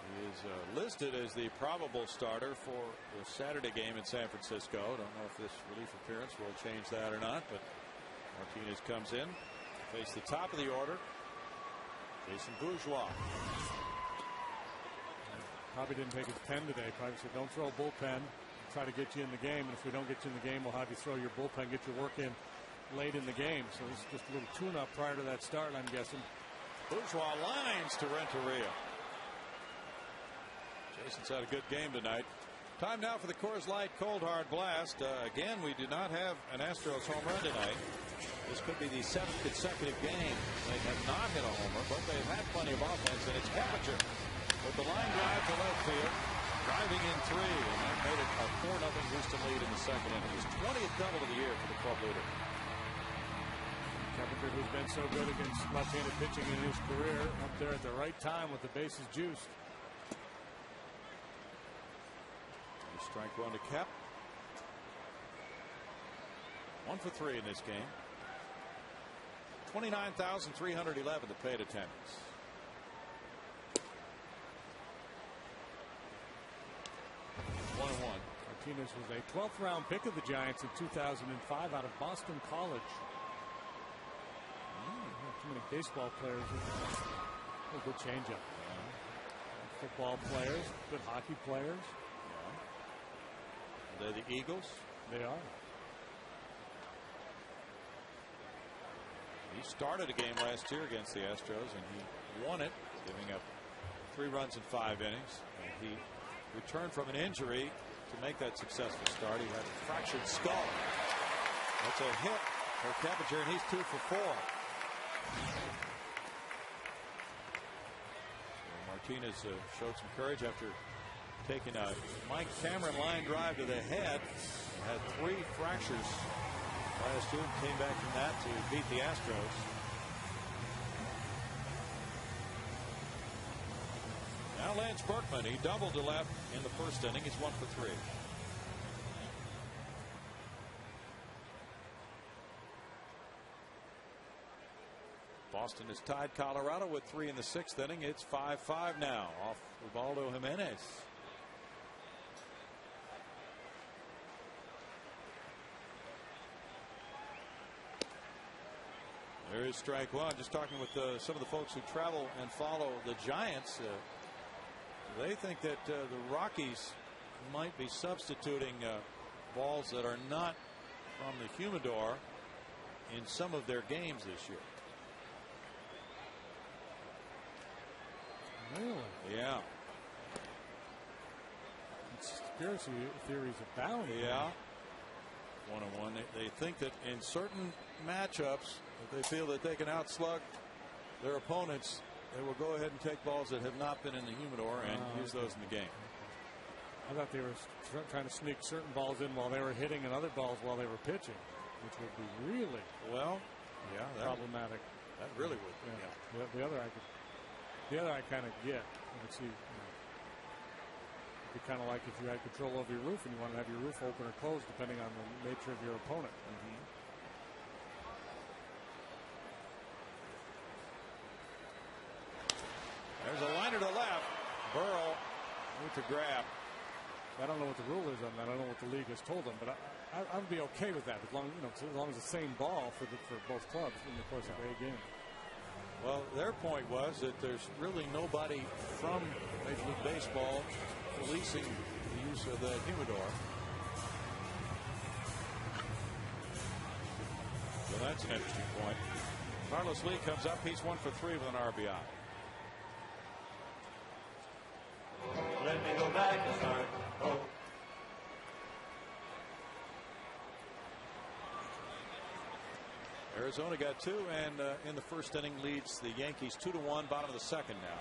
He is listed as the probable starter for the Saturday game in San Francisco. Don't know if this relief appearance will change that or not, but Martinez comes in, face the top of the order. Jason Bourgeois. Probably didn't take his pen today. Probably said, don't throw a bullpen. Try to get you in the game. And if we don't get you in the game, we'll have you throw your bullpen, get your work in late in the game. So this is just a little tune-up prior to that start, I'm guessing. Bourgeois lines to Renteria. Jason's had a good game tonight. Time now for the Coors Light Cold Hard Blast. Again, we do not have an Astros home run tonight. This could be the 7th consecutive game they have not hit a homer, but they've had plenty of offense, and it's Capinger with the line drive to left field, driving in 3, and that made it a 4-0 Houston lead in the second inning. His 20th double of the year for the club leader. Capinger, who's been so good against left-handed pitching in his career, up there at the right time with the bases juiced. Strike 1 to Kep. 1 for 3 in this game. 29,311 to paid attendance. Martinez was a 12th round pick of the Giants in 2005 out of Boston College. Too many baseball players with a good changeup. Football players, good hockey players. They're the Eagles. They are. He started a game last year against the Astros and he won it, giving up 3 runs in 5 innings. And he returned from an injury to make that successful start. He had a fractured skull. That's a hit for Capinger, and he's 2 for 4. So Martinez showed some courage after taking a Mike Cameron line drive to the head. He had 3 fractures last year and came back from that to beat the Astros. Now Lance Berkman, he doubled to left in the first inning. He's 1 for 3. Boston has tied Colorado with 3 in the 6th inning. It's 5-5 now off Ubaldo Jimenez. There is strike 1. Just talking with some of the folks who travel and follow the Giants. They think that the Rockies might be substituting balls that are not from the humidor in some of their games this year. Really? Yeah. Conspiracy theories abound. Yeah. 1-1. They think that in certain matchups, if they feel that they can outslug their opponents, they will go ahead and take balls that have not been in the humidor and use those in the game. I thought they were trying to sneak certain balls in while they were hitting and other balls while they were pitching, which would be really problematic. That really would. Yeah. The other I kind of get. You can see. It'd be kind of like if you had control over your roof and you want to have your roof open or closed depending on the nature of your opponent. There's a liner to left. Burrow with the grab. I don't know what the rule is on that. I don't know what the league has told them, but I would be okay with that as long as the same ball for both clubs in the course of a game. Well, their point was that there's really nobody from Major League Baseball policing the use of the humidor. So that's an interesting point. Carlos Lee comes up. He's 1 for 3 with an RBI. Let me go back and start. Oh. Arizona got 2, and in the first inning leads the Yankees 2-1. Bottom of the second now.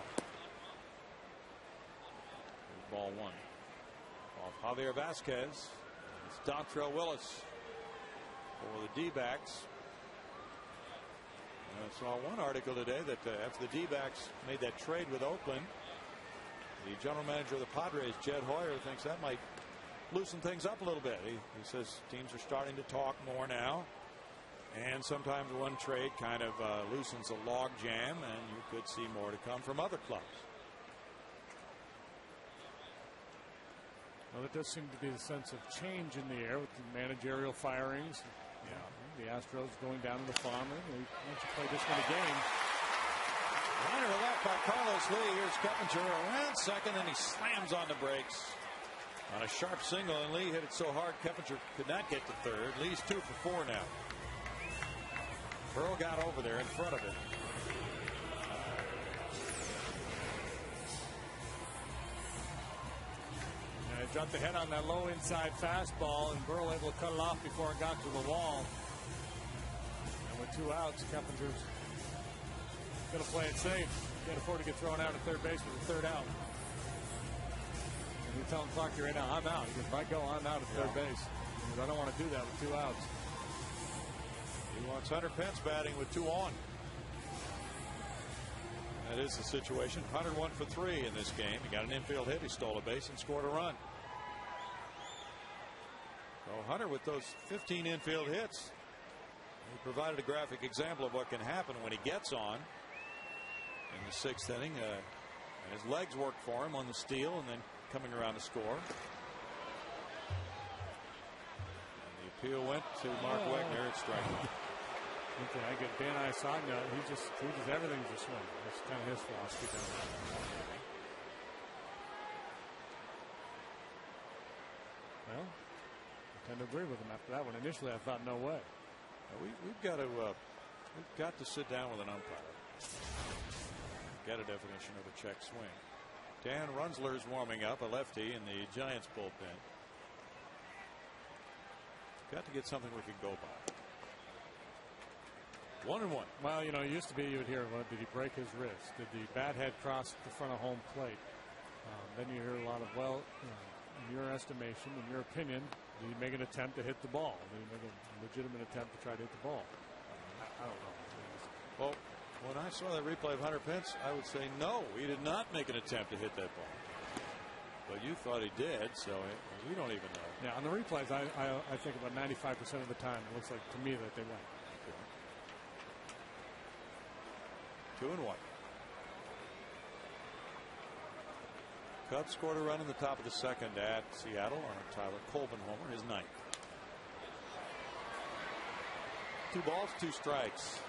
Ball 1. Off Javier Vasquez. It's Dontrell Willis for the D-backs. I saw one article today that after the D-backs made that trade with Oakland, the general manager of the Padres, Jed Hoyer, thinks that might loosen things up a little bit. He says teams are starting to talk more now, and sometimes one trade kind of loosens a log jam, and you could see more to come from other clubs. Well, there does seem to be a sense of change in the air with the managerial firings. Yeah. The Astros going down to the farm. Once you play this kind of game. Liner to left by Carlos Lee. Here's Keppinger around second, and he slams on the brakes on a sharp single, and Lee hit it so hard Keppinger could not get to third. Lee's 2 for 4 now. Burrow got over there in front of it. Dropped the head on that low inside fastball, and Burrow able to cut it off before it got to the wall. And with 2 outs, Keppinger's going to play it safe. Can't afford to get thrown out at third base with a 3rd out. And he's telling Clark right now, I'm out. He goes, if I go, I'm out at third base. He goes, I don't want to do that with 2 outs. He wants Hunter Pence batting with 2 on. That is the situation. Hunter 1 for 3 in this game. He got an infield hit. He stole a base and scored a run. So Hunter with those 15 infield hits, he provided a graphic example of what can happen when he gets on in the 6th inning. And his legs worked for him on the steal and then coming around to score. And the appeal went to Mark Wegner at strikeout. Okay, I get Ben Isagna. He just everything's a swing. That's kind of his philosophy down there. Well, I tend to agree with him after that one. Initially, I thought no way. We've got to sit down with an umpire. Get a definition of a check swing. Dan Runsler's warming up, a lefty in the Giants bullpen. Got to get something we can go by. 1-1. Well, you know, it used to be you would hear, well, did he break his wrist? Did the bat head cross the front of home plate? Then you hear a lot of, well, in your estimation, in your opinion, did he make an attempt to hit the ball? Did he make a legitimate attempt to try to hit the ball? I don't know. Well, when I saw that replay of Hunter Pence, I would say no, he did not make an attempt to hit that ball. But you thought he did, so we don't even know. Yeah, on the replays, I think about 95% of the time, it looks like to me that they went. 2-1. Cubs scored a run in the top of the 2nd at Seattle on a Tyler Colvin homer, his 9th. 2 balls, 2 strikes.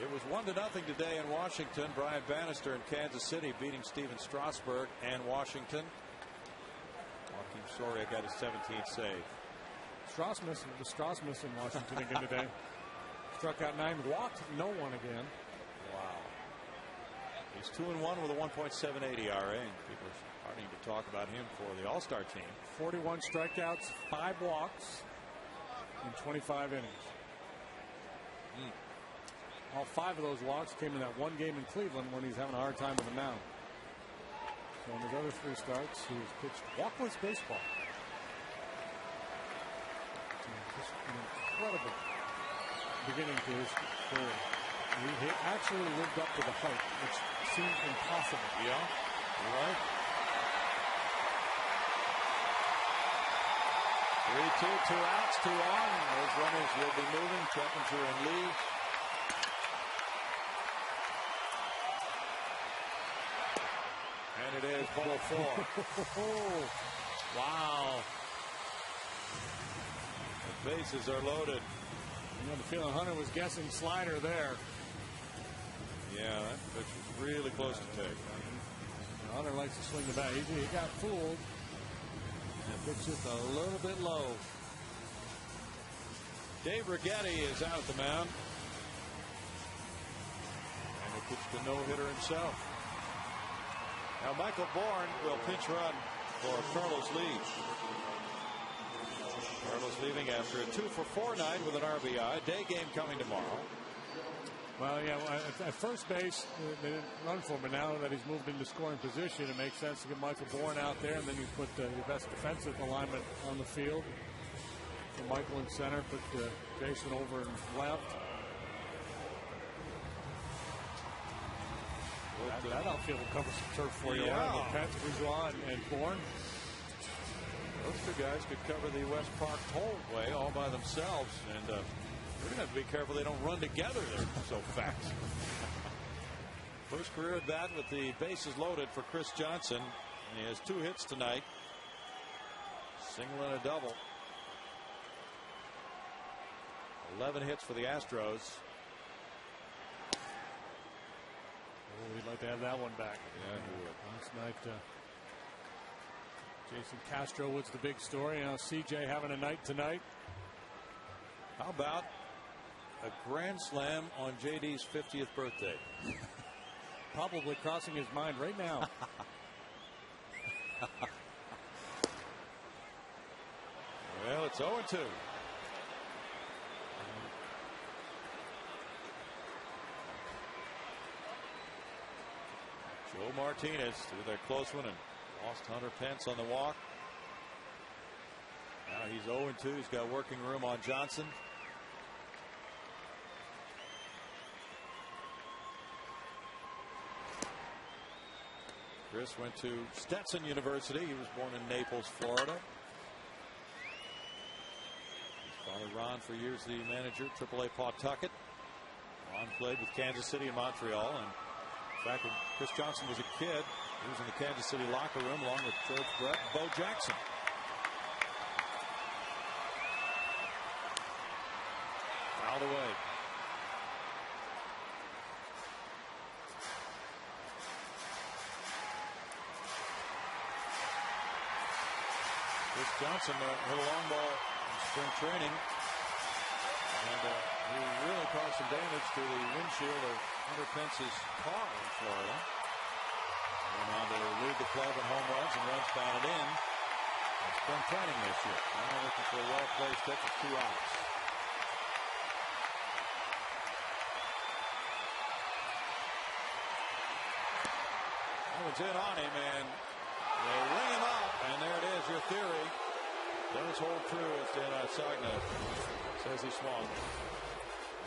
It was 1-0 today in Washington. Brian Bannister in Kansas City beating Steven Strasburg and Washington. Joaquin Soria got his 17th save. Strasmus in Washington again today. Struck out 9, walked no one again. Wow. He's 2-1 with a 1.78 ERA, and people are starting to talk about him for the All-Star team. 41 strikeouts, 5 walks in 25 innings. All 5 of those walks came in that one game in Cleveland when he's having a hard time with the mound. So in his other 3 starts, he's pitched walkless baseball. Just an incredible beginning to his career. He actually lived up to the hype, which seemed impossible. Yeah, you're right. 3-2, 2 outs, 2 on. Those runners will be moving. Keppinger and Lee. And it is ball 4. Wow. The bases are loaded. I have a feeling Hunter was guessing slider there. Yeah, that pitch was really close to take. Hunter likes to swing the bat. He got fooled. That pitch just a little bit low. Dave Righetti is out at the mound. And he pitched a no-hitter himself. Now Michael Bourne will pinch run for Carlos Lee. Carlos leaving after a 2-for-4 night with an RBI. Day game coming tomorrow. Well, yeah, at first base, they didn't run for him, but now that he's moved into scoring position, it makes sense to get Michael Bourne out there, and then you put your best defensive alignment on the field. So Michael in center, put Jason over in left. That outfield will cover some turf for you. Yeah. Pence, Bourgeois, and Bourne. Those two guys could cover the West Park Tollway all by themselves, and we're going to have to be careful they don't run together. They're so fast. First career at bat with the bases loaded for Chris Johnson. And he has 2 hits tonight. Single and a double. 11 hits for the Astros. Oh, we'd like to have that one back. Yeah, he would. Last night, Jason Castro was the big story. Now CJ having a night tonight. How about a grand slam on JD's 50th birthday? Probably crossing his mind right now. Well, it's 0-2. Joe Martinez threw their close one and lost Hunter Pence on the walk. Now he's 0-2. He's got working room on Johnson. Chris went to Stetson University. He was born in Naples, Florida. His father Ron for years the manager, AAA Pawtucket. Ron played with Kansas City and Montreal, and in fact, when Chris Johnson was a kid, he was in the Kansas City locker room along with George Brett and Bo Jackson. Fouled away. Chris Johnson hit a long ball in spring training, and he really caused some damage to the windshield of Hunter Pence's car in Florida. Went on to lead the club in home runs and runs batted in spring training this year. Now looking for a well-placed hit with 2 outs. That one's in on him, and they ring him up, and there it is, your theory does hold true, as Dan Sagna says he swung.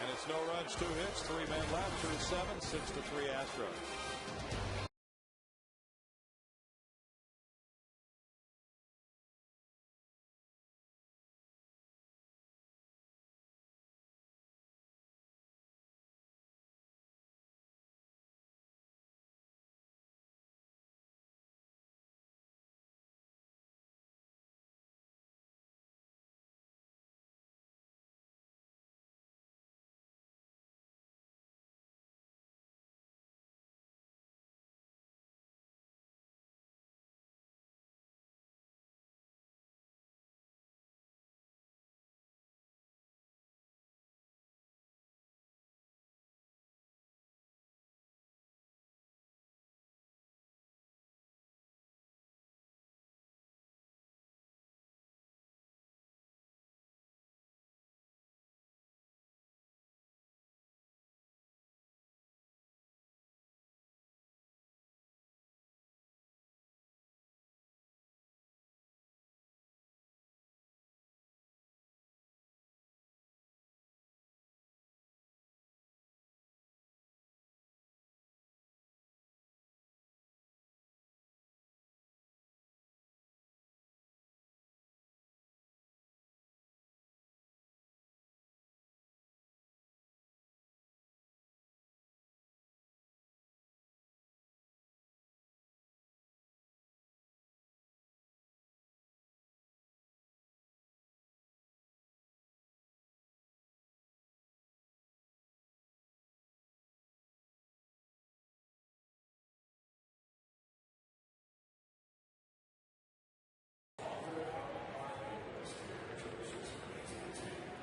And it's no runs, 2 hits, 3 men left, 2-7, 6-3 Astros.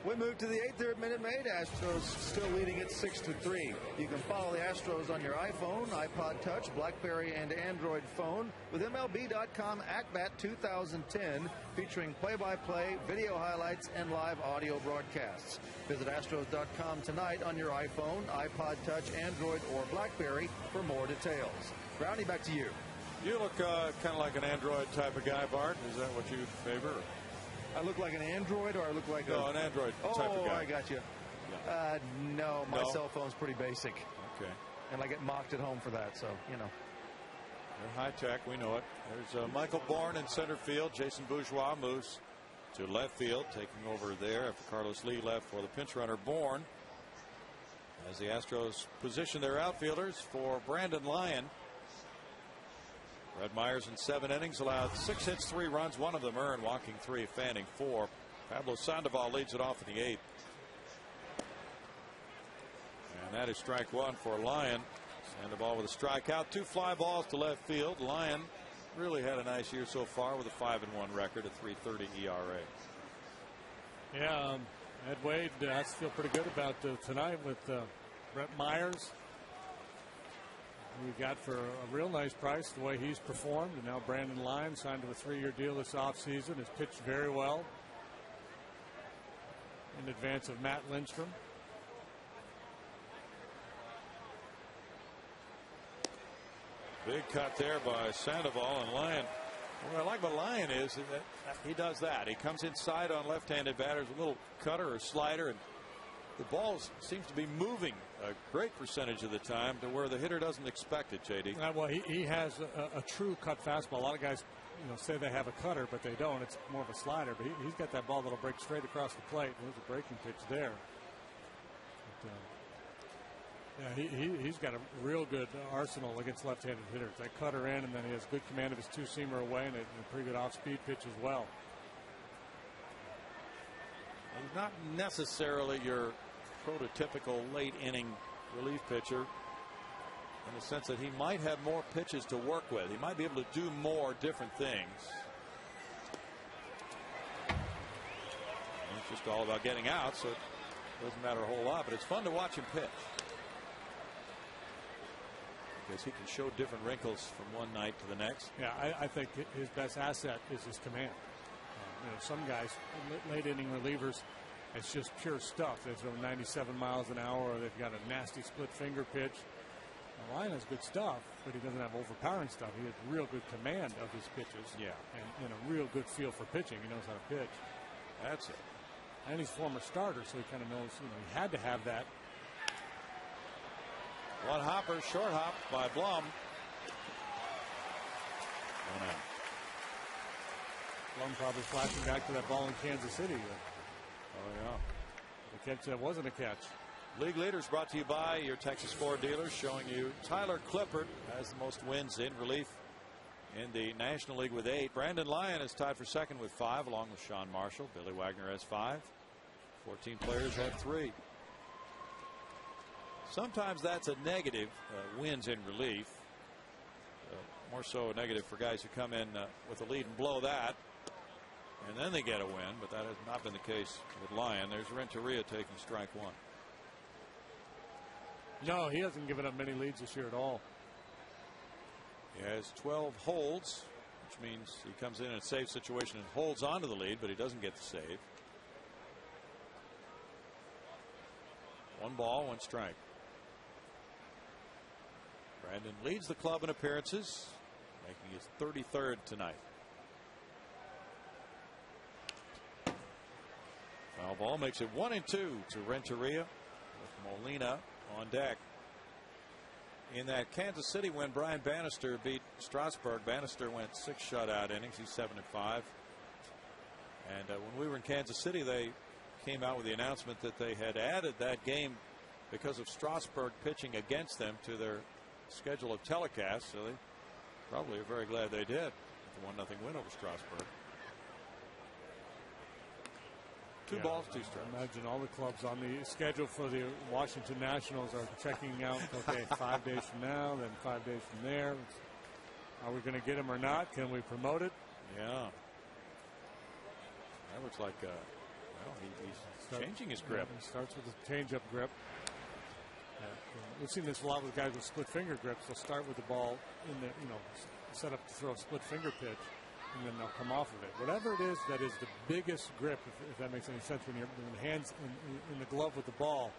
We move to the 8th Minute Maid. Astros still leading it 6-3. You can follow the Astros on your iPhone, iPod Touch, BlackBerry, and Android phone with MLB.com ActBat 2010, featuring play-by-play, video highlights, and live audio broadcasts. Visit Astros.com tonight on your iPhone, iPod Touch, Android, or BlackBerry for more details. Brownie, back to you. You look kind of like an Android type of guy, Bart. Is that what you favor? I look like an Android, or I look like an Android type of guy? Oh, I got you. Yeah. No, my cell phone's pretty basic. Okay. And I get mocked at home for that, so, you know. They're high tech, we know it. There's Michael Bourne in center field. Jason Bourgeois moves to left field, taking over there after Carlos Lee left for the pinch runner Bourne. As the Astros position their outfielders for Brandon Lyon. Red Myers in 7 innings allowed 6 hits, 3 runs, 1 of them earned, walking 3, fanning 4. Pablo Sandoval leads it off in the 8th. And that is strike 1 for Lyon. Sandoval with a strikeout, 2 fly balls to left field. Lyon really had a nice year so far with a 5-1 record, a 3.30 ERA. Yeah, Ed Wade has to feel pretty good about tonight with Brett Myers. We got for a real nice price the way he's performed, and now Brandon Lyon signed to a 3-year deal this offseason. Has pitched very well in advance of Matt Lindstrom. Big cut there by Sandoval, and Lyon. What I like about Lyon is that he does that. He comes inside on left-handed batters, a little cutter or slider, and the ball seems to be moving a great percentage of the time to where the hitter doesn't expect it, JD. Well, he has a true cut fastball. A lot of guys, say they have a cutter, but they don't. It's more of a slider. But he's got that ball that'll break straight across the plate. There's a breaking pitch there. But, yeah, he's got a real good arsenal against left-handed hitters. That cutter in, and then he has good command of his two-seamer away, and a pretty good off-speed pitch as well. He's not necessarily your prototypical late inning relief pitcher in the sense that he might have more pitches to work with. He might be able to do more different things. And it's just all about getting out, so it doesn't matter a whole lot, but it's fun to watch him pitch. Because he can show different wrinkles from one night to the next. Yeah, I think his best asset is his command. Some guys, late inning relievers, it's just pure stuff. They throw 97 miles an hour, or they've got a nasty split finger pitch. Lyon has good stuff, but he doesn't have overpowering stuff. He has real good command of his pitches. Yeah. And a real good feel for pitching. He knows how to pitch. That's it. And he's a former starter, so he kind of knows, he had to have that. One hopper, short hop by Blum. Blum probably flashing back to that ball in Kansas City. Oh, yeah. The catch that wasn't a catch. League leaders brought to you by your Texas Ford dealers, showing you Tyler Clippard has the most wins in relief in the National League with 8. Brandon Lyon is tied for second with 5, along with Sean Marshall. Billy Wagner has 5. 14 players have 3. Sometimes that's a negative, wins in relief. More so a negative for guys who come in with a lead and blow that, and then they get a win, but that has not been the case with Lyon. There's Renteria taking strike 1. No, he hasn't given up many leads this year at all. He has 12 holds, which means he comes in a safe situation and holds on to the lead, but he doesn't get the save. 1 ball, 1 strike. Brandon leads the club in appearances, making his 33rd tonight. Foul ball makes it 1-2 to Renteria, with Molina on deck. In that Kansas City win, Brian Bannister beat Strasburg. Bannister went 6 shutout innings. He's 7-5. And when we were in Kansas City, they came out with the announcement that they had added that game because of Strasburg pitching against them to their schedule of telecasts. So they probably are very glad they did. The 1-0 win over Strasburg. 2 balls, 2 strikes. Imagine all the clubs on the schedule for the Washington Nationals are checking out, okay, 5 days from now, then 5 days from there. Are we going to get him or not? Can we promote it? Yeah. That looks like Well, he's changing his grip. He starts with a change-up grip. We've seen this a lot with guys with split finger grips. They'll start with the ball in the, set up to throw a split finger pitch, and then they'll come off of it. Whatever it is that is the biggest grip, if that makes any sense, when your hands in the glove with the ball,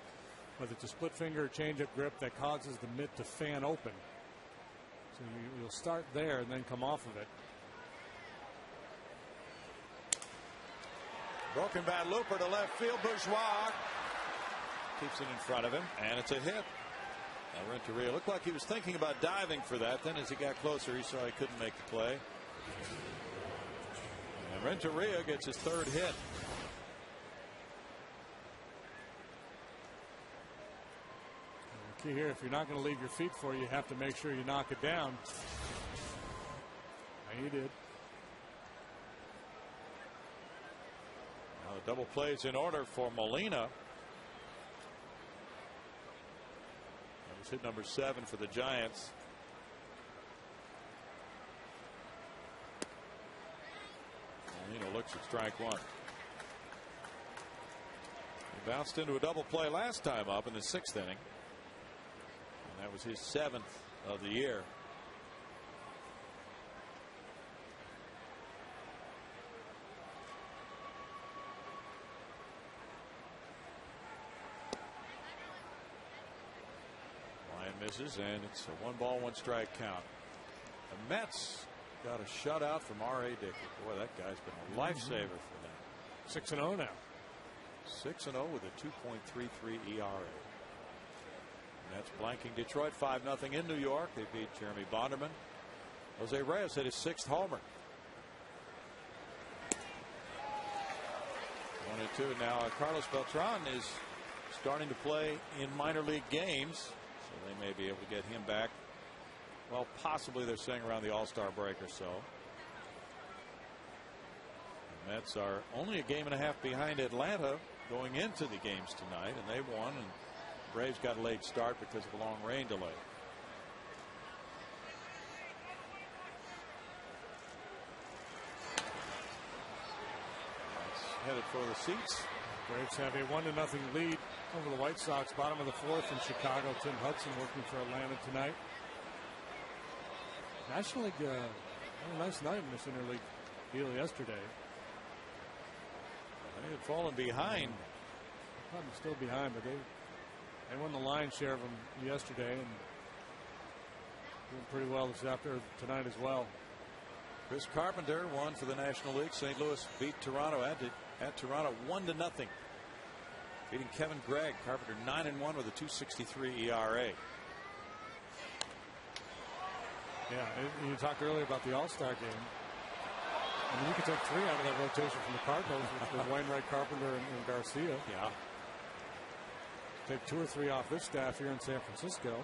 whether it's a split finger or change-up grip that causes the mitt to fan open. So you'll start there and then come off of it. Broken bat looper to left field. Bourgeois keeps it in front of him, and it's a hit. Now Renteria looked like he was thinking about diving for that. Then as he got closer, he saw he couldn't make the play. And Renteria gets his third hit. The key here, if you're not going to leave your feet for it, you have to make sure you knock it down. And he did. Now the double plays in order for Molina. That was hit number 7 for the Giants. Molina looks at strike 1. He bounced into a double play last time up in the 6th inning. And that was his 7th of the year. Misses, and it's a 1-ball, 1-strike count. The Mets got a shutout from R.A. Dickey. Boy, that guy's been a lifesaver for them. 6-0 now. 6-0 with a 2.33 ERA. Mets blanking Detroit 5-0 in New York. They beat Jeremy Bonderman. Jose Reyes hit his 6th homer. 1-2 now. Carlos Beltran is starting to play in minor league games. So they may be able to get him back. Well, possibly they're saying around the All-Star break or so. The Mets are only a game and a half behind Atlanta going into the games tonight, and they won. And Braves got a late start because of a long rain delay. That's headed for the seats. Braves have a 1-0 lead over the White Sox. Bottom of the 4th in Chicago. Tim Hudson working for Atlanta tonight. National League, a nice night in this interleague deal yesterday. They had fallen behind. Probably still behind, but they won the lion's share of them yesterday and doing pretty well tonight as well. Chris Carpenter won for the National League. St. Louis beat Toronto at Toronto 1-0. Beating Kevin Gregg. Carpenter 9-1 with a 2.63 ERA. Yeah, you talked earlier about the All-Star game. I mean, you could take 3 out of that rotation from the Cardinals with Wainwright, Carpenter, and Garcia. Yeah. Take 2 or 3 off this staff here in San Francisco.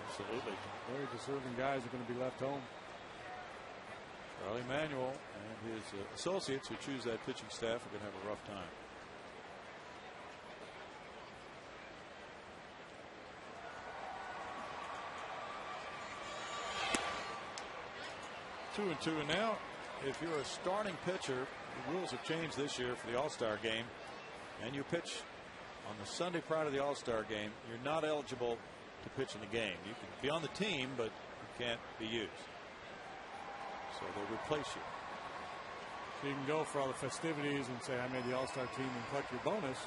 Absolutely. Very deserving guys are going to be left home. Charlie Manuel and his associates who choose that pitching staff are going to have a rough time. Two and 2, and now if you're a starting pitcher, the rules have changed this year for the All-Star game, and you pitch on the Sunday prior to the All-Star game, you're not eligible to pitch in the game. You can be on the team, but you can't be used. So they'll replace you. So you can go for all the festivities and say, I made the All-Star team and collect your bonus,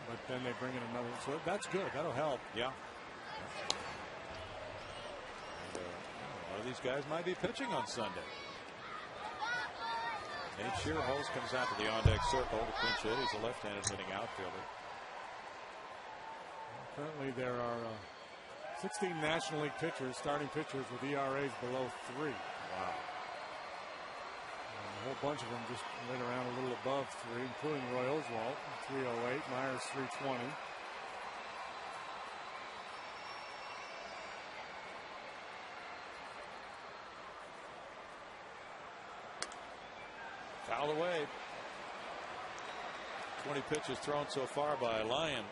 but then they bring in another. So that's good. That'll help. Yeah. And, a lot of these guys might be pitching on Sunday. Nate Shearholz comes out to the on-deck circle to pinch hit. He's a left-handed hitting outfielder. Currently there are 16 National League pitchers, starting pitchers with ERAs below 3. Wow. A whole bunch of them just right around a little above 3, including Roy Oswalt, 308, Myers 320. Foul away. 20 pitches thrown so far by Lyon.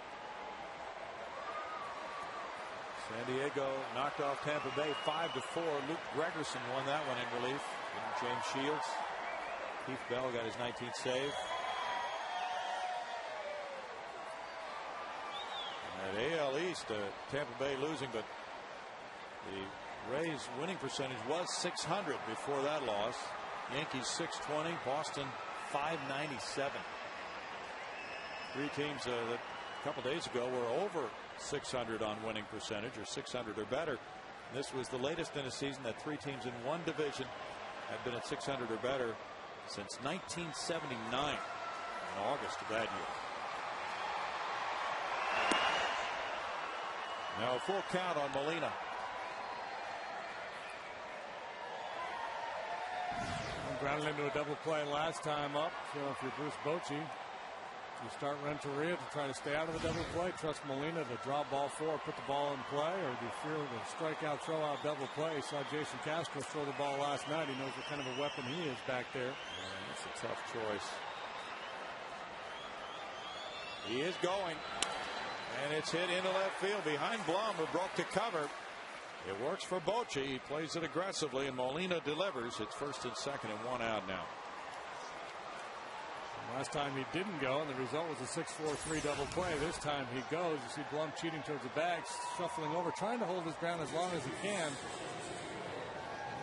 San Diego knocked off Tampa Bay 5-4. Luke Gregerson won that one in relief. And James Shields. Keith Bell got his 19th save. At AL East, Tampa Bay losing, but the Rays winning percentage was .600 before that loss. Yankees .620, Boston .597. Three teams that a couple days ago were over .600 on winning percentage, or .600 or better. This was the latest in a season that three teams in one division have been at .600 or better since 1979 in August of that year. Now a full count on Molina. Grounded into a double play last time up. So if you're Bruce Bochy, you start Renteria to try to stay out of the double play. Trust Molina to draw ball four, put the ball in play, or do you fear the strikeout, throw out double play? You saw Jason Castro throw the ball last night. He knows what kind of a weapon he is back there. That's a tough choice. He is going, and it's hit into left field behind Blum, who broke to cover. It works for Bochy. He plays it aggressively, and Molina delivers. It's first and second and one out now. Last time he didn't go, and the result was a 6-4-3 double play. This time he goes. You see Blum cheating towards the bag, shuffling over, trying to hold his ground as long as he can.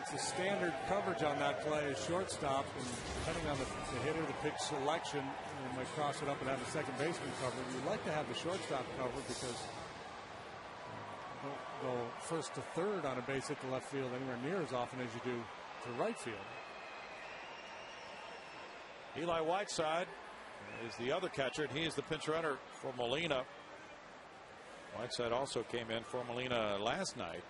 It's a standard coverage on that play as shortstop, and depending on the hitter, the pitch selection, you might cross it up and have the second baseman covered. You'd like to have the shortstop covered because you don't go first to third on a base hit to left field anywhere near as often as you do to right field. Eli Whiteside is the other catcher, and he is the pinch runner for Molina. Whiteside also came in for Molina last night.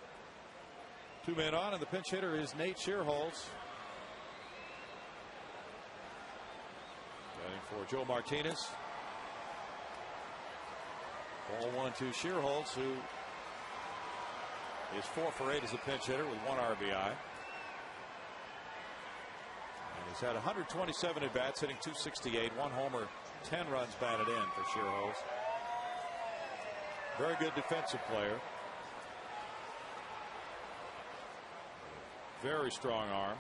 Two men on, and the pinch hitter is Nate Shearholz. Batting for Joe Martinez. Ball 1-2 Shearholz, who is 4 for 8 as a pinch hitter with 1 RBI. He's had 127 at bats, hitting .268, 1 homer, 10 runs batted in for Shearholz. Very good defensive player. Very strong arm.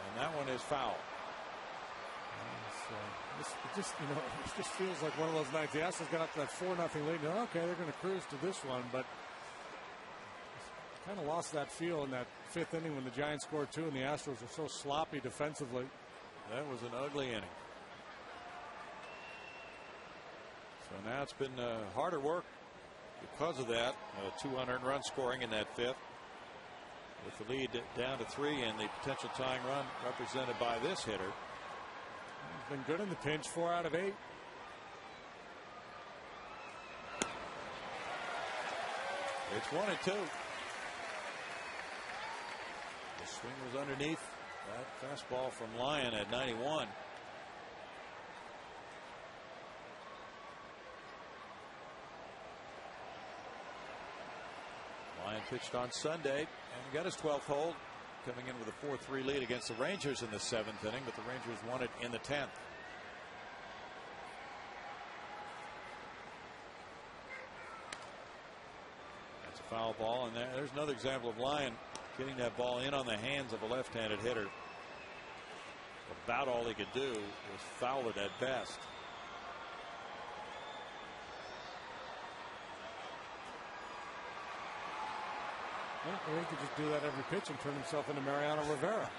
And that one is foul. It just feels like one of those nights. The Astros got up to that 4-0 lead. Okay, they're going to cruise to this one, but kind of lost that feel in that 5th inning when the Giants scored 2 and the Astros were so sloppy defensively. That was an ugly inning. So now it's been harder work because of that. 200 run scoring in that 5th, with the lead down to 3 and the potential tying run represented by this hitter. He's been good in the pinch, 4 out of 8. It's 1-2. The swing was underneath that fastball from Lyon at 91. Lyon pitched on Sunday and got his 12th hold, coming in with a 4-3 lead against the Rangers in the 7th inning, but the Rangers won it in the 10th. That's a foul ball, and there's another example of Lyon getting that ball in on the hands of a left-handed hitter. About all he could do was foul it at best. Well, he could just do that every pitch and turn himself into Mariano Rivera.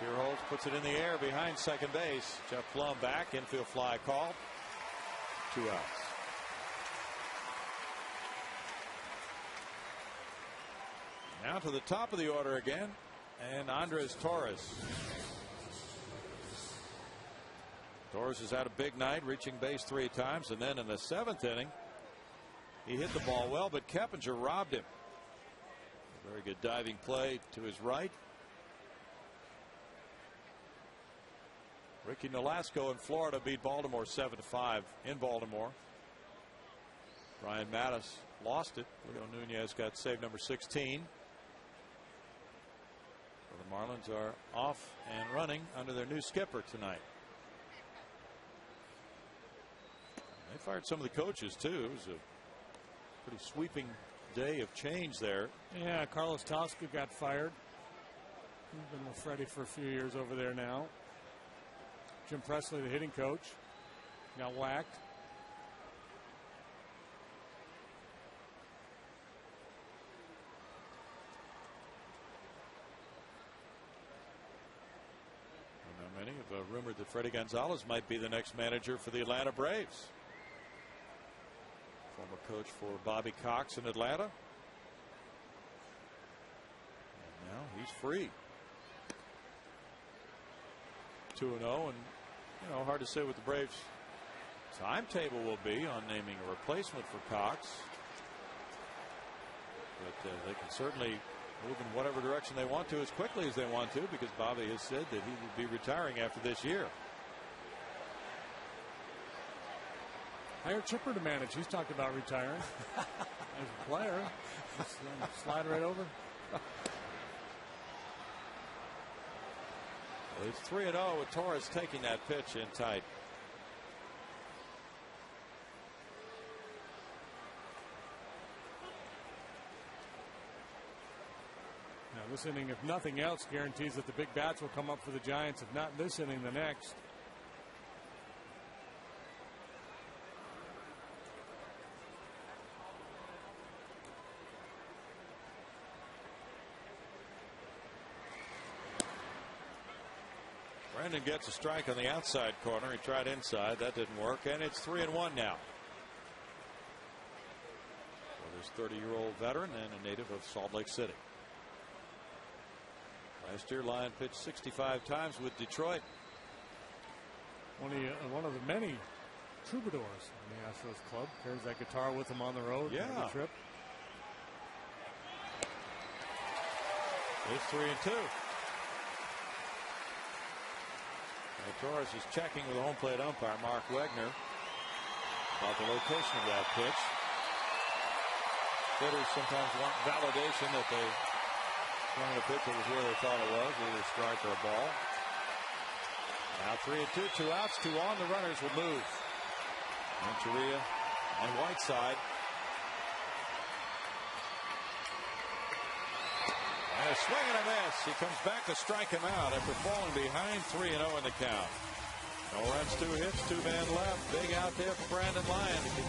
Shearholz puts it in the air behind second base. Jeff Plum back, infield fly called. 2 outs. Now to the top of the order again, and Andres Torres. Torres has had a big night, reaching base 3 times, and then in the 7th inning, he hit the ball well, but Keppinger robbed him. A very good diving play to his right. Ricky Nolasco in Florida beat Baltimore 7-5 in Baltimore. Brian Mattis lost it. Julio Nunez got save number 16. So the Marlins are off and running under their new skipper tonight. They fired some of the coaches, too. It was a pretty sweeping day of change there. Yeah, Carlos Tosca got fired. He's been with Freddie for a few years over there now. Jim Presley, the hitting coach, got whacked. Many have rumored that Freddie Gonzalez might be the next manager for the Atlanta Braves. Former coach for Bobby Cox in Atlanta. And now he's free. 2-0, and hard to say what the Braves' timetable will be on naming a replacement for Cox. But they can certainly move in whatever direction they want to as quickly as they want to, because Bobby has said that he will be retiring after this year. Hire Chipper to manage. He's talked about retiring as a player. Just slide right over. It's 3-0 with Torres taking that pitch in tight. Now this inning, if nothing else, guarantees that the big bats will come up for the Giants. If not this inning, the next. Brandon gets a strike on the outside corner. He tried inside. That didn't work. And it's 3-1 now. So this 30-year-old veteran and a native of Salt Lake City. Last year, Lyon pitched 65 times with Detroit. One of the many troubadours in the Astros club. Carries that guitar with him on the road. Yeah. On the trip. It's 3-2. Torres is checking with the home plate umpire, Mark Wegner, about the location of that pitch. Hitters sometimes want validation that they swung the pitch that was where they thought it was, either a strike or a ball. Now 3-2, 2 outs, 2 on. The runners will move. Manchuria and Whiteside. And a swing and a miss. He comes back to strike him out after falling behind 3-0 in the count. No runs, 2 hits, 2 men left. Big out there for Brandon Lyon.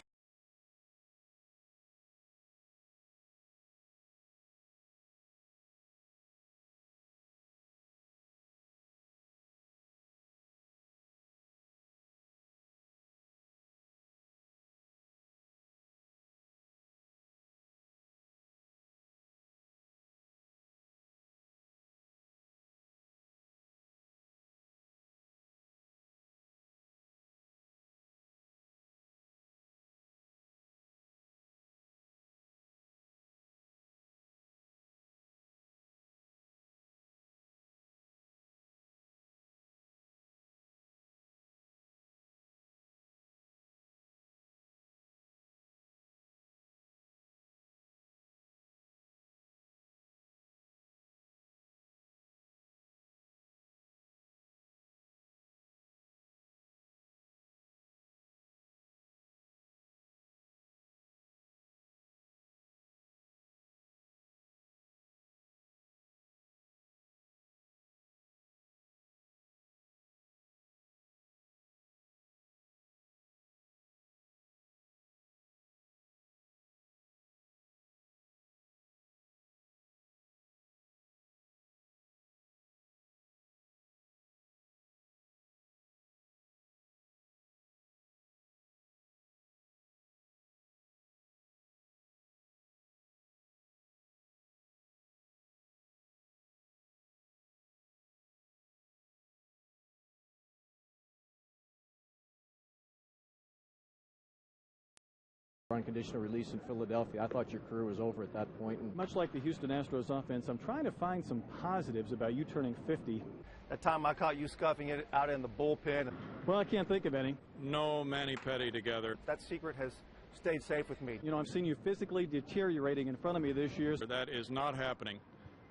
Unconditional release in Philadelphia. I thought your career was over at that point. And much like the Houston Astros offense, I'm trying to find some positives about you turning 50. That time I caught you scuffing it out in the bullpen. Well, I can't think of any. No mani-pedi together. That secret has stayed safe with me. You know, I've seen you physically deteriorating in front of me this year. That is not happening,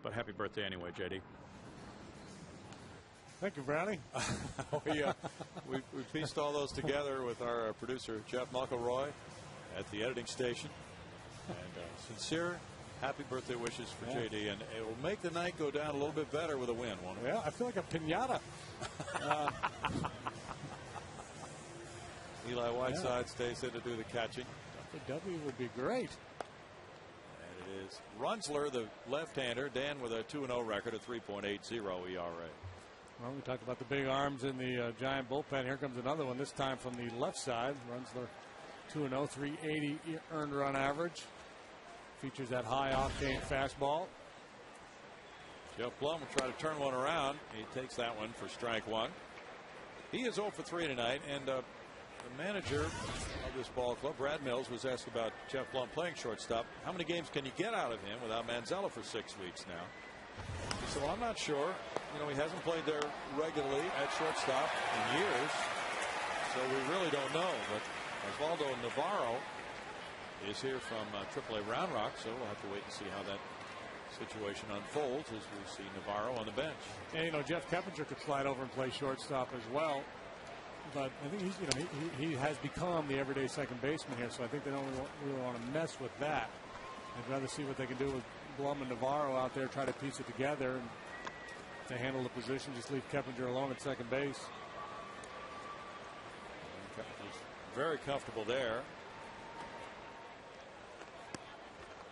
but happy birthday anyway, JD. Thank you, Brownie. we pieced all those together with our producer, Jeff McElroy, at the editing station. And sincere happy birthday wishes for JD. And it will make the night go down a little bit better with a win, won't it? Yeah, I feel like a piñata. Eli Whiteside stays in to do the catching. W would be great. And it is Runzler, the left-hander. Dan with a 2-0 record, a 3.80 ERA. Well, we talked about the big arms in the Giant bullpen. Here comes another one, this time from the left side. Runzler 2-0, 380 earned run average. Features that high-octane fastball. Jeff Blum will try to turn one around. He takes that one for strike one. He is 0 for 3 tonight, and the manager of this ball club, Brad Mills, was asked about Jeff Blum playing shortstop. How many games can you get out of him without Manzella for 6 weeks now? He said, well, I'm not sure. You know, he hasn't played there regularly at shortstop in years, so we really don't know. But Osvaldo Navarro is here from AAA Round Rock, so we'll have to wait and see how that situation unfolds as we see Navarro on the bench. And, you know, Jeff Keppinger could slide over and play shortstop as well. But I think he has become the everyday second baseman here, so I think they don't really want to mess with that. I'd rather see what they can do with Blum and Navarro out there, try to piece it together. And to handle the position, just leave Keppinger alone at second base. Very comfortable there.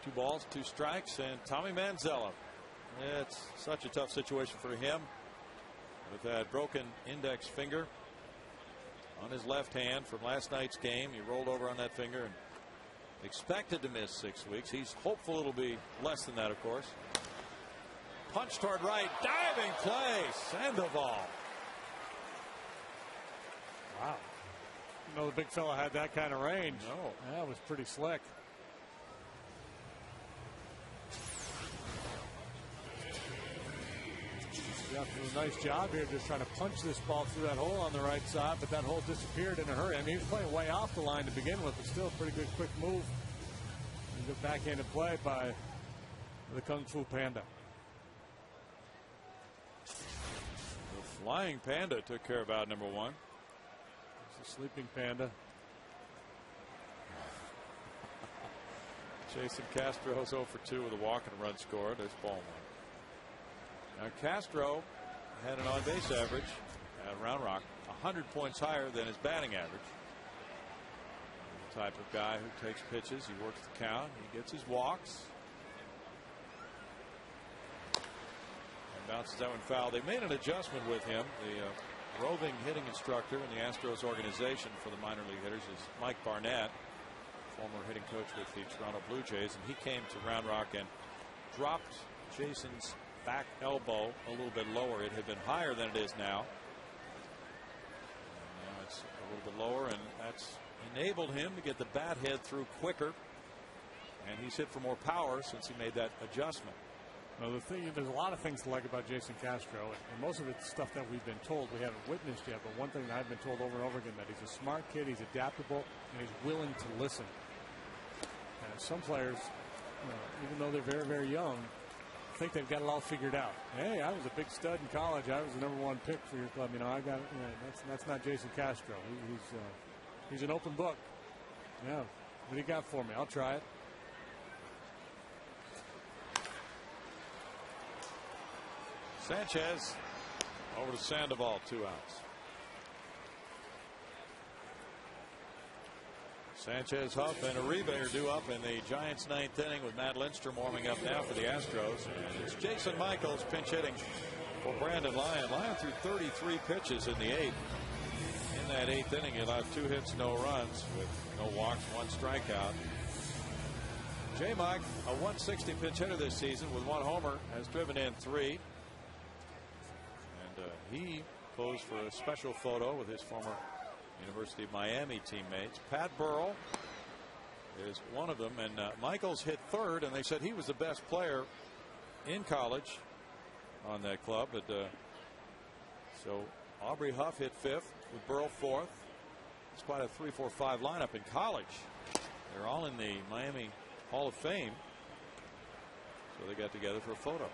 2 balls, 2 strikes, and Tommy Manzella. It's such a tough situation for him with that broken index finger on his left hand from last night's game. He rolled over on that finger and expected to miss 6 weeks. He's hopeful it'll be less than that, of course. Punch toward right, diving play, Sandoval. Wow. You know, the big fella had that kind of range. No. Yeah, it was pretty slick. Jeff did a nice job here just trying to punch this ball through that hole on the right side, but that hole disappeared in a hurry. I mean, he was playing way off the line to begin with, but still a pretty good quick move. A good backhanded play by the Kung Fu Panda. The Flying Panda took care of out number 1. It's a sleeping panda. Jason Castro's 0 for 2 with a walk and a run scored. There's ball 1. Now Castro had an on-base average at Round Rock 100 points higher than his batting average. The type of guy who takes pitches, he works the count, he gets his walks. And bounces that one foul. They made an adjustment with him. The roving hitting instructor in the Astros organization for the minor league hitters is Mike Barnett, former hitting coach with the Toronto Blue Jays, and he came to Round Rock and dropped Jason's back elbow a little bit lower. It had been higher than it is now. And now it's a little bit lower, and that's enabled him to get the bat head through quicker. And he's hit for more power since he made that adjustment. Well, there's a lot of things to like about Jason Castro, and most of it's stuff that we've been told. We haven't witnessed yet, but one thing that I've been told over and over again, that he's a smart kid, he's adaptable, and he's willing to listen. And some players, even though they're very, very young, think they've got it all figured out. Hey, I was a big stud in college. I was the #1 pick for your club. You know, I got it. That's not Jason Castro. He's an open book. Yeah, what do you got for me? I'll try it. Sanchez over to Sandoval, 2 outs. Sanchez, Huff, and Uribe are due up in the Giants' 9th inning with Matt Lindstrom warming up now for the Astros. And it's Jason Michaels pinch hitting for Brandon Lyon. Lyon threw 33 pitches in the 8th. In that 8th inning, he allowed 2 hits, no runs, with no walks, 1 strikeout. J-Mike, a 160 pitch hitter this season with 1 homer, has driven in 3. And he posed for a special photo with his former University of Miami teammates. Pat Burrell is one of them, and Michaels hit 3rd, and they said he was the best player in college on that club. But so Aubrey Huff hit 5th with Burrell 4th. It's quite a 3-4-5 lineup in college. They're all in the Miami Hall of Fame, so they got together for a photo.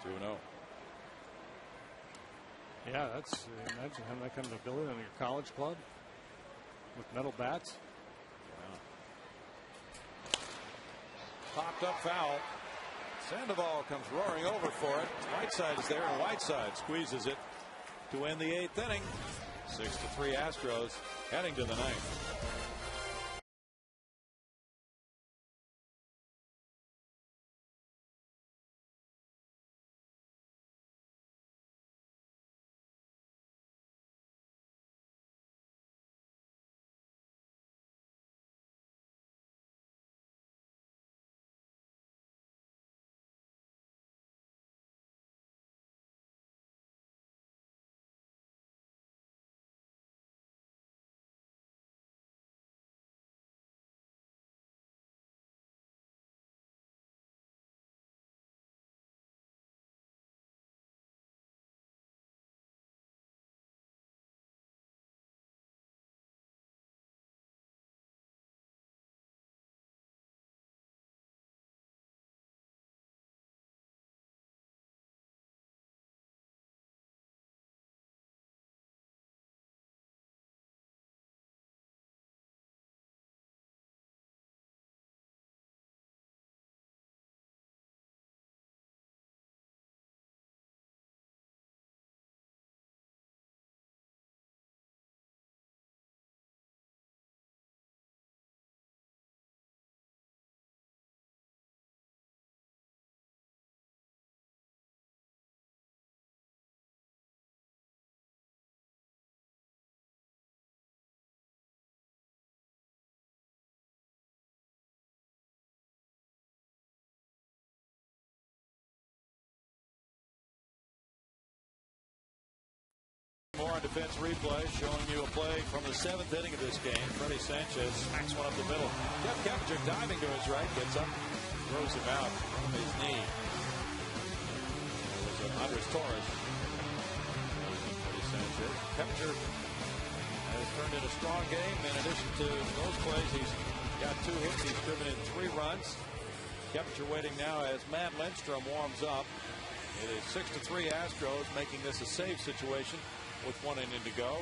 2-0. Yeah, imagine having that kind of ability on your college club with metal bats. Wow. Popped up foul. Sandoval comes roaring over for it. Whiteside is there, and Whiteside squeezes it to end the 8th inning. 6-3 Astros heading to the 9th. More on defense replay, showing you a play from the 7th inning of this game. Freddie Sanchez smacks one up the middle. Jeff Keppinger diving to his right, gets up, throws him out from his knee. It was Andres Torres. Freddie Sanchez. Keppinger has turned in a strong game. In addition to those plays, he's got 2 hits. He's driven in 3 runs. Keppinger waiting now as Matt Lindstrom warms up. It is 6-3 Astros, making this a save situation with 1 inning to go.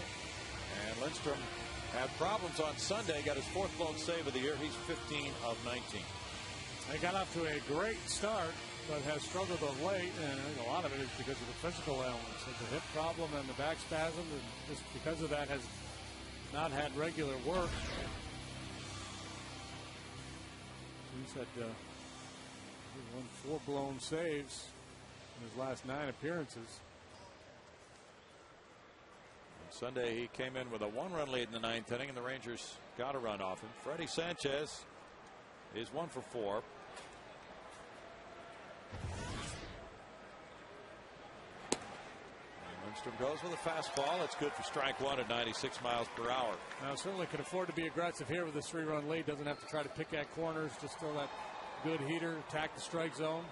And Lindstrom had problems on Sunday, got his 4th blown save of the year. He's 15 of 19. They got off to a great start, but has struggled of late, and I think a lot of it is because of the physical ailments. The hip problem and the back spasm, and just because of that has not had regular work. He's had 4 blown saves in his last 9 appearances. Sunday he came in with a 1-run lead in the 9th inning, and the Rangers got a run off him. Freddie Sanchez is 1 for 4. And Lindstrom goes with a fastball. It's good for strike 1 at 96 miles per hour. Now certainly can afford to be aggressive here with this 3-run lead. Doesn't have to try to pick at corners. Just throw that good heater, attack the strike zone.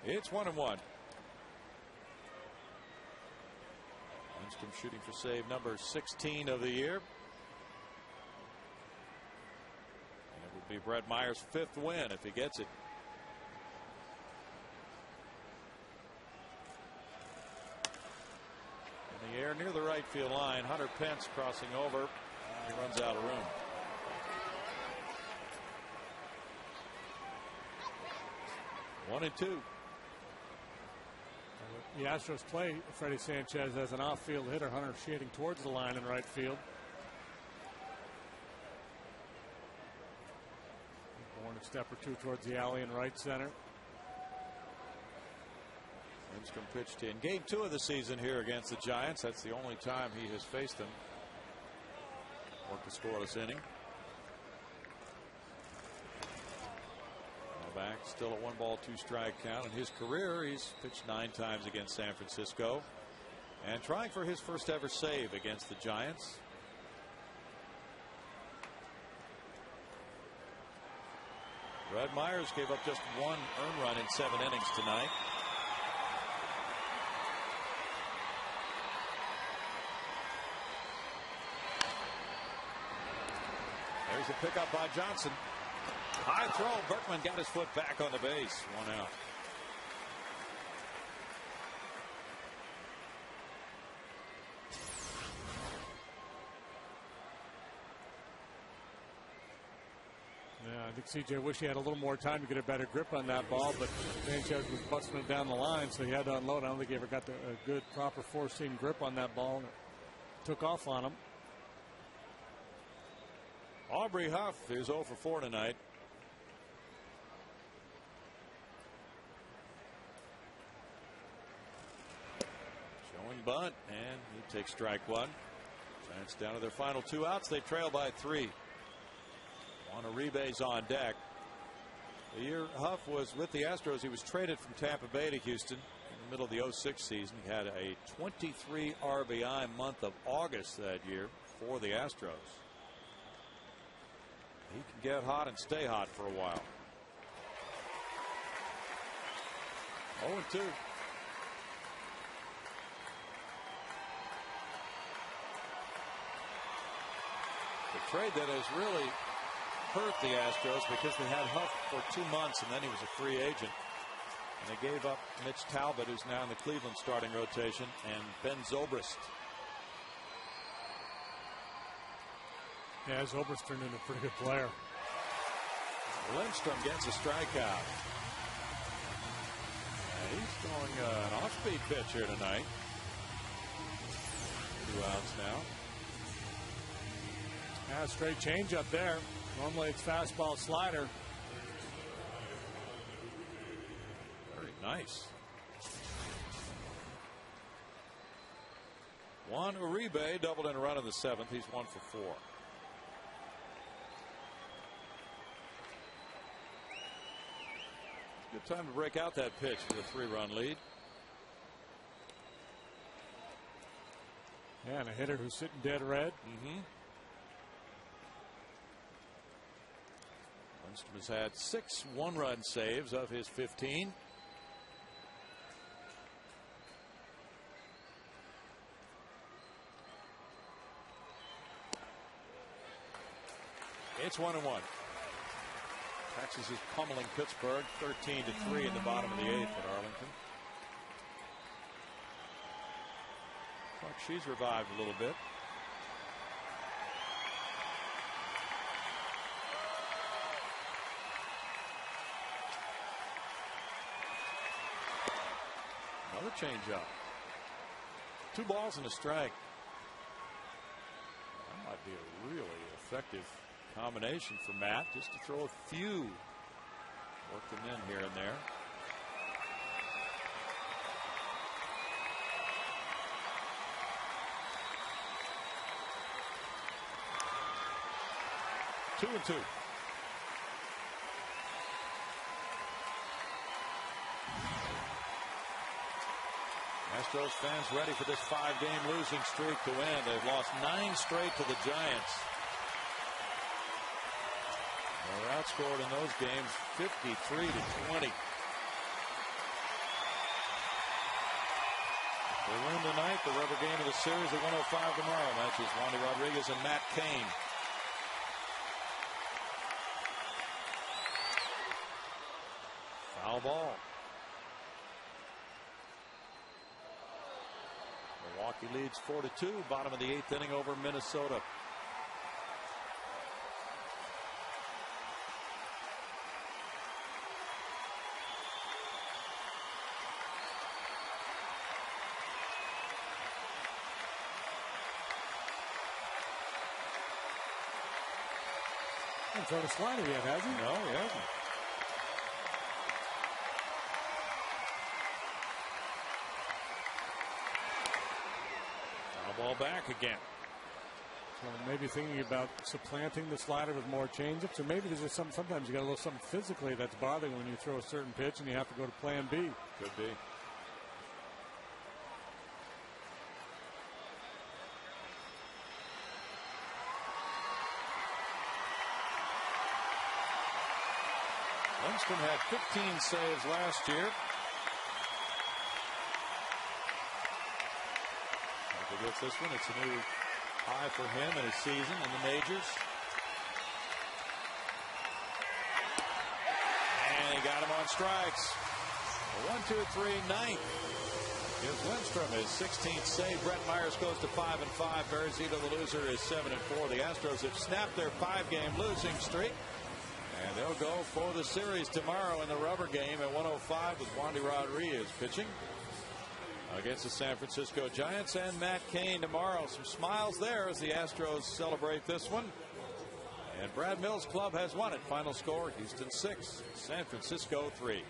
It's 1-1. Lindstrom shooting for save number 16 of the year. And it would be Brett Myers' 5th win if he gets it. In the air near the right field line, Hunter Pence crossing over. He runs out of room. One and two. The Astros play Freddie Sanchez as an off-field hitter. Hunter shading towards the line in right field. Born a step or 2 towards the alley in right center. Lindstrom pitched in game 2 of the season here against the Giants. That's the only time he has faced them. Worked a scoreless inning. Back, still a 1-ball 2-strike count. In his career, he's pitched 9 times against San Francisco, and trying for his first ever save against the Giants. Brett Myers gave up just 1 earned run in 7 innings tonight. There's a pickup by Johnson. High throw. Berkman got his foot back on the base. 1 out. Yeah, I think CJ wish he had a little more time to get a better grip on that ball, but Sanchez was busting it down the line, so he had to unload. I don't think he ever got a good, proper four-seam grip on that ball. It took off on him. Aubrey Huff is 0 for 4 tonight. Showing bunt, and he takes strike 1. Giants down to their final 2 outs. They trail by 3. Juan Uribe's on deck. The year Huff was with the Astros, he was traded from Tampa Bay to Houston in the middle of the 06 season. He had a 23 RBI month of August that year for the Astros. He can get hot and stay hot for a while. 0-2. The trade that has really hurt the Astros because they had Huff for 2 months and then he was a free agent. And they gave up Mitch Talbot, who's now in the Cleveland starting rotation, and Ben Zobrist. Yeah, Zobrist turned into a pretty good player. Lindstrom gets a strikeout. And he's throwing an off-speed pitch here tonight. 2 outs now. Yeah, straight change up there. Normally it's fastball slider. Very nice. Juan Uribe doubled in a run in the 7th. He's 1 for 4. Good time to break out that pitch with a 3-run lead. Yeah, and a hitter who's sitting dead red. Lindstrom has had 6 1-run saves of his 15. It's 1-1. Texas is pummeling Pittsburgh 13-3 in the bottom of the 8th at Arlington. But she's revived a little bit. Another changeup. 2 balls and a strike. That might be a really effective combination for Matt, just to throw a few, work them in here and there. Two and 2. Astros fans ready for this 5-game losing streak to end. They've lost 9 straight to the Giants. They're outscored in those games 53-20. They win tonight. The rubber game of the series at 105 tomorrow. Matches Wandy Rodriguez and Matt Cain. Foul ball. Milwaukee leads 4-2. Bottom of the 8th inning over Minnesota. Hasn't thrown a slider yet, has he? No, he hasn't. Foul ball back again. So maybe thinking about supplanting the slider with more changeups, or maybe there's just sometimes you got a little something physically that's bothering when you throw a certain pitch and you have to go to plan B. Could be. Lindstrom had 15 saves last year. If he gets this one, it's a new high for him in his season in the majors. he got him on strikes. A 1-2-3 ninth. Gives Lindstrom his 16th save. Brett Myers goes to 5-5. Barry Zito, the loser, is 7-4. The Astros have snapped their 5-game losing streak. And they'll go for the series tomorrow in the rubber game at 105 with Wandy Rodriguez pitching against the San Francisco Giants and Matt Cain tomorrow. Some smiles there as the Astros celebrate this one. And Brad Mills' club has won it. Final score, Houston 6, San Francisco 3.